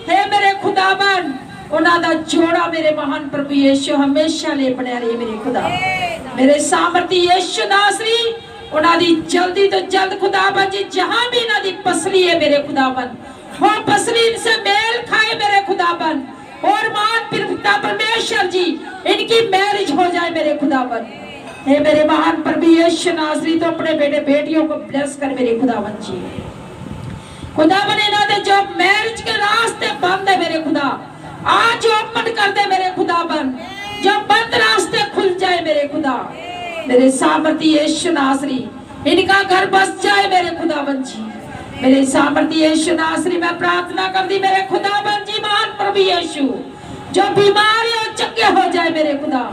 हे मेरे खुदाबंद, उन्होंने जोड़ा मेरे महान प्रभु यीशु हमेशा ले बनया रहे मेरे खुदा। मेरे सामर्थ्य यीशु नासरी, उन्होंने जल्दी तो जल्द खुदाबंद जी, जहां भी उन्होंने पसली है मेरे खुदाबंद, वो पसली इनसे मेल खाए मेरे खुदाबंद, और महान पिता परमेश्वर जी इनकी मैरिज हो जाए मेरे खुदाबंद। हे मेरे महान प्रभु यीशु नासरी, तो अपने बेटे बेटियों को ब्लेस कर मेरे खुदाबंद जी। खुदाबंद इन्होंने जो मैरिज के रास्ते बंद है मेरे खुदा, आज ओपन कर दे मेरे खुदाबंद, जो बंद रास्ते खुल जाए मेरे खुदा। मेरे सामर्थ्य यीशु नासरी, इनका घर बस जाए मेरे खुदाबंद जी। मेरे सामर्थ्य यीशु नासरी, मैं प्रार्थना कर दी मेरे खुदाबंद जी, महान प्रभु यीशु, जो बीमारियों चंगे हो जाए मेरे खुदा,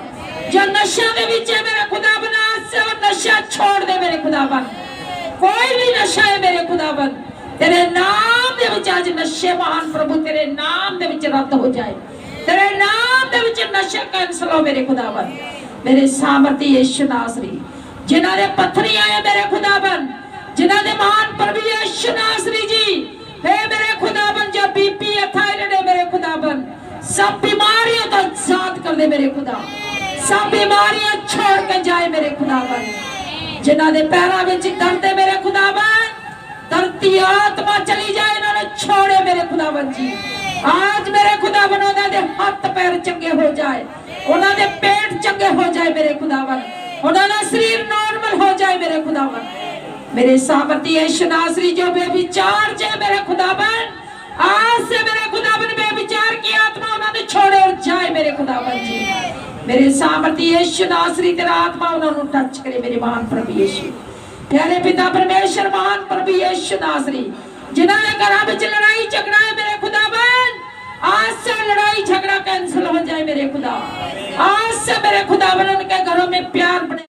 जो नशा दे विच है मेरे खुदाबंद, आज से वो नशा छोड़ दे मेरे खुदाबंद। कोई भी नशा है मेरे खुदाबंद, तेरे नाम दे विच आज नशे महान प्रभु तेरे नाम दे विच रद्द हो जाए, तेरे नाम दे विच नशा कैंसल हो मेरे खुदाबंद। मेरे सामर्थ्य यीशु नासरी, जिन्होंने पत्थरियां है मेरे खुदाबंद, जिन्होंने महान प्रभु यीशु नासरी जी, हे मेरे खुदाबंद, जो बीपी है थायराइड है मेरे खुदाबंद, सब बीमारियों तो आजाद कर दे मेरे खुदा, सब बीमारियां छोड़ के जाए मेरे खुदाबंद। जिन्होंने पैरों में दर्द है मेरे खुदाबंद, धरती आत्मा चली जाए इन्होंने छोड़े मेरे खुदावन जी आज मेरे खुदावन उन्होंने दे हथ पैर चंगे हो जाए उन्होंने पेट चंगे हो जाए मेरे खुदावन उन्होंने शरीर नॉर्मल हो जाए मेरे खुदावन मेरे सामर्थी यीशु नासरी जो बेविचार जे मेरे खुदावन आज से मेरे खुदावन बेविचार की आत्मा उन्होंने छोड़े और जाए मेरे खुदावन जी मेरे सामर्थी यीशु नासरी तेरा आत्मा उन्होंने टच करे मेरे महान प्रभु यीशु प्यारे पिता परमेश्वर महान प्रभु यीशु नासरी जिन्होंने घरों में लड़ाई झगड़ा है मेरे खुदावन आज से लड़ाई झगड़ा कैंसिल हो जाए मेरे खुदा आज से मेरे खुदावन उनके घरों में प्यार बने